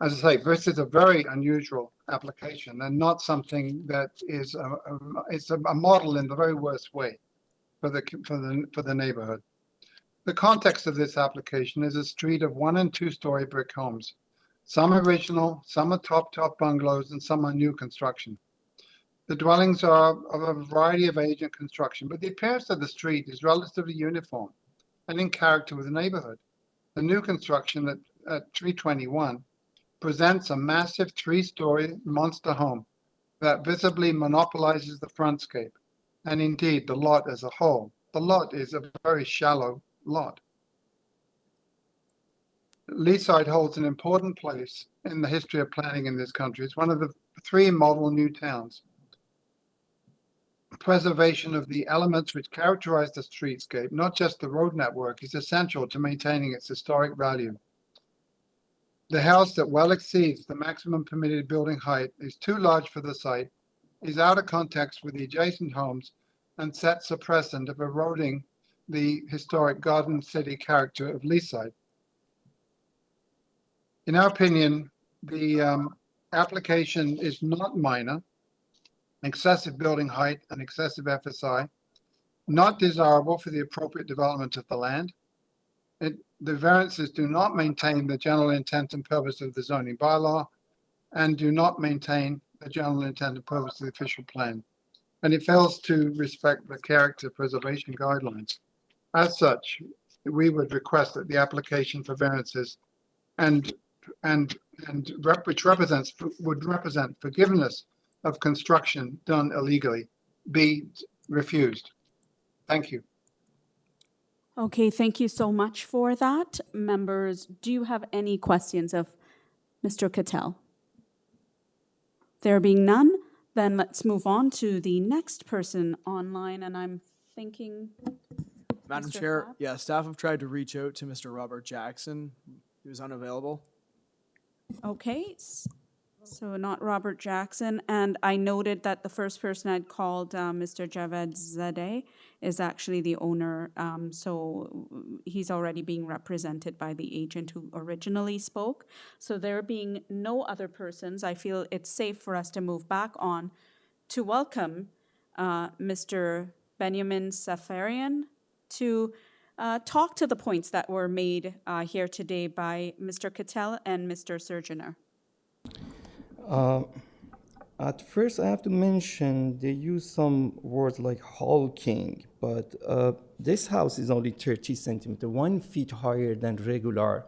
As I say, this is a very unusual application and not something that is it's a model in the very worst way for the neighborhood. The context of this application is a street of 1- and 2-story brick homes. Some original, some are top bungalows, and some are new construction. The dwellings are of a variety of age and construction, but the appearance of the street is relatively uniform and in character with the neighborhood. The new construction at 321 presents a massive 3-story monster home that visibly monopolizes the frontscape, and indeed the lot as a whole. The lot is a very shallow lot. Leaside holds an important place in the history of planning in this country. It's one of the 3 model new towns. Preservation of the elements which characterize the streetscape, not just the road network, is essential to maintaining its historic value. The house that well exceeds the maximum permitted building height is too large for the site, is out of context with the adjacent homes, and sets a precedent of eroding the historic Garden City character of Leaside. In our opinion, the application is not minor, excessive building height and excessive FSI, not desirable for the appropriate development of the land. The variances do not maintain the general intent and purpose of the zoning bylaw and do not maintain the general intent and purpose of the official plan. And it fails to respect the character preservation guidelines. As such, we would request that the application for variances which would represent forgiveness of construction done illegally be refused. Thank you. Okay, thank you so much for that. Members, do you have any questions of Mr. Cattell? There being none, then let's move on to the next person online, and I'm thinking... Madam Mr. Chair, Platt? yeah, staff have tried to reach out to Mr. Robert Jackson. He was unavailable. Okay, so not Robert Jackson, and I noted that the first person I'd called, Mr. Javed Zadeh, is actually the owner, so he's already being represented by the agent who originally spoke. So there being no other persons, I feel it's safe for us to move back on to welcome Mr. Benjamin Safarian to talk to the points that were made here today by Mr. Cattell and Mr. Surgener. At first, I have to mention they use some words like hulking, but this house is only 30 centimeters, 1 feet higher than regular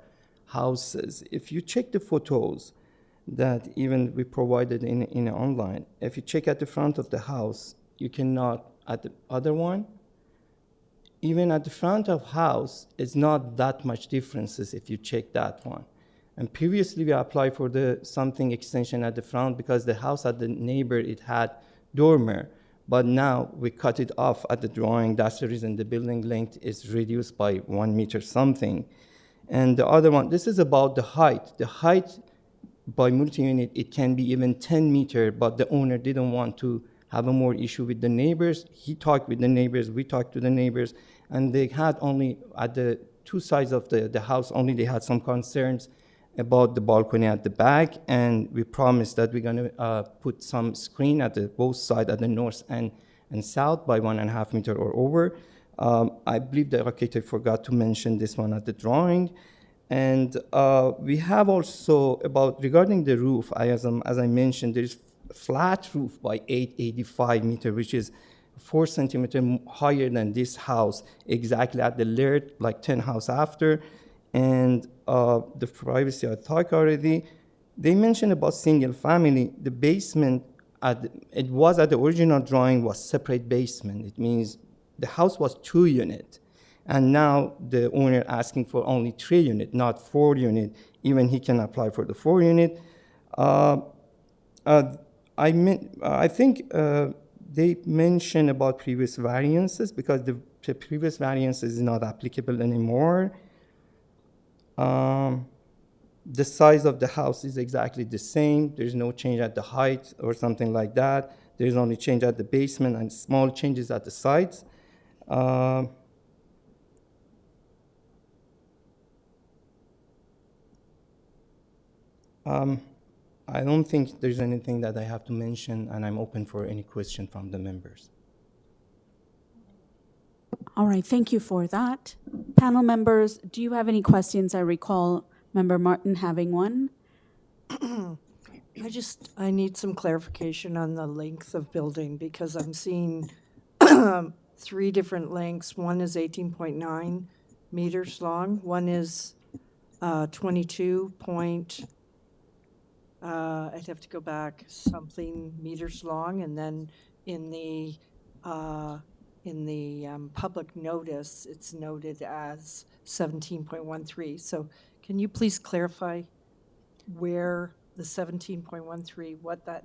houses. If you check the photos that even we provided in online, if you check at the front of the house, you cannot at the other one. Even at the front of house, it's not that much differences if you check that one. And previously we applied for the something extension at the front because the house at the neighbor, it had dormer. But now we cut it off at the drawing. That's the reason the building length is reduced by 1 meter something. And the other one, this is about the height. The height by multi-unit, it can be even 10 meter, but the owner didn't want to have a more issue with the neighbors. He talked with the neighbors, we talked to the neighbors, and they had only, at the two sides of the house, only they had some concerns about the balcony at the back, and we promised that we're gonna put some screen at the both sides, at the north and south by 1.5 meter or over. I believe the architect forgot to mention this one at the drawing. And we have also about, regarding the roof, as I mentioned, there's flat roof by 885 meter, which is 4 centimeter higher than this house, exactly at the LAIRD, like 10 house after. And the privacy I talked already. They mentioned about single family. The basement, it was at the original drawing was separate basement. It means the house was 2 unit. And now the owner asking for only 3 unit, not 4 unit. Even he can apply for the 4 unit. I think they mentioned about previous variances because the previous variance is not applicable anymore. The size of the house is exactly the same. There's no change at the height or something like that. There's only change at the basement and small changes at the sides. I don't think there's anything that I have to mention, and I'm open for any question from the members. All right, thank you for that. Panel members, do you have any questions? I recall Member Martin having one. I need some clarification on the length of building because I'm seeing 3 different lengths. One is 18.9 meters long. One is 22 point, I'd have to go back, something meters long. And then in the public notice, it's noted as 17.13. So can you please clarify where the 17.13, what that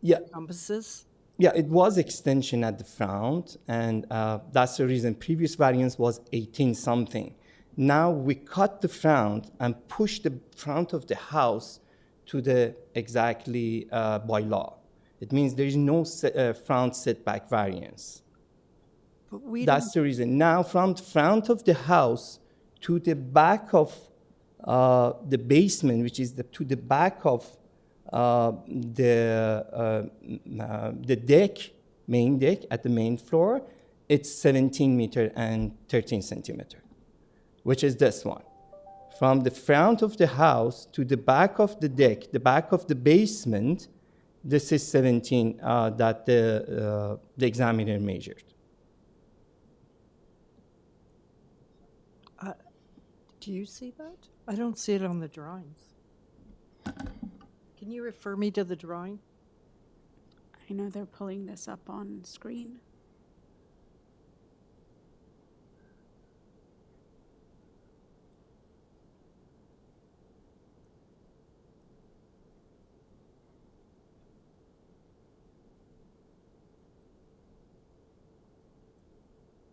encompasses? Yeah, it was extension at the front, and that's the reason previous variance was 18 something. Now we cut the front and push the front of the house to the exactly by law. It means there is no front setback variance. But that's the reason. Now from the front of the house to the back of the basement, which is to the back of the deck, main deck at the main floor, it's 17 meter and 13 centimeter, which is this one. From the front of the house to the back of the deck, the back of the basement, this is 17 that the examiner measured. Do you see that? I don't see it on the drawings. Can you refer me to the drawing? I know they're pulling this up on screen.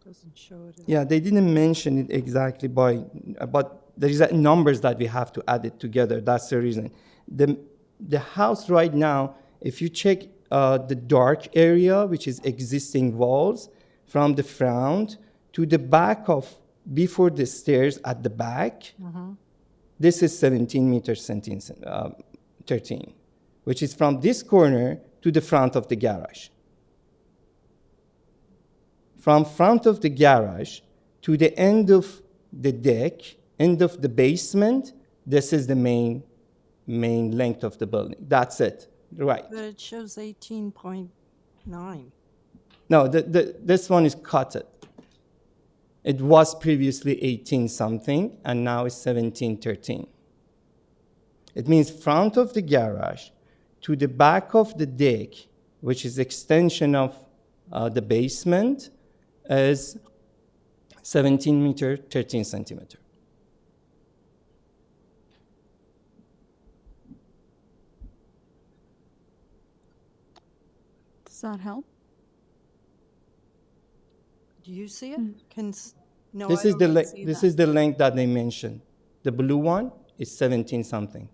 Doesn't show it. Yeah, they didn't mention it exactly but there is numbers that we have to add it together. That's the reason. The house right now, if you check the dark area, which is existing walls, from the front to the back of, before the stairs at the back, this is 17 meters, 13, which is from this corner to the front of the garage. From front of the garage to the end of the deck, end of the basement, this is the main length of the building. That's it, right? But it shows 18.9. No, this one is cut. It was previously 18 something, and now it's 1713. It means front of the garage to the back of the deck, which is extension of the basement, is 17 meter, 13 centimeter. Does that help? Do you see it? No, This I is don't the see this that. is the length that they mentioned. The blue one is 17 something.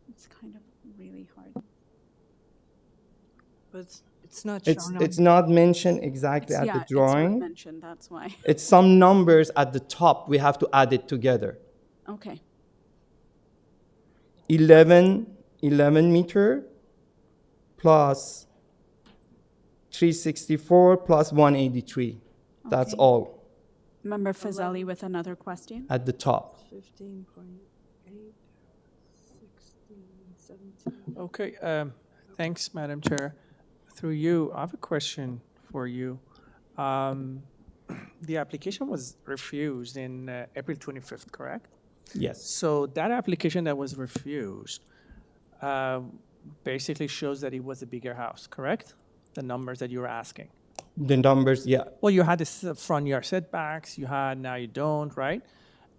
It's kind of really hard. But it's not It's shown it's on. not mentioned exactly at the It's not drawing. mentioned, that's why. It's some numbers at the top. We have to add it together. Okay. 11 meter plus 364 plus 183. That's Okay. all Member Fazeli with another question? at the top. 15.8, 16, 17. Okay, thanks, Madam Chair. Through you, I have a question for you. The application was refused in April 25th, correct? Yes. So that application that was refused basically shows that it was a bigger house, correct? The numbers that you were asking. The numbers, yeah. Well, you had this front yard setbacks, now you don't, right?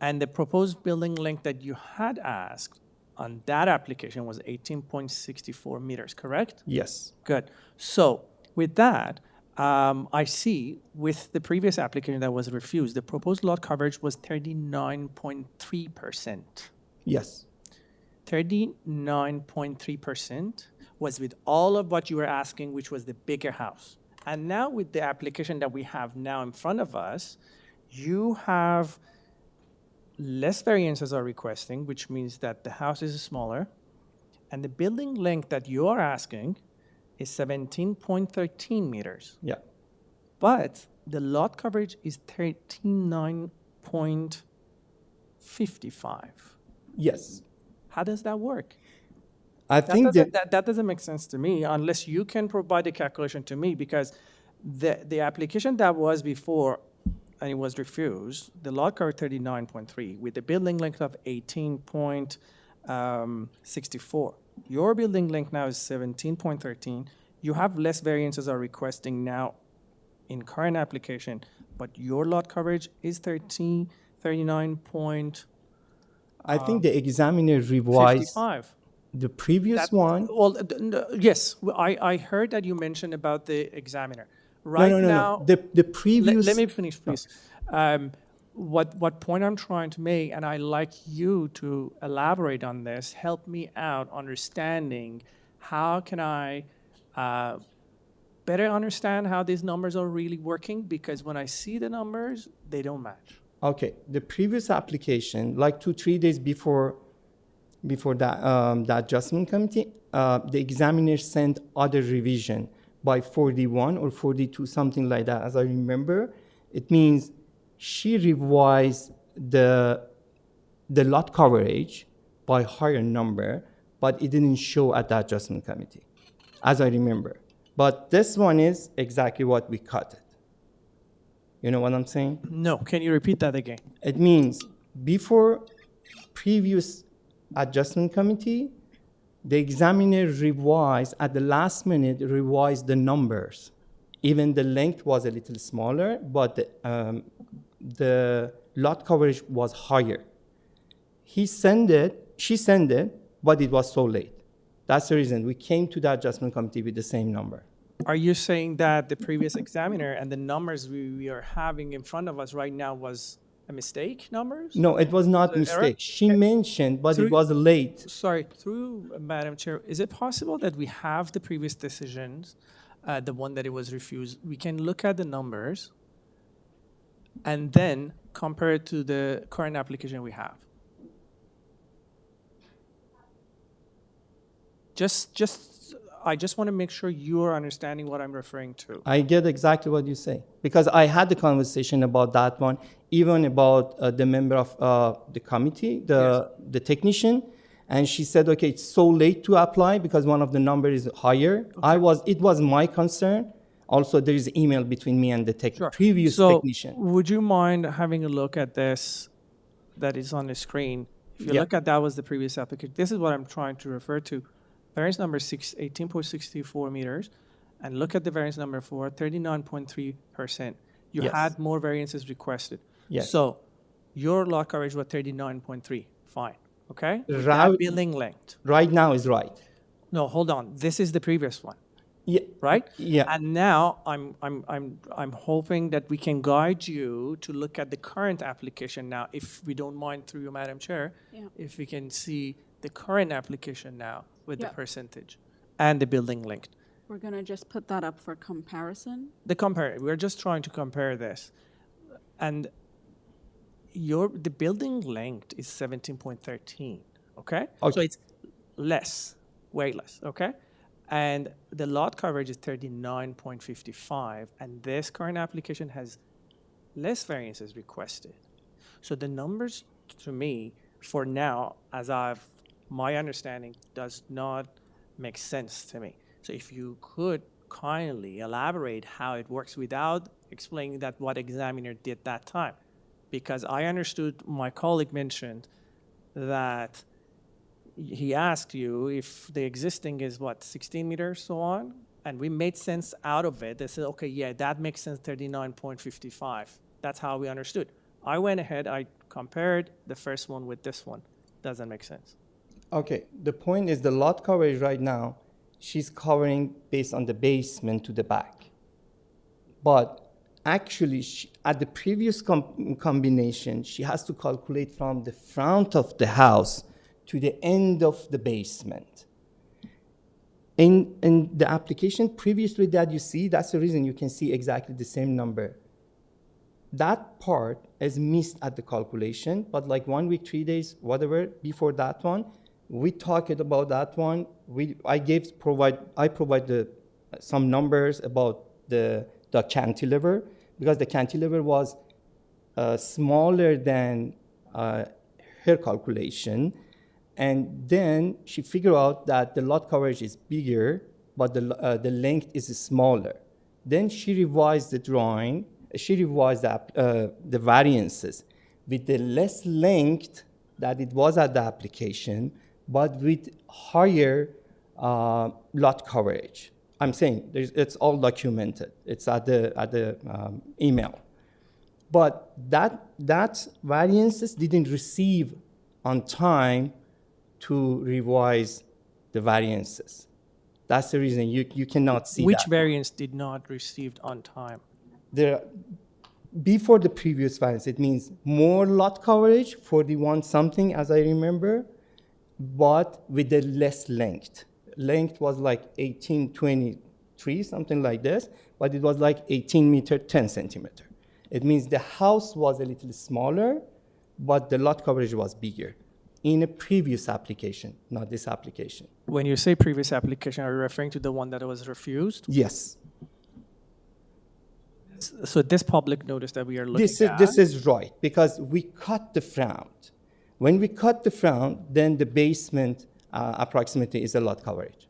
And the proposed building length that you had asked on that application was 18.64 meters, correct? Yes. Good. So with that, I see with the previous application that was refused, the proposed lot coverage was 39.3%. Yes. 39.3% was with all of what you were asking, which was the bigger house. And now with the application that we have now in front of us, you have less variances are requesting, which means that the house is smaller. And the building length that you are asking is 17.13 meters. Yeah. But the lot coverage is 39.55. Yes. How does that work? I think that doesn't make sense to me unless you can provide the calculation to me, because the application that was before and it was refused, the lot coverage 39.3 with the building length of 18.64. Your building length now is 17.13. You have less variances are requesting now in current application, but your lot coverage is 39. I think the examiner revised 55. the previous one. Well, yes, I heard that you mentioned about the examiner. Right no. now, The previous. Let me finish, please. What point I'm trying to make, and I like you to elaborate on this, help me out understanding how can I better understand how these numbers are really working, because when I see the numbers, they don't match. Okay, the previous application, like 2-3 days before that, the adjustment committee, the examiner sent other revision by 41 or 42, something like that, as I remember. It means she revised the lot coverage by higher number, but it didn't show at the adjustment committee, as I remember. But this one is exactly what we cut it. You know what I'm saying? No, can you repeat that again? It means before previous adjustment committee, the examiner revised, at the last minute, revised the numbers. Even the length was a little smaller, but the lot coverage was higher. She sent it, but it was so late. That's the reason we came to the adjustment committee with the same number. Are you saying that the previous examiner and the numbers we are having in front of us right now was a mistake numbers? No, it was not Was it error? mistake. She mentioned, but Through- it was late. Sorry, through Madam Chair, is it possible that we have the previous decisions, the one that it was refused, we can look at the numbers and then compare it to the current application we have? I just want to make sure you are understanding what I'm referring to. I get exactly what you say, because I had the conversation about that one, even about the member of the committee, the technician, and she said, okay, it's so late to apply because one of the numbers is higher. It was my concern. Also, there is email between me and the previous technician. Would you mind having a look at this that is on the screen? If you Yeah. look at that was the previous application. This is what I'm trying to refer to. Variance number 18.64 meters, and look at the variance number for 39.3%. You Yes. had more variances requested. Yes. So your lot coverage was 39.3. Fine. Okay? With Right- that building length. Right now is right. No, hold on. This is the previous one. Yeah. right? Yeah. And now I'm hoping that we can guide you to look at the current application now, if we don't mind through you, Madam Chair, Yeah. if we can see the current application now with the Yep. percentage and the building length. We're gonna just put that up for comparison. We're just trying to compare this. And the building length is 17.13, okay? Okay. So it's less, way less, okay? And the lot coverage is 39.55, and this current application has less variances requested. So the numbers, to me, for now, my understanding, does not make sense to me. So if you could kindly elaborate how it works without explaining that what examiner did that time. Because I understood my colleague mentioned that he asked you if the existing is 16 meters, so on, and we made sense out of it. They said, okay, yeah, that makes sense, 39.55. That's how we understood. I went ahead, I compared the first one with this one. Doesn't make sense. Okay, the point is the lot coverage right now, she's covering based on the basement to the back. But actually, at the previous combination, she has to calculate from the front of the house to the end of the basement. In the application previously that you see, that's the reason you can see exactly the same number. That part is missed at the calculation, but like 1 week, 3 days, whatever, before that one, we talked about that one. I provide some numbers about the cantilever, because the cantilever was smaller than her calculation. And then she figured out that the lot coverage is bigger, but the length is smaller. Then she revised the drawing. She revised the variances with the less length that it was at the application, but with higher lot coverage. I'm saying it's all documented. It's at the email. But that variances didn't receive on time to revise the variances. That's the reason you cannot see Which that. variance did not received on time? Before the previous variance, it means more lot coverage, 41 something, as I remember, but with the less length. Length was like 1823, something like this, but it was like 18 meter, 10 centimeter. It means the house was a little smaller, but the lot coverage was bigger in a previous application, not this application. When you say previous application, are you referring to the one that was refused? Yes. So this public notice that we are looking at. This is right, because we cut the front. When we cut the front, then the basement approximately is a lot coverage.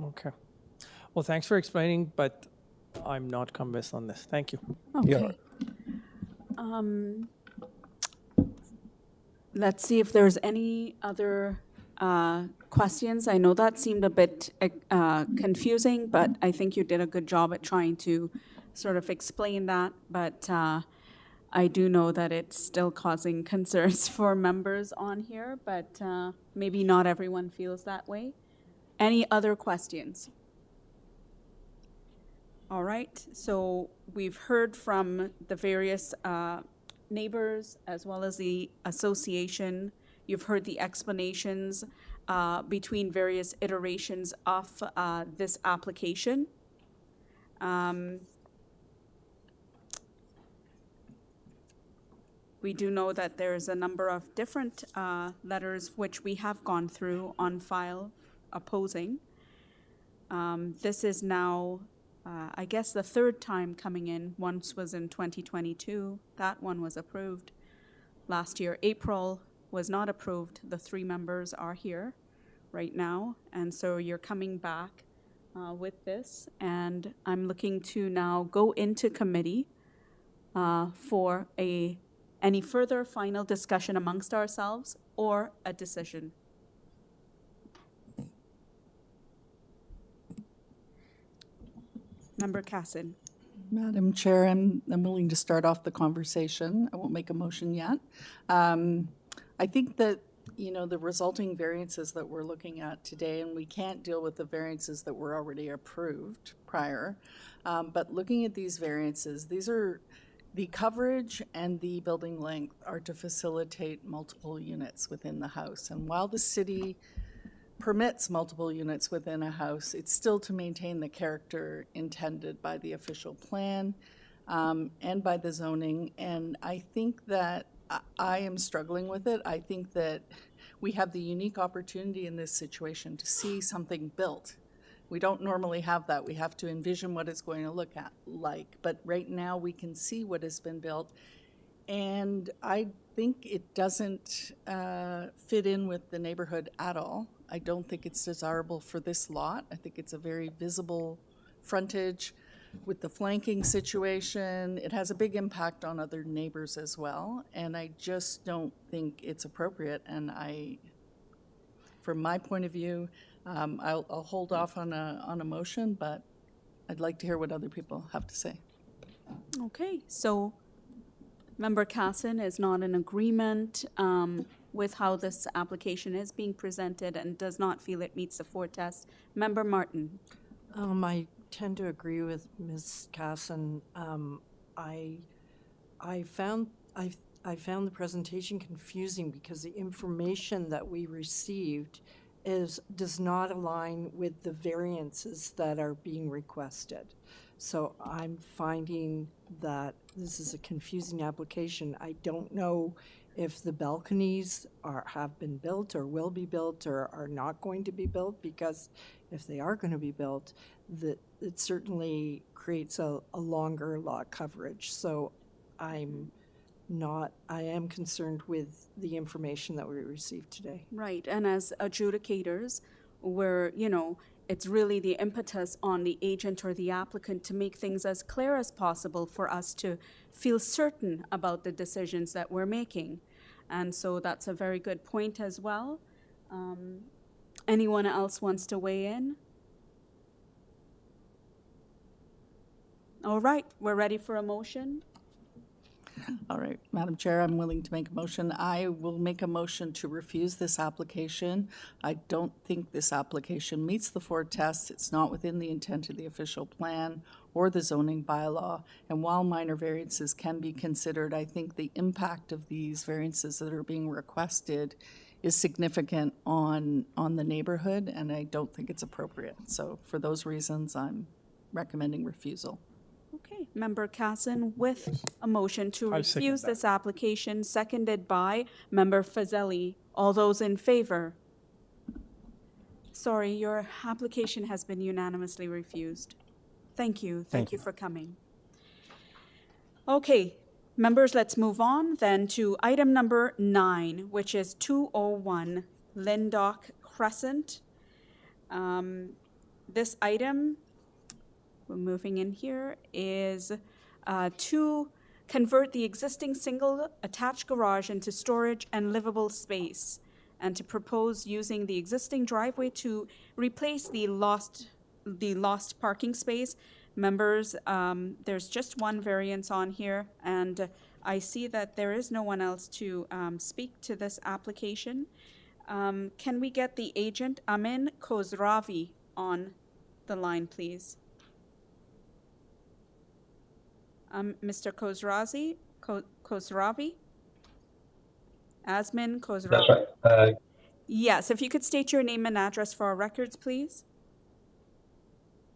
Okay. Well, thanks for explaining, but I'm not convinced on this. Thank you. Okay. Let's see if there's any other questions. I know that seemed a bit confusing, but I think you did a good job at trying to sort of explain that. But I do know that it's still causing concerns for members on here, but maybe not everyone feels that way. Any other questions? All right, so we've heard from the various neighbors as well as the association. You've heard the explanations between various iterations of this application. We do know that there's a number of different letters which we have gone through on file opposing. This is now I guess the third time coming in. Once was in 2022. That one was approved. Last year, April, was not approved. The 3 members are here right now. And so you're coming back with this. And I'm looking to now go into committee for any further final discussion amongst ourselves or a decision. Member Cassin. Madam Chair, I'm willing to start off the conversation. I won't make a motion yet. I think that you know, the resulting variances that we're looking at today, and we can't deal with the variances that were already approved prior, but looking at these variances, these are the coverage and the building length are to facilitate multiple units within the house. And while the city permits multiple units within a house, it's still to maintain the character intended by the official plan and by the zoning. And I think that I am struggling with it. I think that we have the unique opportunity in this situation to see something built. We don't normally have that. We have to envision what it's going to look like. But right now we can see what has been built. And I think it doesn't fit in with the neighborhood at all. I don't think it's desirable for this lot. I think it's a very visible frontage with the flanking situation. It has a big impact on other neighbors as well. And I just don't think it's appropriate. And from my point of view, I'll hold off on a motion, but I'd like to hear what other people have to say. Okay, so Member Casson is not in agreement with how this application is being presented and does not feel it meets the 4 tests. Member Martin. I tend to agree with Ms. Casson. I found the presentation confusing because the information that we received does not align with the variances that are being requested. So I'm finding that this is a confusing application. I don't know if the balconies have been built or will be built or are not going to be built, because if they are going to be built, it certainly creates a longer lot coverage. So I am concerned with the information that we received today. Right, and as adjudicators, it's really the impetus on the agent or the applicant to make things as clear as possible for us to feel certain about the decisions that we're making. And so that's a very good point as well. Anyone else wants to weigh in? All right, we're ready for a motion. All right, Madam Chair, I'm willing to make a motion. I will make a motion to refuse this application. I don't think this application meets the 4 tests. It's not within the intent of the official plan or the zoning bylaw. And while minor variances can be considered, I think the impact of these variances that are being requested is significant on the neighborhood, and I don't think it's appropriate. So for those reasons, I'm recommending refusal. Okay, Member Casson with a motion to refuse this application, seconded by Member Fazeli. All those in favor? Sorry, your application has been unanimously refused. Thank you. Thank you for coming. Okay, members, let's move on then to item number 9, which is 201 LYNEDOCK Crescent. This item, we're moving in here, is to convert the existing single attached garage into storage and livable space, and to propose using the existing driveway to replace the lost parking space. Members, there's just one variance on here, and I see that there is no one else to speak to this application. Can we get the agent, Amin Khosravi, on the line, please? Mr. Khosravi? Asmin Khosravi? That's right. Yes, if you could state your name and address for our records, please.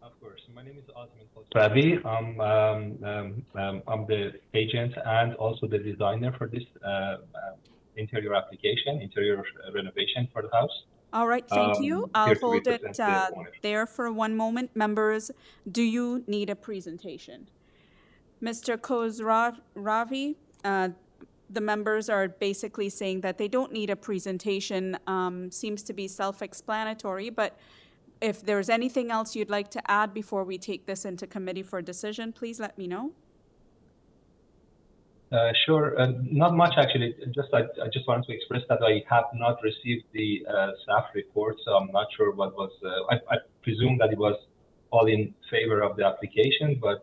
Of course. My name is Asmin Khosravi. I'm the agent and also the designer for this interior application, interior renovation for the house. All right, thank you. I'll hold it there for one moment. Members, do you need a presentation? Mr. Khosravi, the members are basically saying that they don't need a presentation. Seems to be self-explanatory, but if there's anything else you'd like to add before we take this into committee for decision, please let me know. Sure. Not much, actually. I just wanted to express that I have not received the staff report, so I'm not sure what was. I presume that it was all in favor of the application, but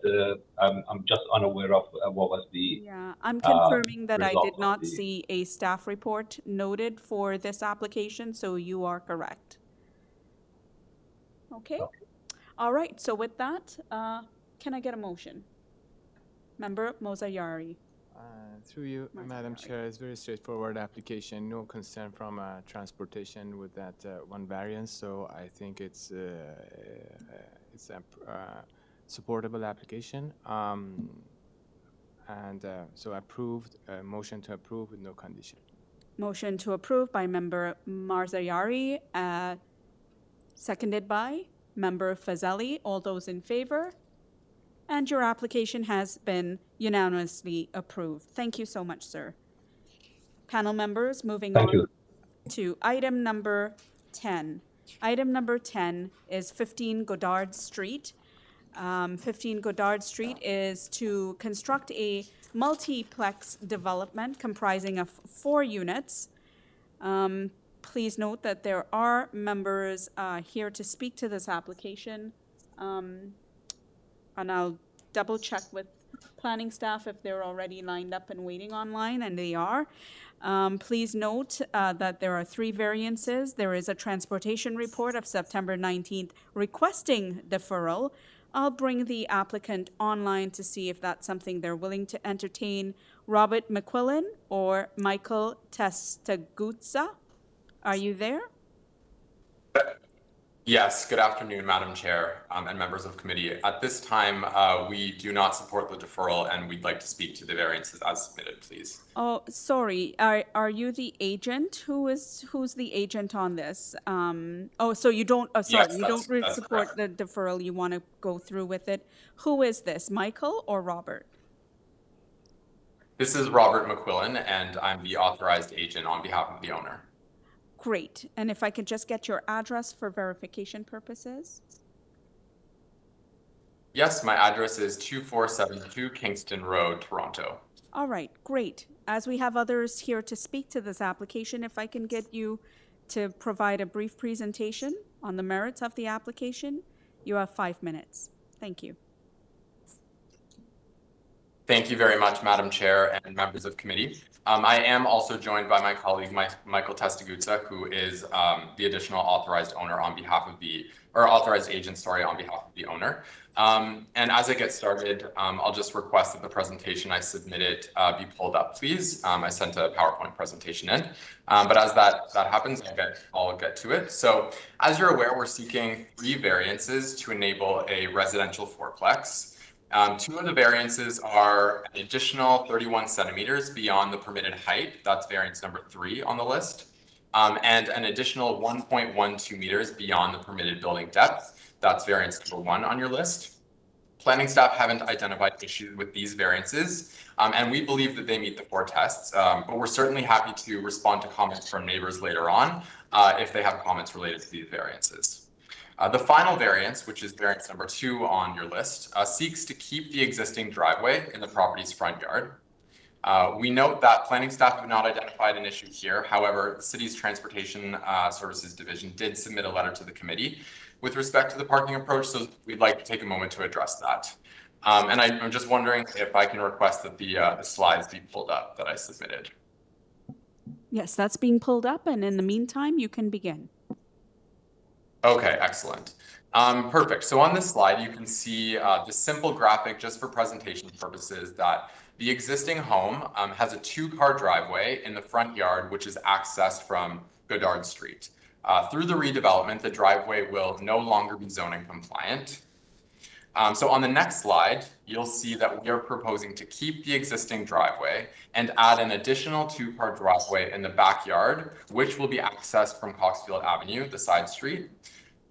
I'm just unaware of what was the Yeah, I'm confirming that I result did of not the. see a staff report noted for this application, so you are correct. Okay? All right, so with that, can I get a motion? Member Mozayari. Through you, Madam Chair, it's very straightforward application. No concern from transportation with that one variance. So I think it's a supportable application. So approved. Motion to approve with no condition. Motion to approve by Member Marzayari, seconded by Member Fazeli. All those in favor? And your application has been unanimously approved. Thank you so much, sir. Panel members, moving on to item number 10. Item number 10 is 15 Goddard Street. 15 Goddard Street is to construct a multiplex development comprising of 4 units. Please note that there are members here to speak to this application. And I'll double check with planning staff if they're already lined up and waiting online, and they are. Please note that there are 3 variances. There is a transportation report of September 19th requesting deferral. I'll bring the applicant online to see if that's something they're willing to entertain. Robert McQuillan or Michael Testagutsa, are you there? Yes, good afternoon, Madam Chair and members of committee. At this time, we do not support the deferral and we'd like to speak to the variances as submitted, please. Oh, sorry. Are you the agent? Who's the agent on this? So you don't, sorry, Yes, you don't that's support correct. the deferral. You want to go through with it. Who is this, Michael or Robert? This is Robert McQuillan and I'm the authorized agent on behalf of the owner. Great. And if I could just get your address for verification purposes. Yes, my address is 2472 Kingston Road, Toronto. All right, great. As we have others here to speak to this application, if I can get you to provide a brief presentation on the merits of the application, you have 5 minutes. Thank you. Thank you very much, Madam Chair and members of committee. I am also joined by my colleague, Michael Testagutsa, who is the additional authorized owner on behalf of authorized agent, sorry, on behalf of the owner. And as I get started, I'll just request that the presentation I submitted be pulled up, please. I sent a PowerPoint presentation in, but as that happens, I'll get to it. So as you're aware, we're seeking 3 variances to enable a residential fourplex. 2 of the variances are an additional 31 centimeters beyond the permitted height. That's variance number 3 on the list. And an additional 1.12 meters beyond the permitted building depth. That's variance number 1 on your list. Planning staff haven't identified issues with these variances, and we believe that they meet the 4 tests, but we're certainly happy to respond to comments from neighbors later on if they have comments related to these variances. The final variance, which is variance number 2 on your list, seeks to keep the existing driveway in the property's front yard. We note that planning staff have not identified an issue here. However, the city's Transportation Services Division did submit a letter to the committee with respect to the parking approach, so we'd like to take a moment to address that. And I'm just wondering if I can request that the slides be pulled up that I submitted. Yes, that's being pulled up, and in the meantime, you can begin. Okay, excellent. Perfect. So on this slide, you can see the simple graphic just for presentation purposes that the existing home has a 2-car driveway in the front yard, which is accessed from Goddard Street. Through the redevelopment, the driveway will no longer be zoning compliant. So on the next slide, you'll see that we are proposing to keep the existing driveway and add an additional 2-car driveway in the backyard, which will be accessed from COCKSFIELD Avenue, the side street.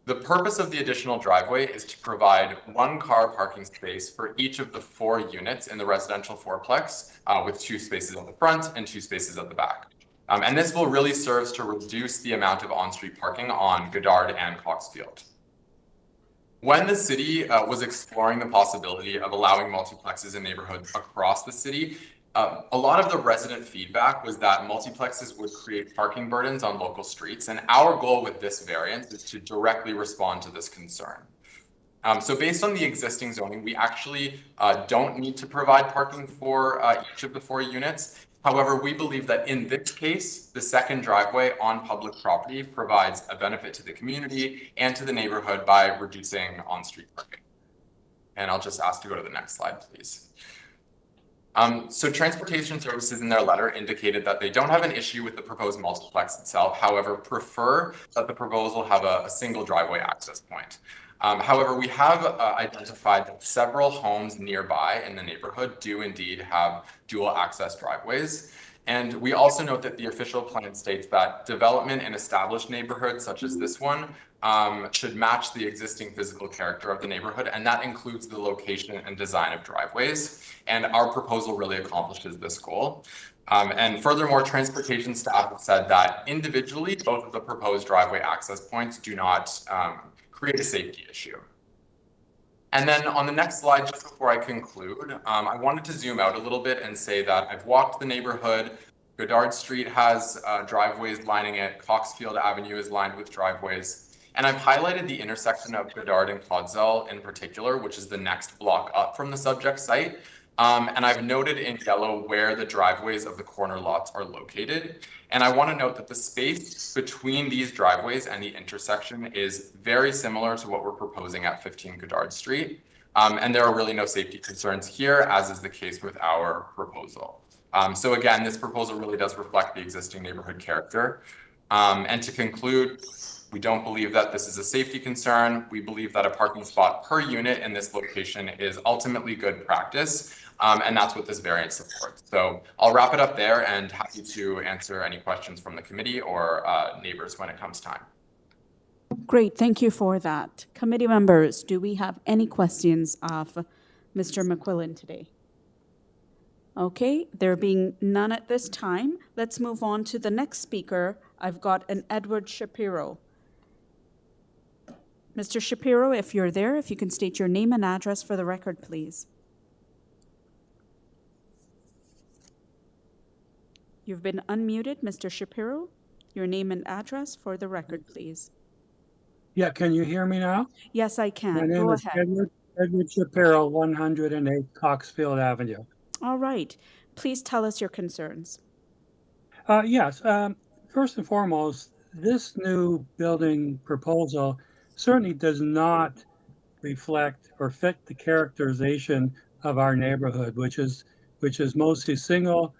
The purpose of the additional driveway is to provide 1-car parking space for each of the 4 units in the residential fourplex, with 2 spaces at the front and 2 spaces at the back. And this will really serve to reduce the amount of on-street parking on Goddard and COCKSFIELD. When the city was exploring the possibility of allowing multiplexes in neighborhoods across the city, a lot of the resident feedback was that multiplexes would create parking burdens on local streets, and our goal with this variance is to directly respond to this concern. So based on the existing zoning, we actually don't need to provide parking for each of the 4 units. However, we believe that in this case, the second driveway on public property provides a benefit to the community and to the neighborhood by reducing on-street parking. And I'll just ask to go to the next slide, please. So Transportation Services in their letter indicated that they don't have an issue with the proposed multiplex itself, however, prefer that the proposal have a single driveway access point. However, we have identified that several homes nearby in the neighborhood do indeed have dual access driveways. And we also note that the official plan states that development in established neighborhoods such as this one should match the existing physical character of the neighborhood, and that includes the location and design of driveways. And our proposal really accomplishes this goal. And furthermore, transportation staff have said that individually, both of the proposed driveway access points do not create a safety issue. And then on the next slide, just before I conclude, I wanted to zoom out a little bit and say that I've walked the neighborhood. Goddard Street has driveways lining it. COCKSFIELD Avenue is lined with driveways. And I've highlighted the intersection of Goddard and Clodsell in particular, which is the next block up from the subject site. And I've noted in yellow where the driveways of the corner lots are located. And I want to note that the space between these driveways and the intersection is very similar to what we're proposing at 15 Goddard Street. And there are really no safety concerns here, as is the case with our proposal. So again, this proposal really does reflect the existing neighborhood character. And to conclude, we don't believe that this is a safety concern. We believe that a parking spot per unit in this location is ultimately good practice. And that's what this variance supports. So I'll wrap it up there and happy to answer any questions from the committee or neighbors when it comes time. Great, thank you for that. Committee members, do we have any questions of Mr. McQuillan today? Okay, there being none at this time, let's move on to the next speaker. I've got an Edward Shapiro. Mr. Shapiro, if you're there, if you can state your name and address for the record, please. You've been unmuted, Mr. Shapiro. Your name and address for the record, please. Yeah, can you hear me now? Yes, I can. My name Go is ahead. Edward Shapiro, 108 COCKSFIELD Avenue. All right. Please tell us your concerns. Yes. First and foremost, this new building proposal certainly does not reflect or fit the characterization of our neighborhood, which is mostly single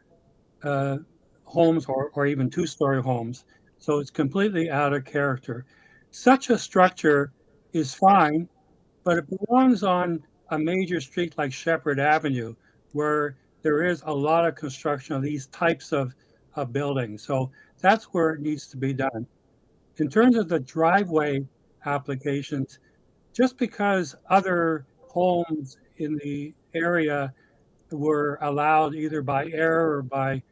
homes or even two-story homes. So it's completely out of character. Such a structure is fine, but it belongs on a major street like Shepherd Avenue, where there is a lot of construction of these types of buildings. So that's where it needs to be done. In terms of the driveway applications, just because other homes in the area were allowed either by error or by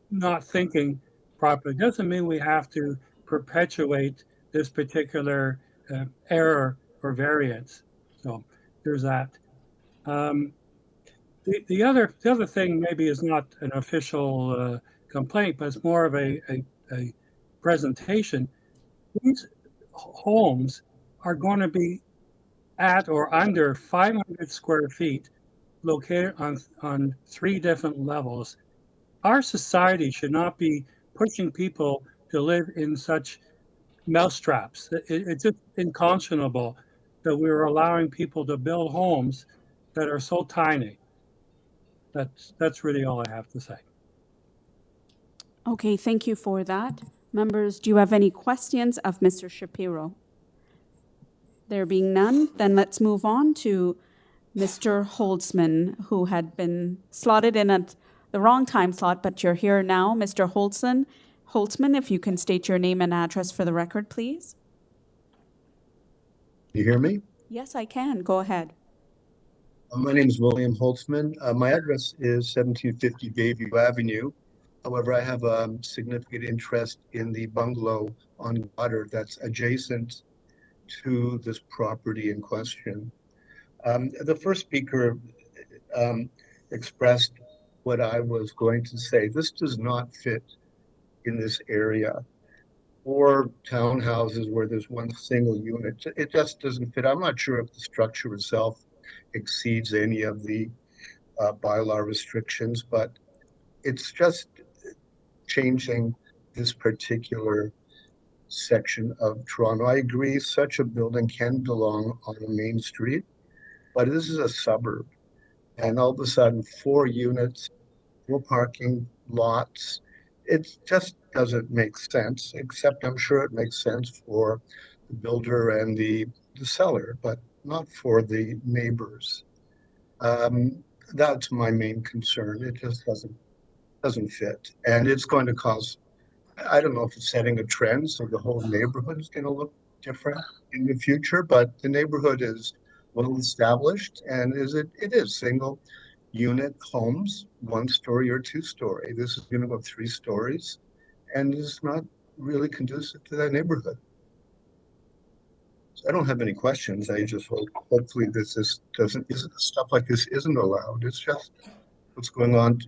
not thinking properly, doesn't mean we have to perpetuate this particular error or variance. So there's that. The other thing maybe is not an official complaint, but it's more of a presentation. These homes are going to be at or under 500 square feet, located on 3 different levels. Our society should not be pushing people to live in such mousetraps. It's just unconscionable that we're allowing people to build homes that are so tiny. That's really all I have to say. Okay, thank you for that. Members, do you have any questions of Mr. Shapiro? There being none, then let's move on to Mr. Holtzman, who had been slotted in at the wrong time slot, but you're here now. Mr. Holtzman, if you can state your name and address for the record, please. You hear me? Yes, I can. Go ahead. My name is William Holtzman. My address is 1750 Bayview Avenue. However, I have a significant interest in the bungalow on Goddard that's adjacent to this property in question. The first speaker expressed what I was going to say. This does not fit in this area. 4 townhouses where there's one single unit. It just doesn't fit. I'm not sure if the structure itself exceeds any of the bylaw restrictions, but it's just changing this particular section of Toronto. I agree, such a building can belong on a main street, but this is a suburb. And all of a sudden, 4 units, 4 parking lots, it just doesn't make sense, except I'm sure it makes sense for the builder and the seller, but not for the neighbors. That's my main concern. It just doesn't fit. And it's going to cause, I don't know if it's setting a trend, so the whole neighborhood is going to look different in the future, but the neighborhood is well established, and it is single unit homes, 1-story or 2-story. This is going to go 3 stories, and it's not really conducive to that neighborhood. So I don't have any questions. I just hopefully stuff like this isn't allowed. It's just what's going on.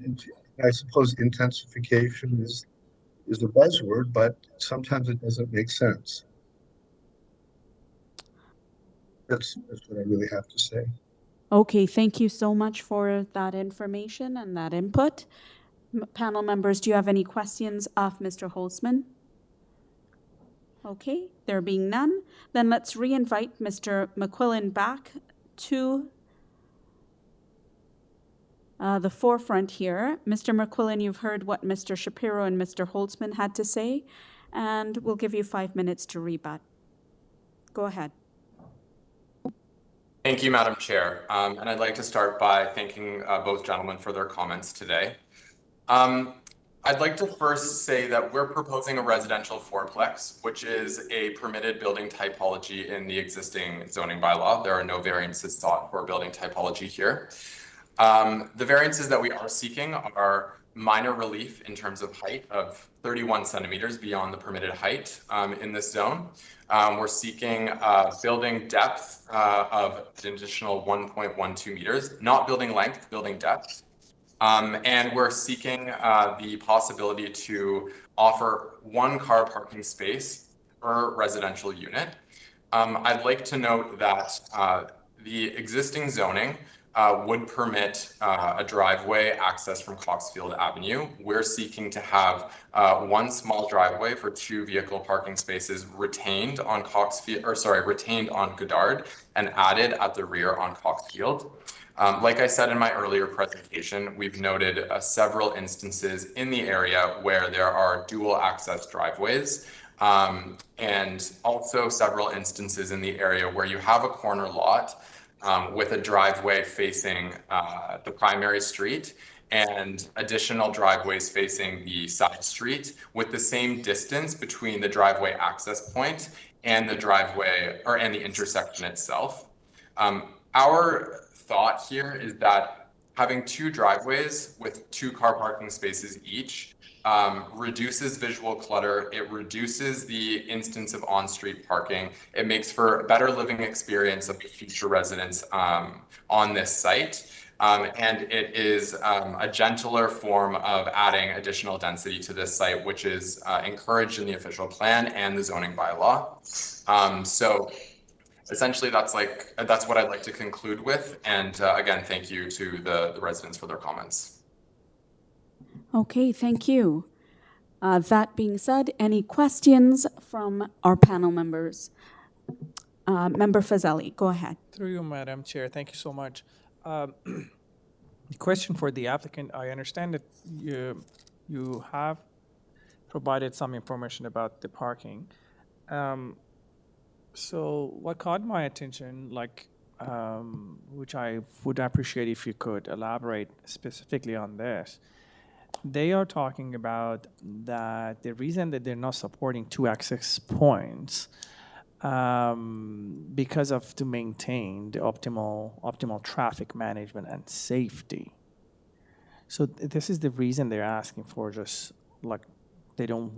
I suppose intensification is a buzzword, but sometimes it doesn't make sense. That's what I really have to say. Okay, thank you so much for that information and that input. Panel members, do you have any questions of Mr. Holzman? Okay, there being none, then let's re-invite Mr. McQuillan back to the forefront here. Mr. McQuillan, you've heard what Mr. Shapiro and Mr. Holzman had to say, and we'll give you 5 minutes to rebut. Go ahead. Thank you, Madam Chair. And I'd like to start by thanking both gentlemen for their comments today. I'd like to first say that we're proposing a residential fourplex, which is a permitted building typology in the existing zoning bylaw. There are no variances sought for building typology here. The variances that we are seeking are minor relief in terms of height of 31 centimeters beyond the permitted height in this zone. We're seeking building depth of an additional 1.12 meters, not building length, building depth. And we're seeking the possibility to offer 1 car parking space per residential unit. I'd like to note that the existing zoning would permit a driveway access from COCKSFIELD Avenue. We're seeking to have 1 small driveway for 2 vehicle parking spaces retained on retained on Goddard and added at the rear on COCKSFIELD. Like I said in my earlier presentation, we've noted several instances in the area where there are dual access driveways, and also several instances in the area where you have a corner lot with a driveway facing the primary street and additional driveways facing the side street with the same distance between the driveway access point and the driveway and the intersection itself. Our thought here is that having 2 driveways with 2 car parking spaces each reduces visual clutter. It reduces the instance of on-street parking. It makes for a better living experience of the future residents on this site. And it is a gentler form of adding additional density to this site, which is encouraged in the official plan and the zoning bylaw. So essentially, that's what I'd like to conclude with. And again, thank you to the residents for their comments. Okay, thank you. That being said, any questions from our panel members? Member Fazeli, go ahead. Through you, Madam Chair. Thank you so much. Question for the applicant. I understand that you have provided some information about the parking. So what caught my attention, which I would appreciate if you could elaborate specifically on this, they are talking about that the reason that they're not supporting 2 access points because of to maintain the optimal traffic management and safety. So this is the reason they're asking for, just like they don't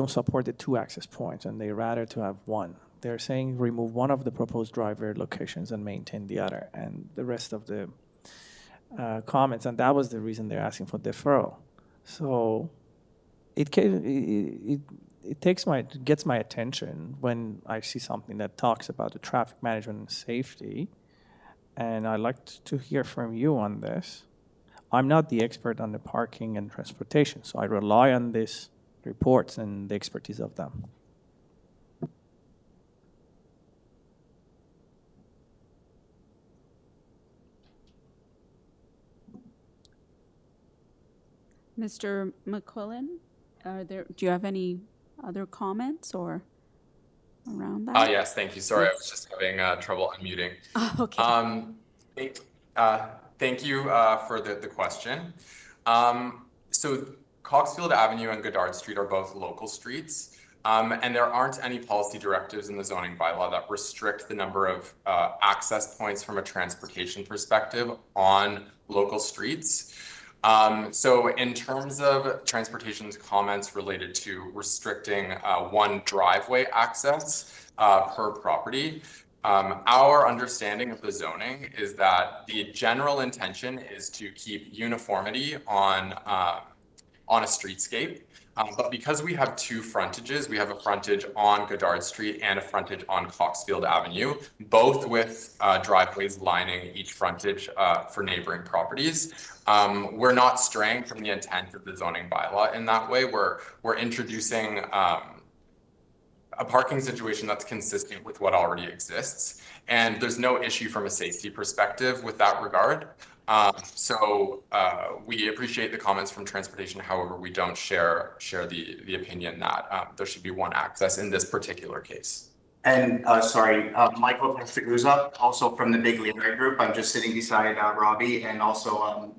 support the 2 access points, and they rather to have 1. They're saying remove one of the proposed driver locations and maintain the other, and the rest of the comments, and that was the reason they're asking for deferral. So it gets my attention when I see something that talks about the traffic management and safety, and I'd like to hear from you on this. I'm not the expert on the parking and transportation, so I rely on these reports and the expertise of them. Mr. McQuillan, do you have any other comments or around that? Yes, thank you. Sorry, I was just having trouble unmuting. Oh, okay. Thank you for the question. So COCKSFIELD Avenue and Goddard Street are both local streets, and there aren't any policy directives in the zoning bylaw that restrict the number of access points from a transportation perspective on local streets. So in terms of transportation's comments related to restricting one driveway access per property, our understanding of the zoning is that the general intention is to keep uniformity on a streetscape. But because we have two frontages, we have a frontage on Goddard Street and a frontage on COCKSFIELD Avenue, both with driveways lining each frontage for neighboring properties. We're not straying from the intent of the zoning bylaw in that way. We're introducing a parking situation that's consistent with what already exists. And there's no issue from a safety perspective with that regard. So we appreciate the comments from transportation. However, we don't share the opinion that there should be one access in this particular case. And Michael Testaguza, also from the Big LAIRD group. I'm just sitting beside Robbie and also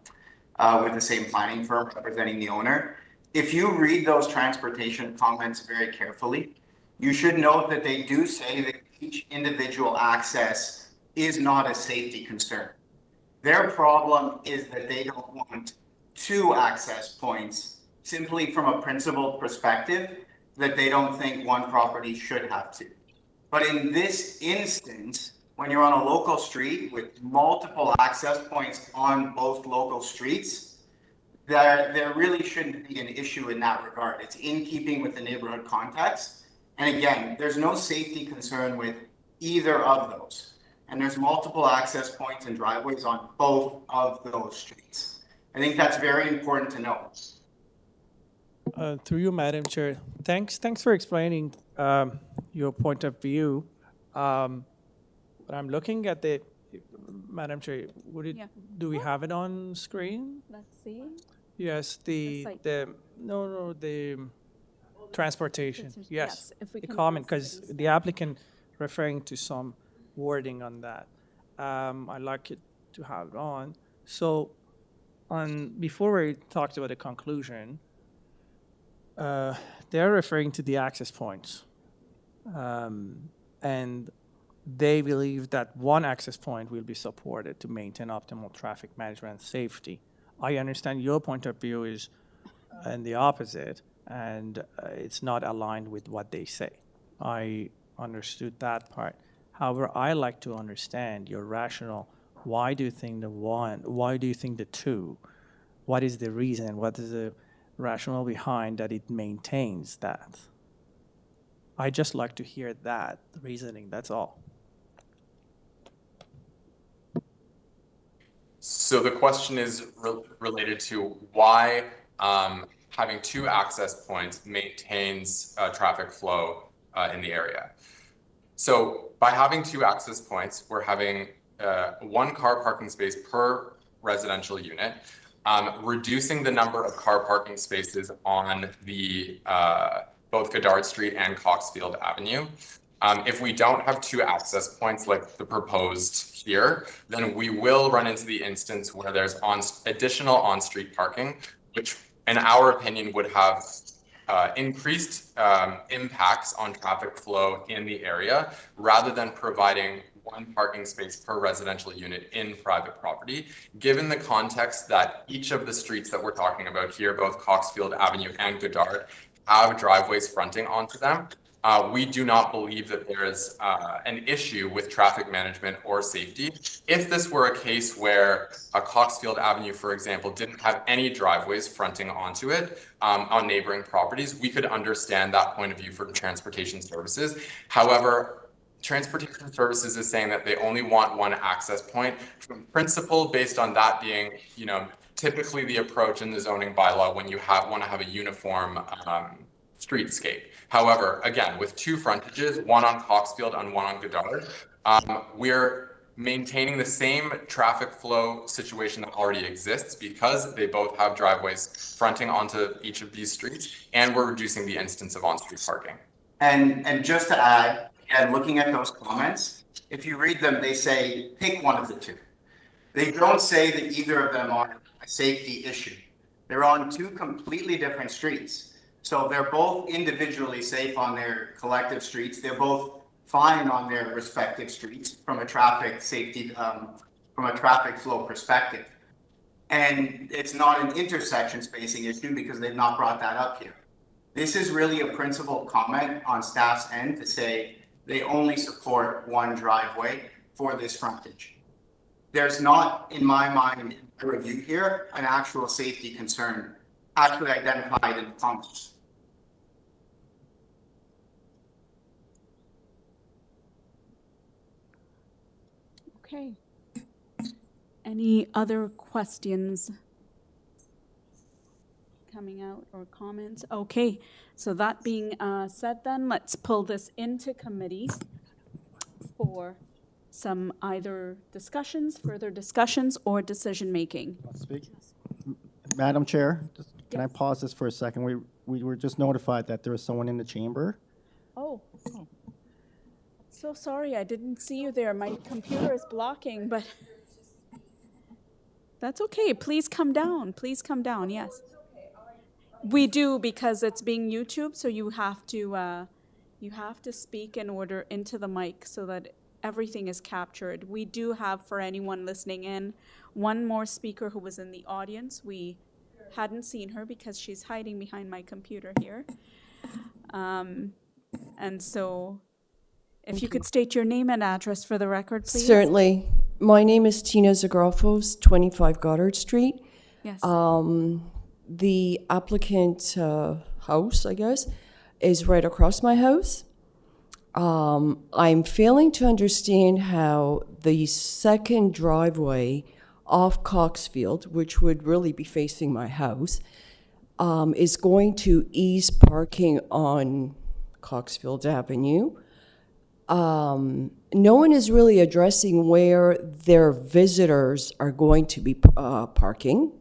with the same planning firm representing the owner. If you read those transportation comments very carefully, you should note that they do say that each individual access is not a safety concern. Their problem is that they don't want two access points simply from a principled perspective that they don't think one property should have two. But in this instance, when you're on a local street with multiple access points on both local streets, there really shouldn't be an issue in that regard. It's in keeping with the neighborhood context. And again, there's no safety concern with either of those. And there's multiple access points and driveways on both of those streets. I think that's very important to know. Through you, Madam Chair, thanks for explaining your point of view. But I'm looking at the, Madam Chair, do we have it on screen? Let's see. Yes, the transportation. Yes, if we the can comment, also because the applicant referring to some wording on that. I'd like it to have it on. So before we talked about the conclusion, they're referring to the access points. And they believe that one access point will be supported to maintain optimal traffic management and safety. I understand your point of view is in the opposite, and it's not aligned with what they say. I understood that part. However, I like to understand your rationale. Why do you think the one? Why do you think the two? What is the reason? What is the rationale behind that it maintains that? I just like to hear that reasoning, that's all. So the question is related to why having two access points maintains traffic flow in the area. So by having two access points, we're having one car parking space per residential unit, reducing the number of car parking spaces on the both Goddard Street and COCKSFIELD Avenue. If we don't have two access points like the proposed here, then we will run into the instance where there's additional on-street parking, which in our opinion would have increased impacts on traffic flow in the area rather than providing one parking space per residential unit in private property, given the context that each of the streets that we're talking about here, both COCKSFIELD Avenue and Goddard, have driveways fronting onto them. we do not believe that there is an issue with traffic management or safety. If this were a case where COCKSFIELD Avenue, for example, didn't have any driveways fronting onto it on neighboring properties, we could understand that point of view for transportation services. However, Transportation Services is saying that they only want one access point from principle, based on that being, typically the approach in the zoning bylaw when you want to have a uniform streetscape. However, again, with two frontages, one on COCKSFIELD and one on Goddard, we're maintaining the same traffic flow situation that already exists because they both have driveways fronting onto each of these streets, and we're reducing the instance of on-street parking. And just to add, and looking at those comments, if you read them, they say, pick one of the two. They don't say that either of them are a safety issue. They're on two completely different streets. So they're both individually safe on their collective streets. They're both fine on their respective streets from a traffic safety, from a traffic flow perspective. And it's not an intersection spacing issue because they've not brought that up here. This is really a principled comment on staff's end to say they only support one driveway for this frontage. There's not, in my mind, in the review here, an actual safety concern actually identified in the comments. Okay. Any other questions coming out or comments? Okay, so that being said then, let's pull this into committee for some either discussions, further discussions, or decision-making. Speak. Madam Chair, can I pause this for a second? We were just notified that there was someone in the chamber. Oh. So sorry, I didn't see you there. My computer is blocking, but that's okay. Please come down. Please come down, yes. We do, because it's being YouTube, so you have to speak in order into the mic so that everything is captured. We do have, for anyone listening in, one more speaker who was in the audience. We hadn't seen her because she's hiding behind my computer here. And so if you could state your name and address for the record, please. Certainly. My name is Tina Zagrafos, 25 Goddard Street. Yes. The applicant house, I guess, is right across my house. I'm failing to understand how the second driveway off COCKSFIELD, which would really be facing my house, is going to ease parking on COCKSFIELD Avenue. No one is really addressing where their visitors are going to be parking.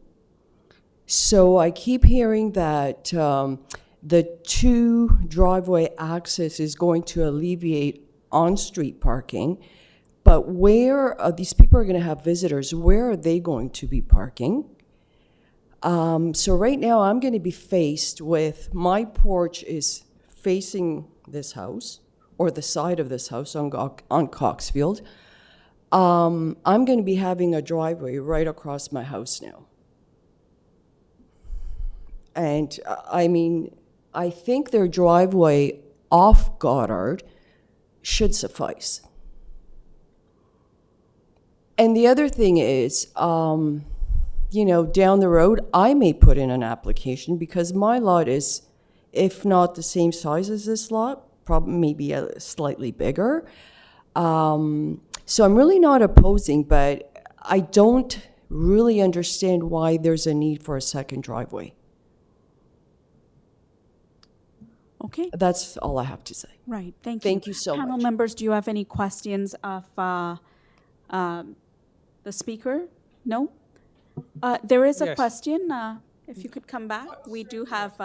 So I keep hearing that the two driveway access is going to alleviate on-street parking, but where these people are going to have visitors, where are they going to be parking? So right now I'm going to be faced with, my porch is facing this house, or the side of this house on COCKSFIELD. I'm going to be having a driveway right across my house now. And I mean, I think their driveway off Goddard should suffice. And the other thing is, down the road, I may put in an application because my lot is, if not the same size as this lot, probably maybe slightly bigger. So I'm really not opposing, but I don't really understand why there's a need for a second driveway. Okay. That's all I have to say. Right, thank you. Thank you so much. Panel members, do you have any questions of the speaker? No? There is a Yes. question. If you could come back. We do have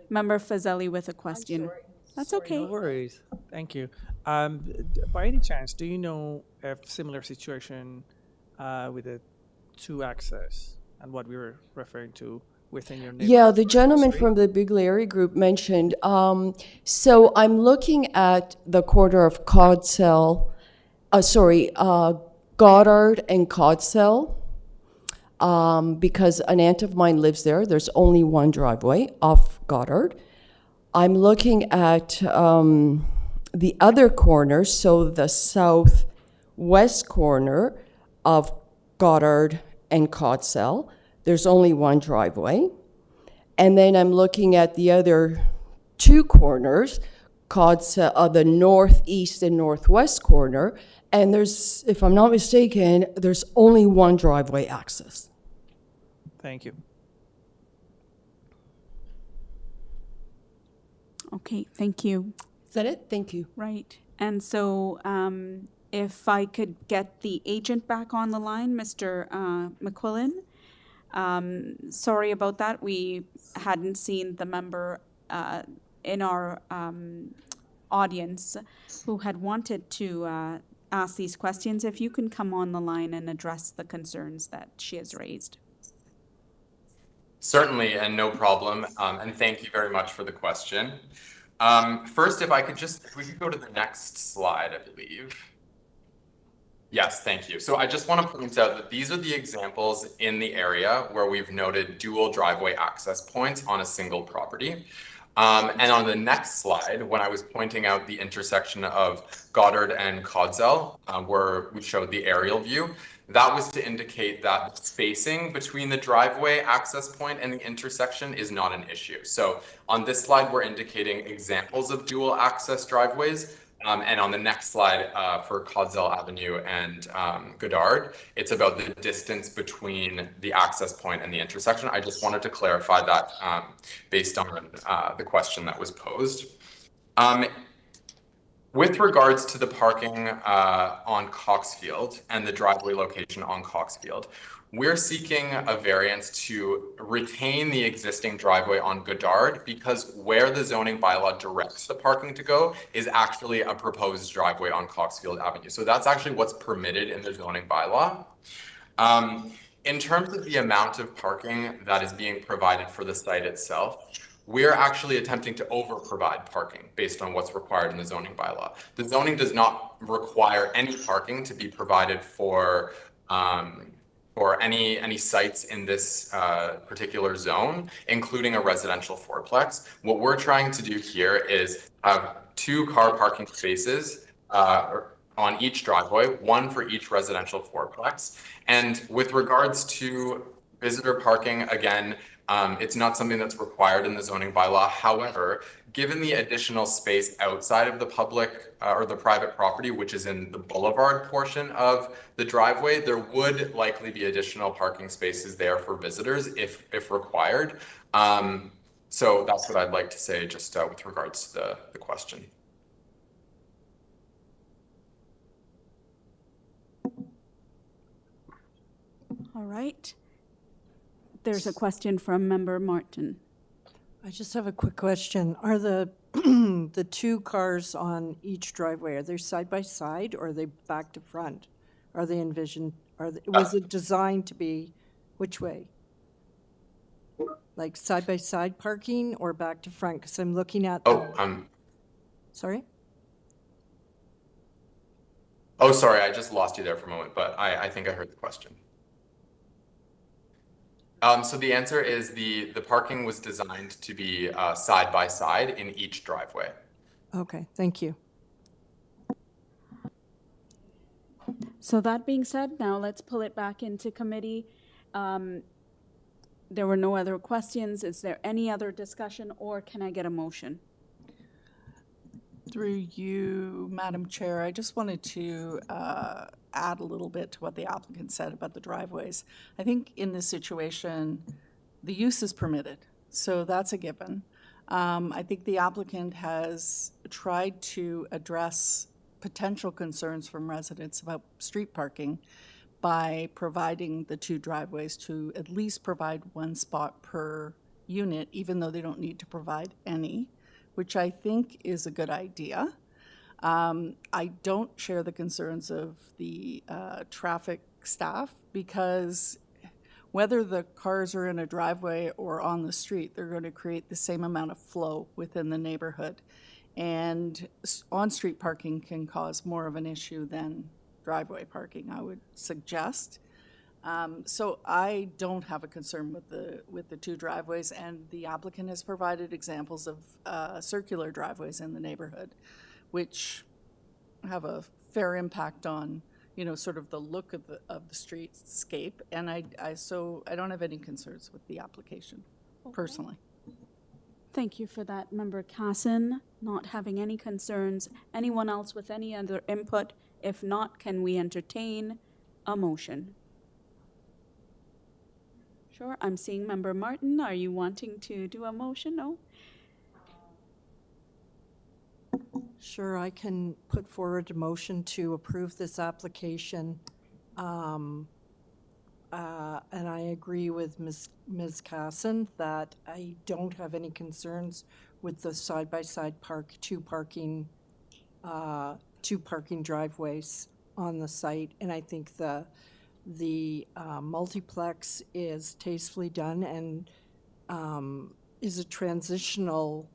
Member Fazeli with a question. That's okay. No worries. Thank you. By any chance, do you know a similar situation with the two access and what we were referring to within your neighborhood? Yeah, the gentleman from the Big Larry group mentioned. So I'm looking at the corner of Goddard and Codsell, because an aunt of mine lives there. There's only one driveway off Goddard. I'm looking at the other corner, so the southwest corner of Goddard and COCKSFIELD. There's only one driveway. And then I'm looking at the other two corners, COCKSFIELD, the northeast and northwest corner, and there's, if I'm not mistaken, there's only one driveway access. Thank you. Okay, thank you. Is that it? Thank you. Right. And so if I could get the agent back on the line, Mr. McQuillan. Sorry about that. We hadn't seen the member in our audience who had wanted to ask these questions. If you can come on the line and address the concerns that she has raised. Certainly, and no problem. And thank you very much for the question. First, if we could go to the next slide, I believe. Yes, thank you. So I just want to point out that these are the examples in the area where we've noted dual driveway access points on a single property. And on the next slide, when I was pointing out the intersection of Goddard and COCKSFIELD, where we showed the aerial view, that was to indicate that the spacing between the driveway access point and the intersection is not an issue. So on this slide, we're indicating examples of dual access driveways. And on the next slide for COCKSFIELD Avenue and Goddard, it's about the distance between the access point and the intersection. I just wanted to clarify that based on the question that was posed. With regards to the parking on COCKSFIELD and the driveway location on COCKSFIELD, we're seeking a variance to retain the existing driveway on Goddard because where the zoning bylaw directs the parking to go is actually a proposed driveway on COCKSFIELD Avenue. So that's actually what's permitted in the zoning bylaw. In terms of the amount of parking that is being provided for the site itself, we're actually attempting to over-provide parking based on what's required in the zoning bylaw. The zoning does not require any parking to be provided for any sites in this particular zone, including a residential fourplex. What we're trying to do here is have 2 car parking spaces on each driveway, 1 for each residential fourplex. And with regards to visitor parking, again, it's not something that's required in the zoning bylaw. However, given the additional space outside of the public or the private property, which is in the boulevard portion of the driveway, there would likely be additional parking spaces there for visitors if required. So that's what I'd like to say just with regards to the question. All right. There's a question from Member Martin. I just have a quick question. Are the the 2 cars on each driveway, are they side by side or are they back to front? Are they envisioned, was it designed to be which way? Like side by side parking or back to front? Because I'm looking at Sorry? Oh, sorry, I just lost you there for a moment, but I think I heard the question. So the answer is the parking was designed to be side by side in each driveway. Okay, thank you. So that being said, now let's pull it back into committee. There were no other questions. Is there any other discussion, or can I get a motion? Through you, Madam Chair, I just wanted to add a little bit to what the applicant said about the driveways. I think in this situation, the use is permitted, so that's a given. I think the applicant has tried to address potential concerns from residents about street parking by providing the 2 driveways to at least provide 1 spot per unit, even though they don't need to provide any, which I think is a good idea. I don't share the concerns of the traffic staff because whether the cars are in a driveway or on the street, they're going to create the same amount of flow within the neighborhood. And on-street parking can cause more of an issue than driveway parking, I would suggest. So I don't have a concern with the two driveways, and the applicant has provided examples of circular driveways in the neighborhood, which have a fair impact on, you know, sort of the look of the streetscape. And I don't have any concerns with the application, personally. Thank you for that, Member Casson. Not having any concerns. Anyone else with any other input? If not, can we entertain a motion? Sure, I'm seeing Member Martin. Are you wanting to do a motion? No? Sure, I can put forward a motion to approve this application. And I agree with Ms. Casson that I don't have any concerns with the side-by-side two parking driveways on the site. And I think the multiplex is tastefully done and is a transitional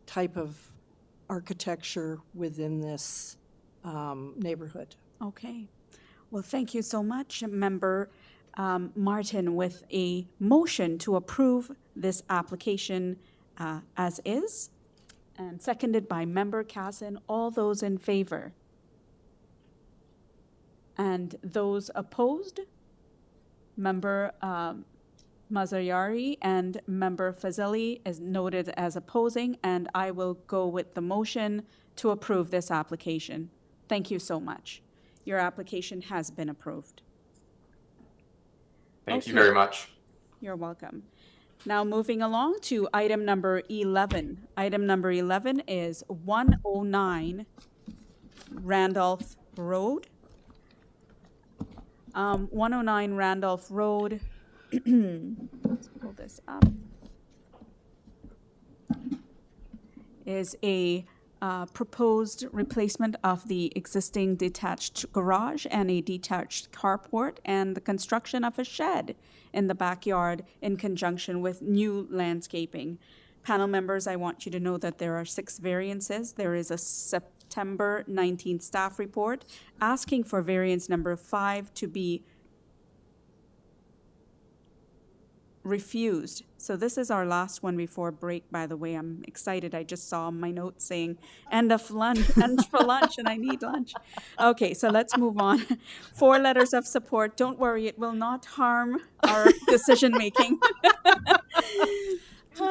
type of architecture within this neighborhood. Okay. Well, thank you so much, Member Martin, with a motion to approve this application as is, and seconded by Member Casson. All those in favor? And those opposed? Member Mazzariari and Member Fazeli is noted as opposing, and I will go with the motion to approve this application. Thank you so much. Your application has been approved. Thank you very much. You're welcome. Now moving along to item number 11. Item number 11 is 109 Randolph Road. 109 Randolph Road. Let's pull this up. Is a proposed replacement of the existing detached garage and a detached carport, and the construction of a shed in the backyard in conjunction with new landscaping. Panel members, I want you to know that there are 6 variances. There is a September 19th staff report asking for variance number 5 to be refused. So this is our last one before break, by the way. I'm excited. I just saw my notes saying end of lunch, end for lunch, and I need lunch. Okay, so let's move on. 4 letters of support. Don't worry, it will not harm our decision making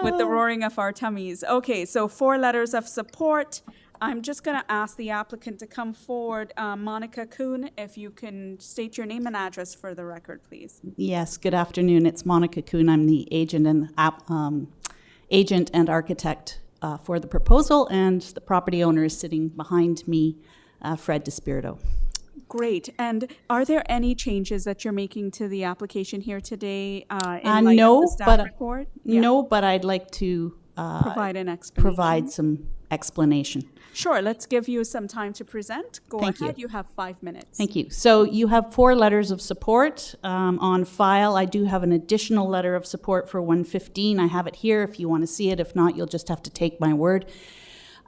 with the roaring of our tummies. Okay, so 4 letters of support. I'm just going to ask the applicant to come forward. Monica Kuhn, if you can state your name and address for the record, please. Yes, good afternoon. It's Monica Kuhn. I'm the agent and architect for the proposal, and the property owner is sitting behind me, Fred DeSpirito. Great. And are there any changes that you're making to the application here today in light of the staff report? No, but I'd like to provide an explanation. Provide some explanation. Sure, let's give you some time to present. Go ahead, you have 5 minutes. Thank you. So you have 4 letters of support on file. I do have an additional letter of support for 115. I have it here if you want to see it. If not, you'll just have to take my word.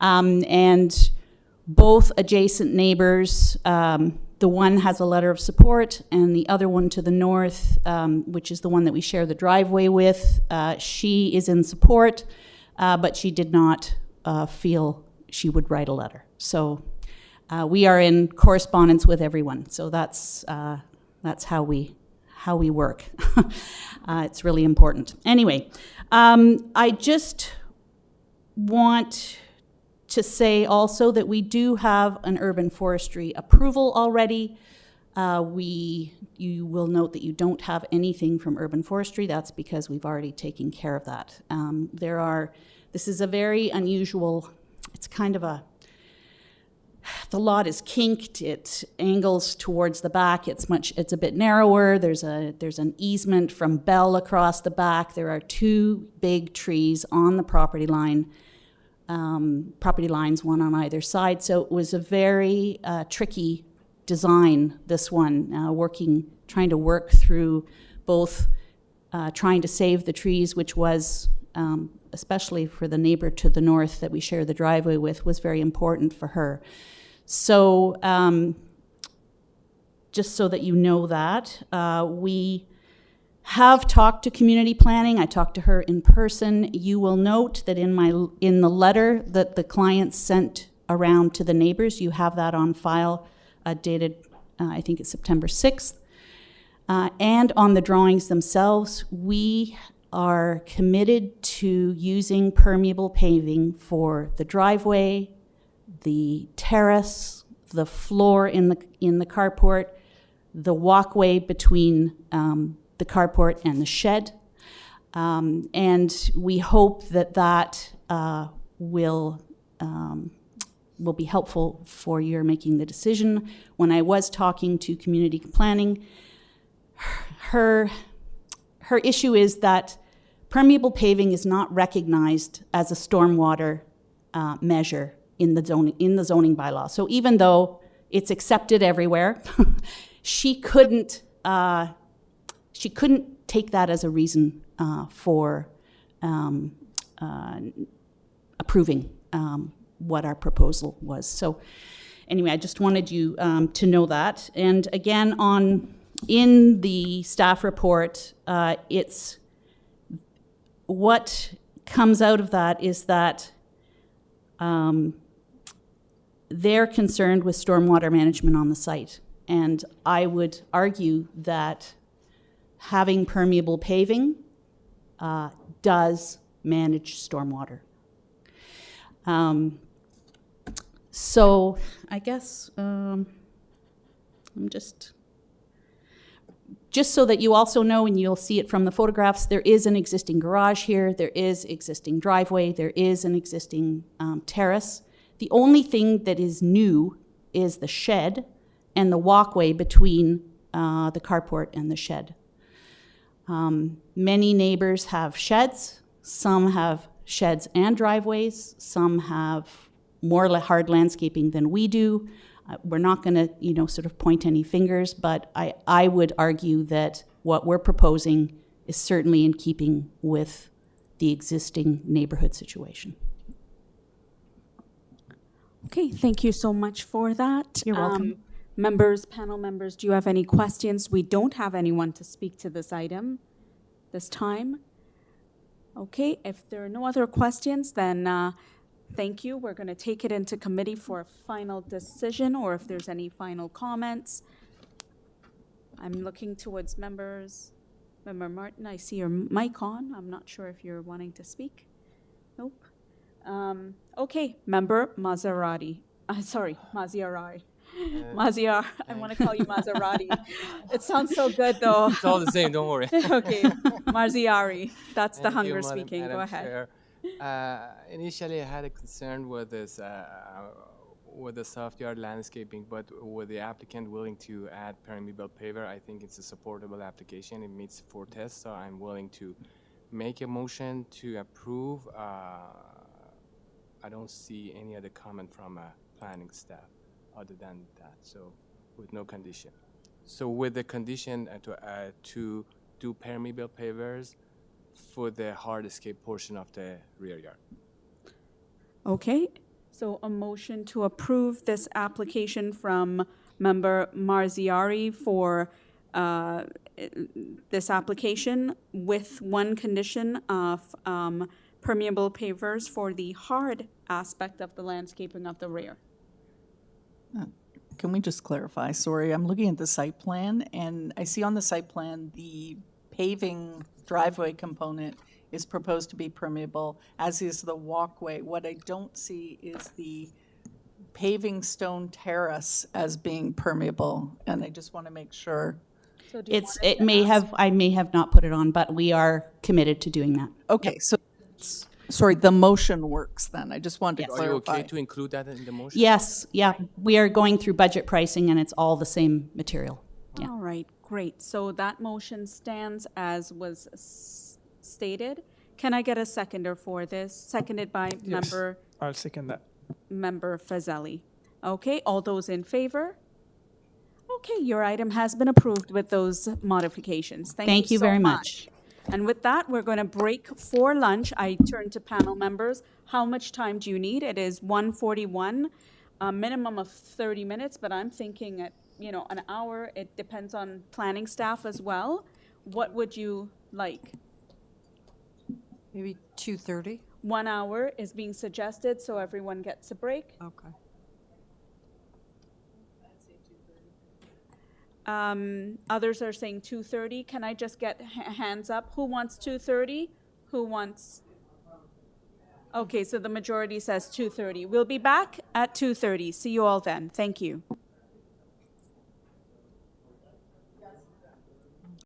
And both adjacent neighbors, the one has a letter of support, and the other one to the north, which is the one that we share the driveway with, she is in support, but she did not feel she would write a letter. So we are in correspondence with everyone. So that's how we work. It's really important. Anyway, I just want to say also that we do have an urban forestry approval already. You will note that you don't have anything from urban forestry. That's because we've already taken care of that. This is a very unusual, it's kind of the lot is kinked, it angles towards the back, it's a bit narrower, there's an easement from Bell across the back, there are 2 big trees on the property lines, one on either side, so it was a very tricky design, this one, trying to work through both trying to save the trees, which was especially for the neighbor to the north that we share the driveway with, was very important for her. So just so that you know that. We have talked to community planning. I talked to her in person. You will note that in the letter that the client sent around to the neighbors, you have that on file, dated, I think it's September 6th. And on the drawings themselves, we are committed to using permeable paving for the driveway, the terrace, the floor in the carport, the walkway between the carport and the shed. And we hope that that will be helpful for your making the decision. When I was talking to community planning, her issue is that permeable paving is not recognized as a stormwater measure in the zoning bylaw. So even though it's accepted everywhere, she couldn't take that as a reason for approving what our proposal was. So anyway, I just wanted you to know that. And again, in the staff report, it's what comes out of that is that they're concerned with stormwater management on the site. And I would argue that having permeable paving does manage stormwater. So I guess I'm just so that you also know, and you'll see it from the photographs, there is an existing garage here, there is existing driveway, there is an existing terrace. The only thing that is new is the shed and the walkway between the carport and the shed. Many neighbors have sheds. Some have sheds and driveways. Some have more hard landscaping than we do. We're not going to, sort of point any fingers, but I would argue that what we're proposing is certainly in keeping with the existing neighborhood situation. Okay, thank you so much for that. You're welcome. Panel members, do you have any questions? We don't have anyone to speak to this item this time. Okay, if there are no other questions, then thank you. We're going to take it into committee for a final decision, or if there's any final comments. I'm looking towards members. Member Martin, I see your mic on. I'm not sure if you're wanting to speak. Nope. Okay, Member Maserati. Maziarari. Maziar, I want to call you Maserati. It sounds so good, though. It's all the same, don't worry. Okay, Marziari. That's the Thank hunger you, speaking. Madam Go ahead. Chair. Initially, I had a concern with this, with the soft yard landscaping, but with the applicant willing to add permeable paver, I think it's a supportable application. It meets 4 tests, so I'm willing to make a motion to approve. I don't see any other comment from planning staff other than that, so with no condition. So with the condition to do permeable pavers for the hardscape portion of the rear yard. Okay, so a motion to approve this application from Member Marziari for this application with one condition of permeable pavers for the hard aspect of the landscaping of the rear. Can we just clarify? Sorry, I'm looking at the site plan, and I see on the site plan the paving driveway component is proposed to be permeable, as is the walkway. What I don't see is the paving stone terrace as being permeable, and I just want to make sure. So I may have not put it on, but we are committed to doing that. Okay, so sorry, the motion works then. I just wanted to clarify. Are you okay to include that in the motion? Yes, yeah. We are going through budget pricing, and it's all the same material. Yeah. All right, great. So that motion stands as was stated. Can I get a seconder for this? Seconded by Member. I'll second that. Member Fazeli. Okay, all those in favor? Okay, your item has been approved with those modifications. Thank you so very much. And with that, we're going to break for lunch. I turn to panel members. How much time do you need? It is 1:41, a minimum of 30 minutes, but I'm thinking at an hour. It depends on planning staff as well. What would you like? Maybe 2:30? 1 hour is being suggested, so everyone gets a break. Okay. Others are saying 2:30. Can I just get hands up? Who wants 2:30? Who wants? Okay, so the majority says 2:30. We'll be back at 2:30. See you all then. Thank you.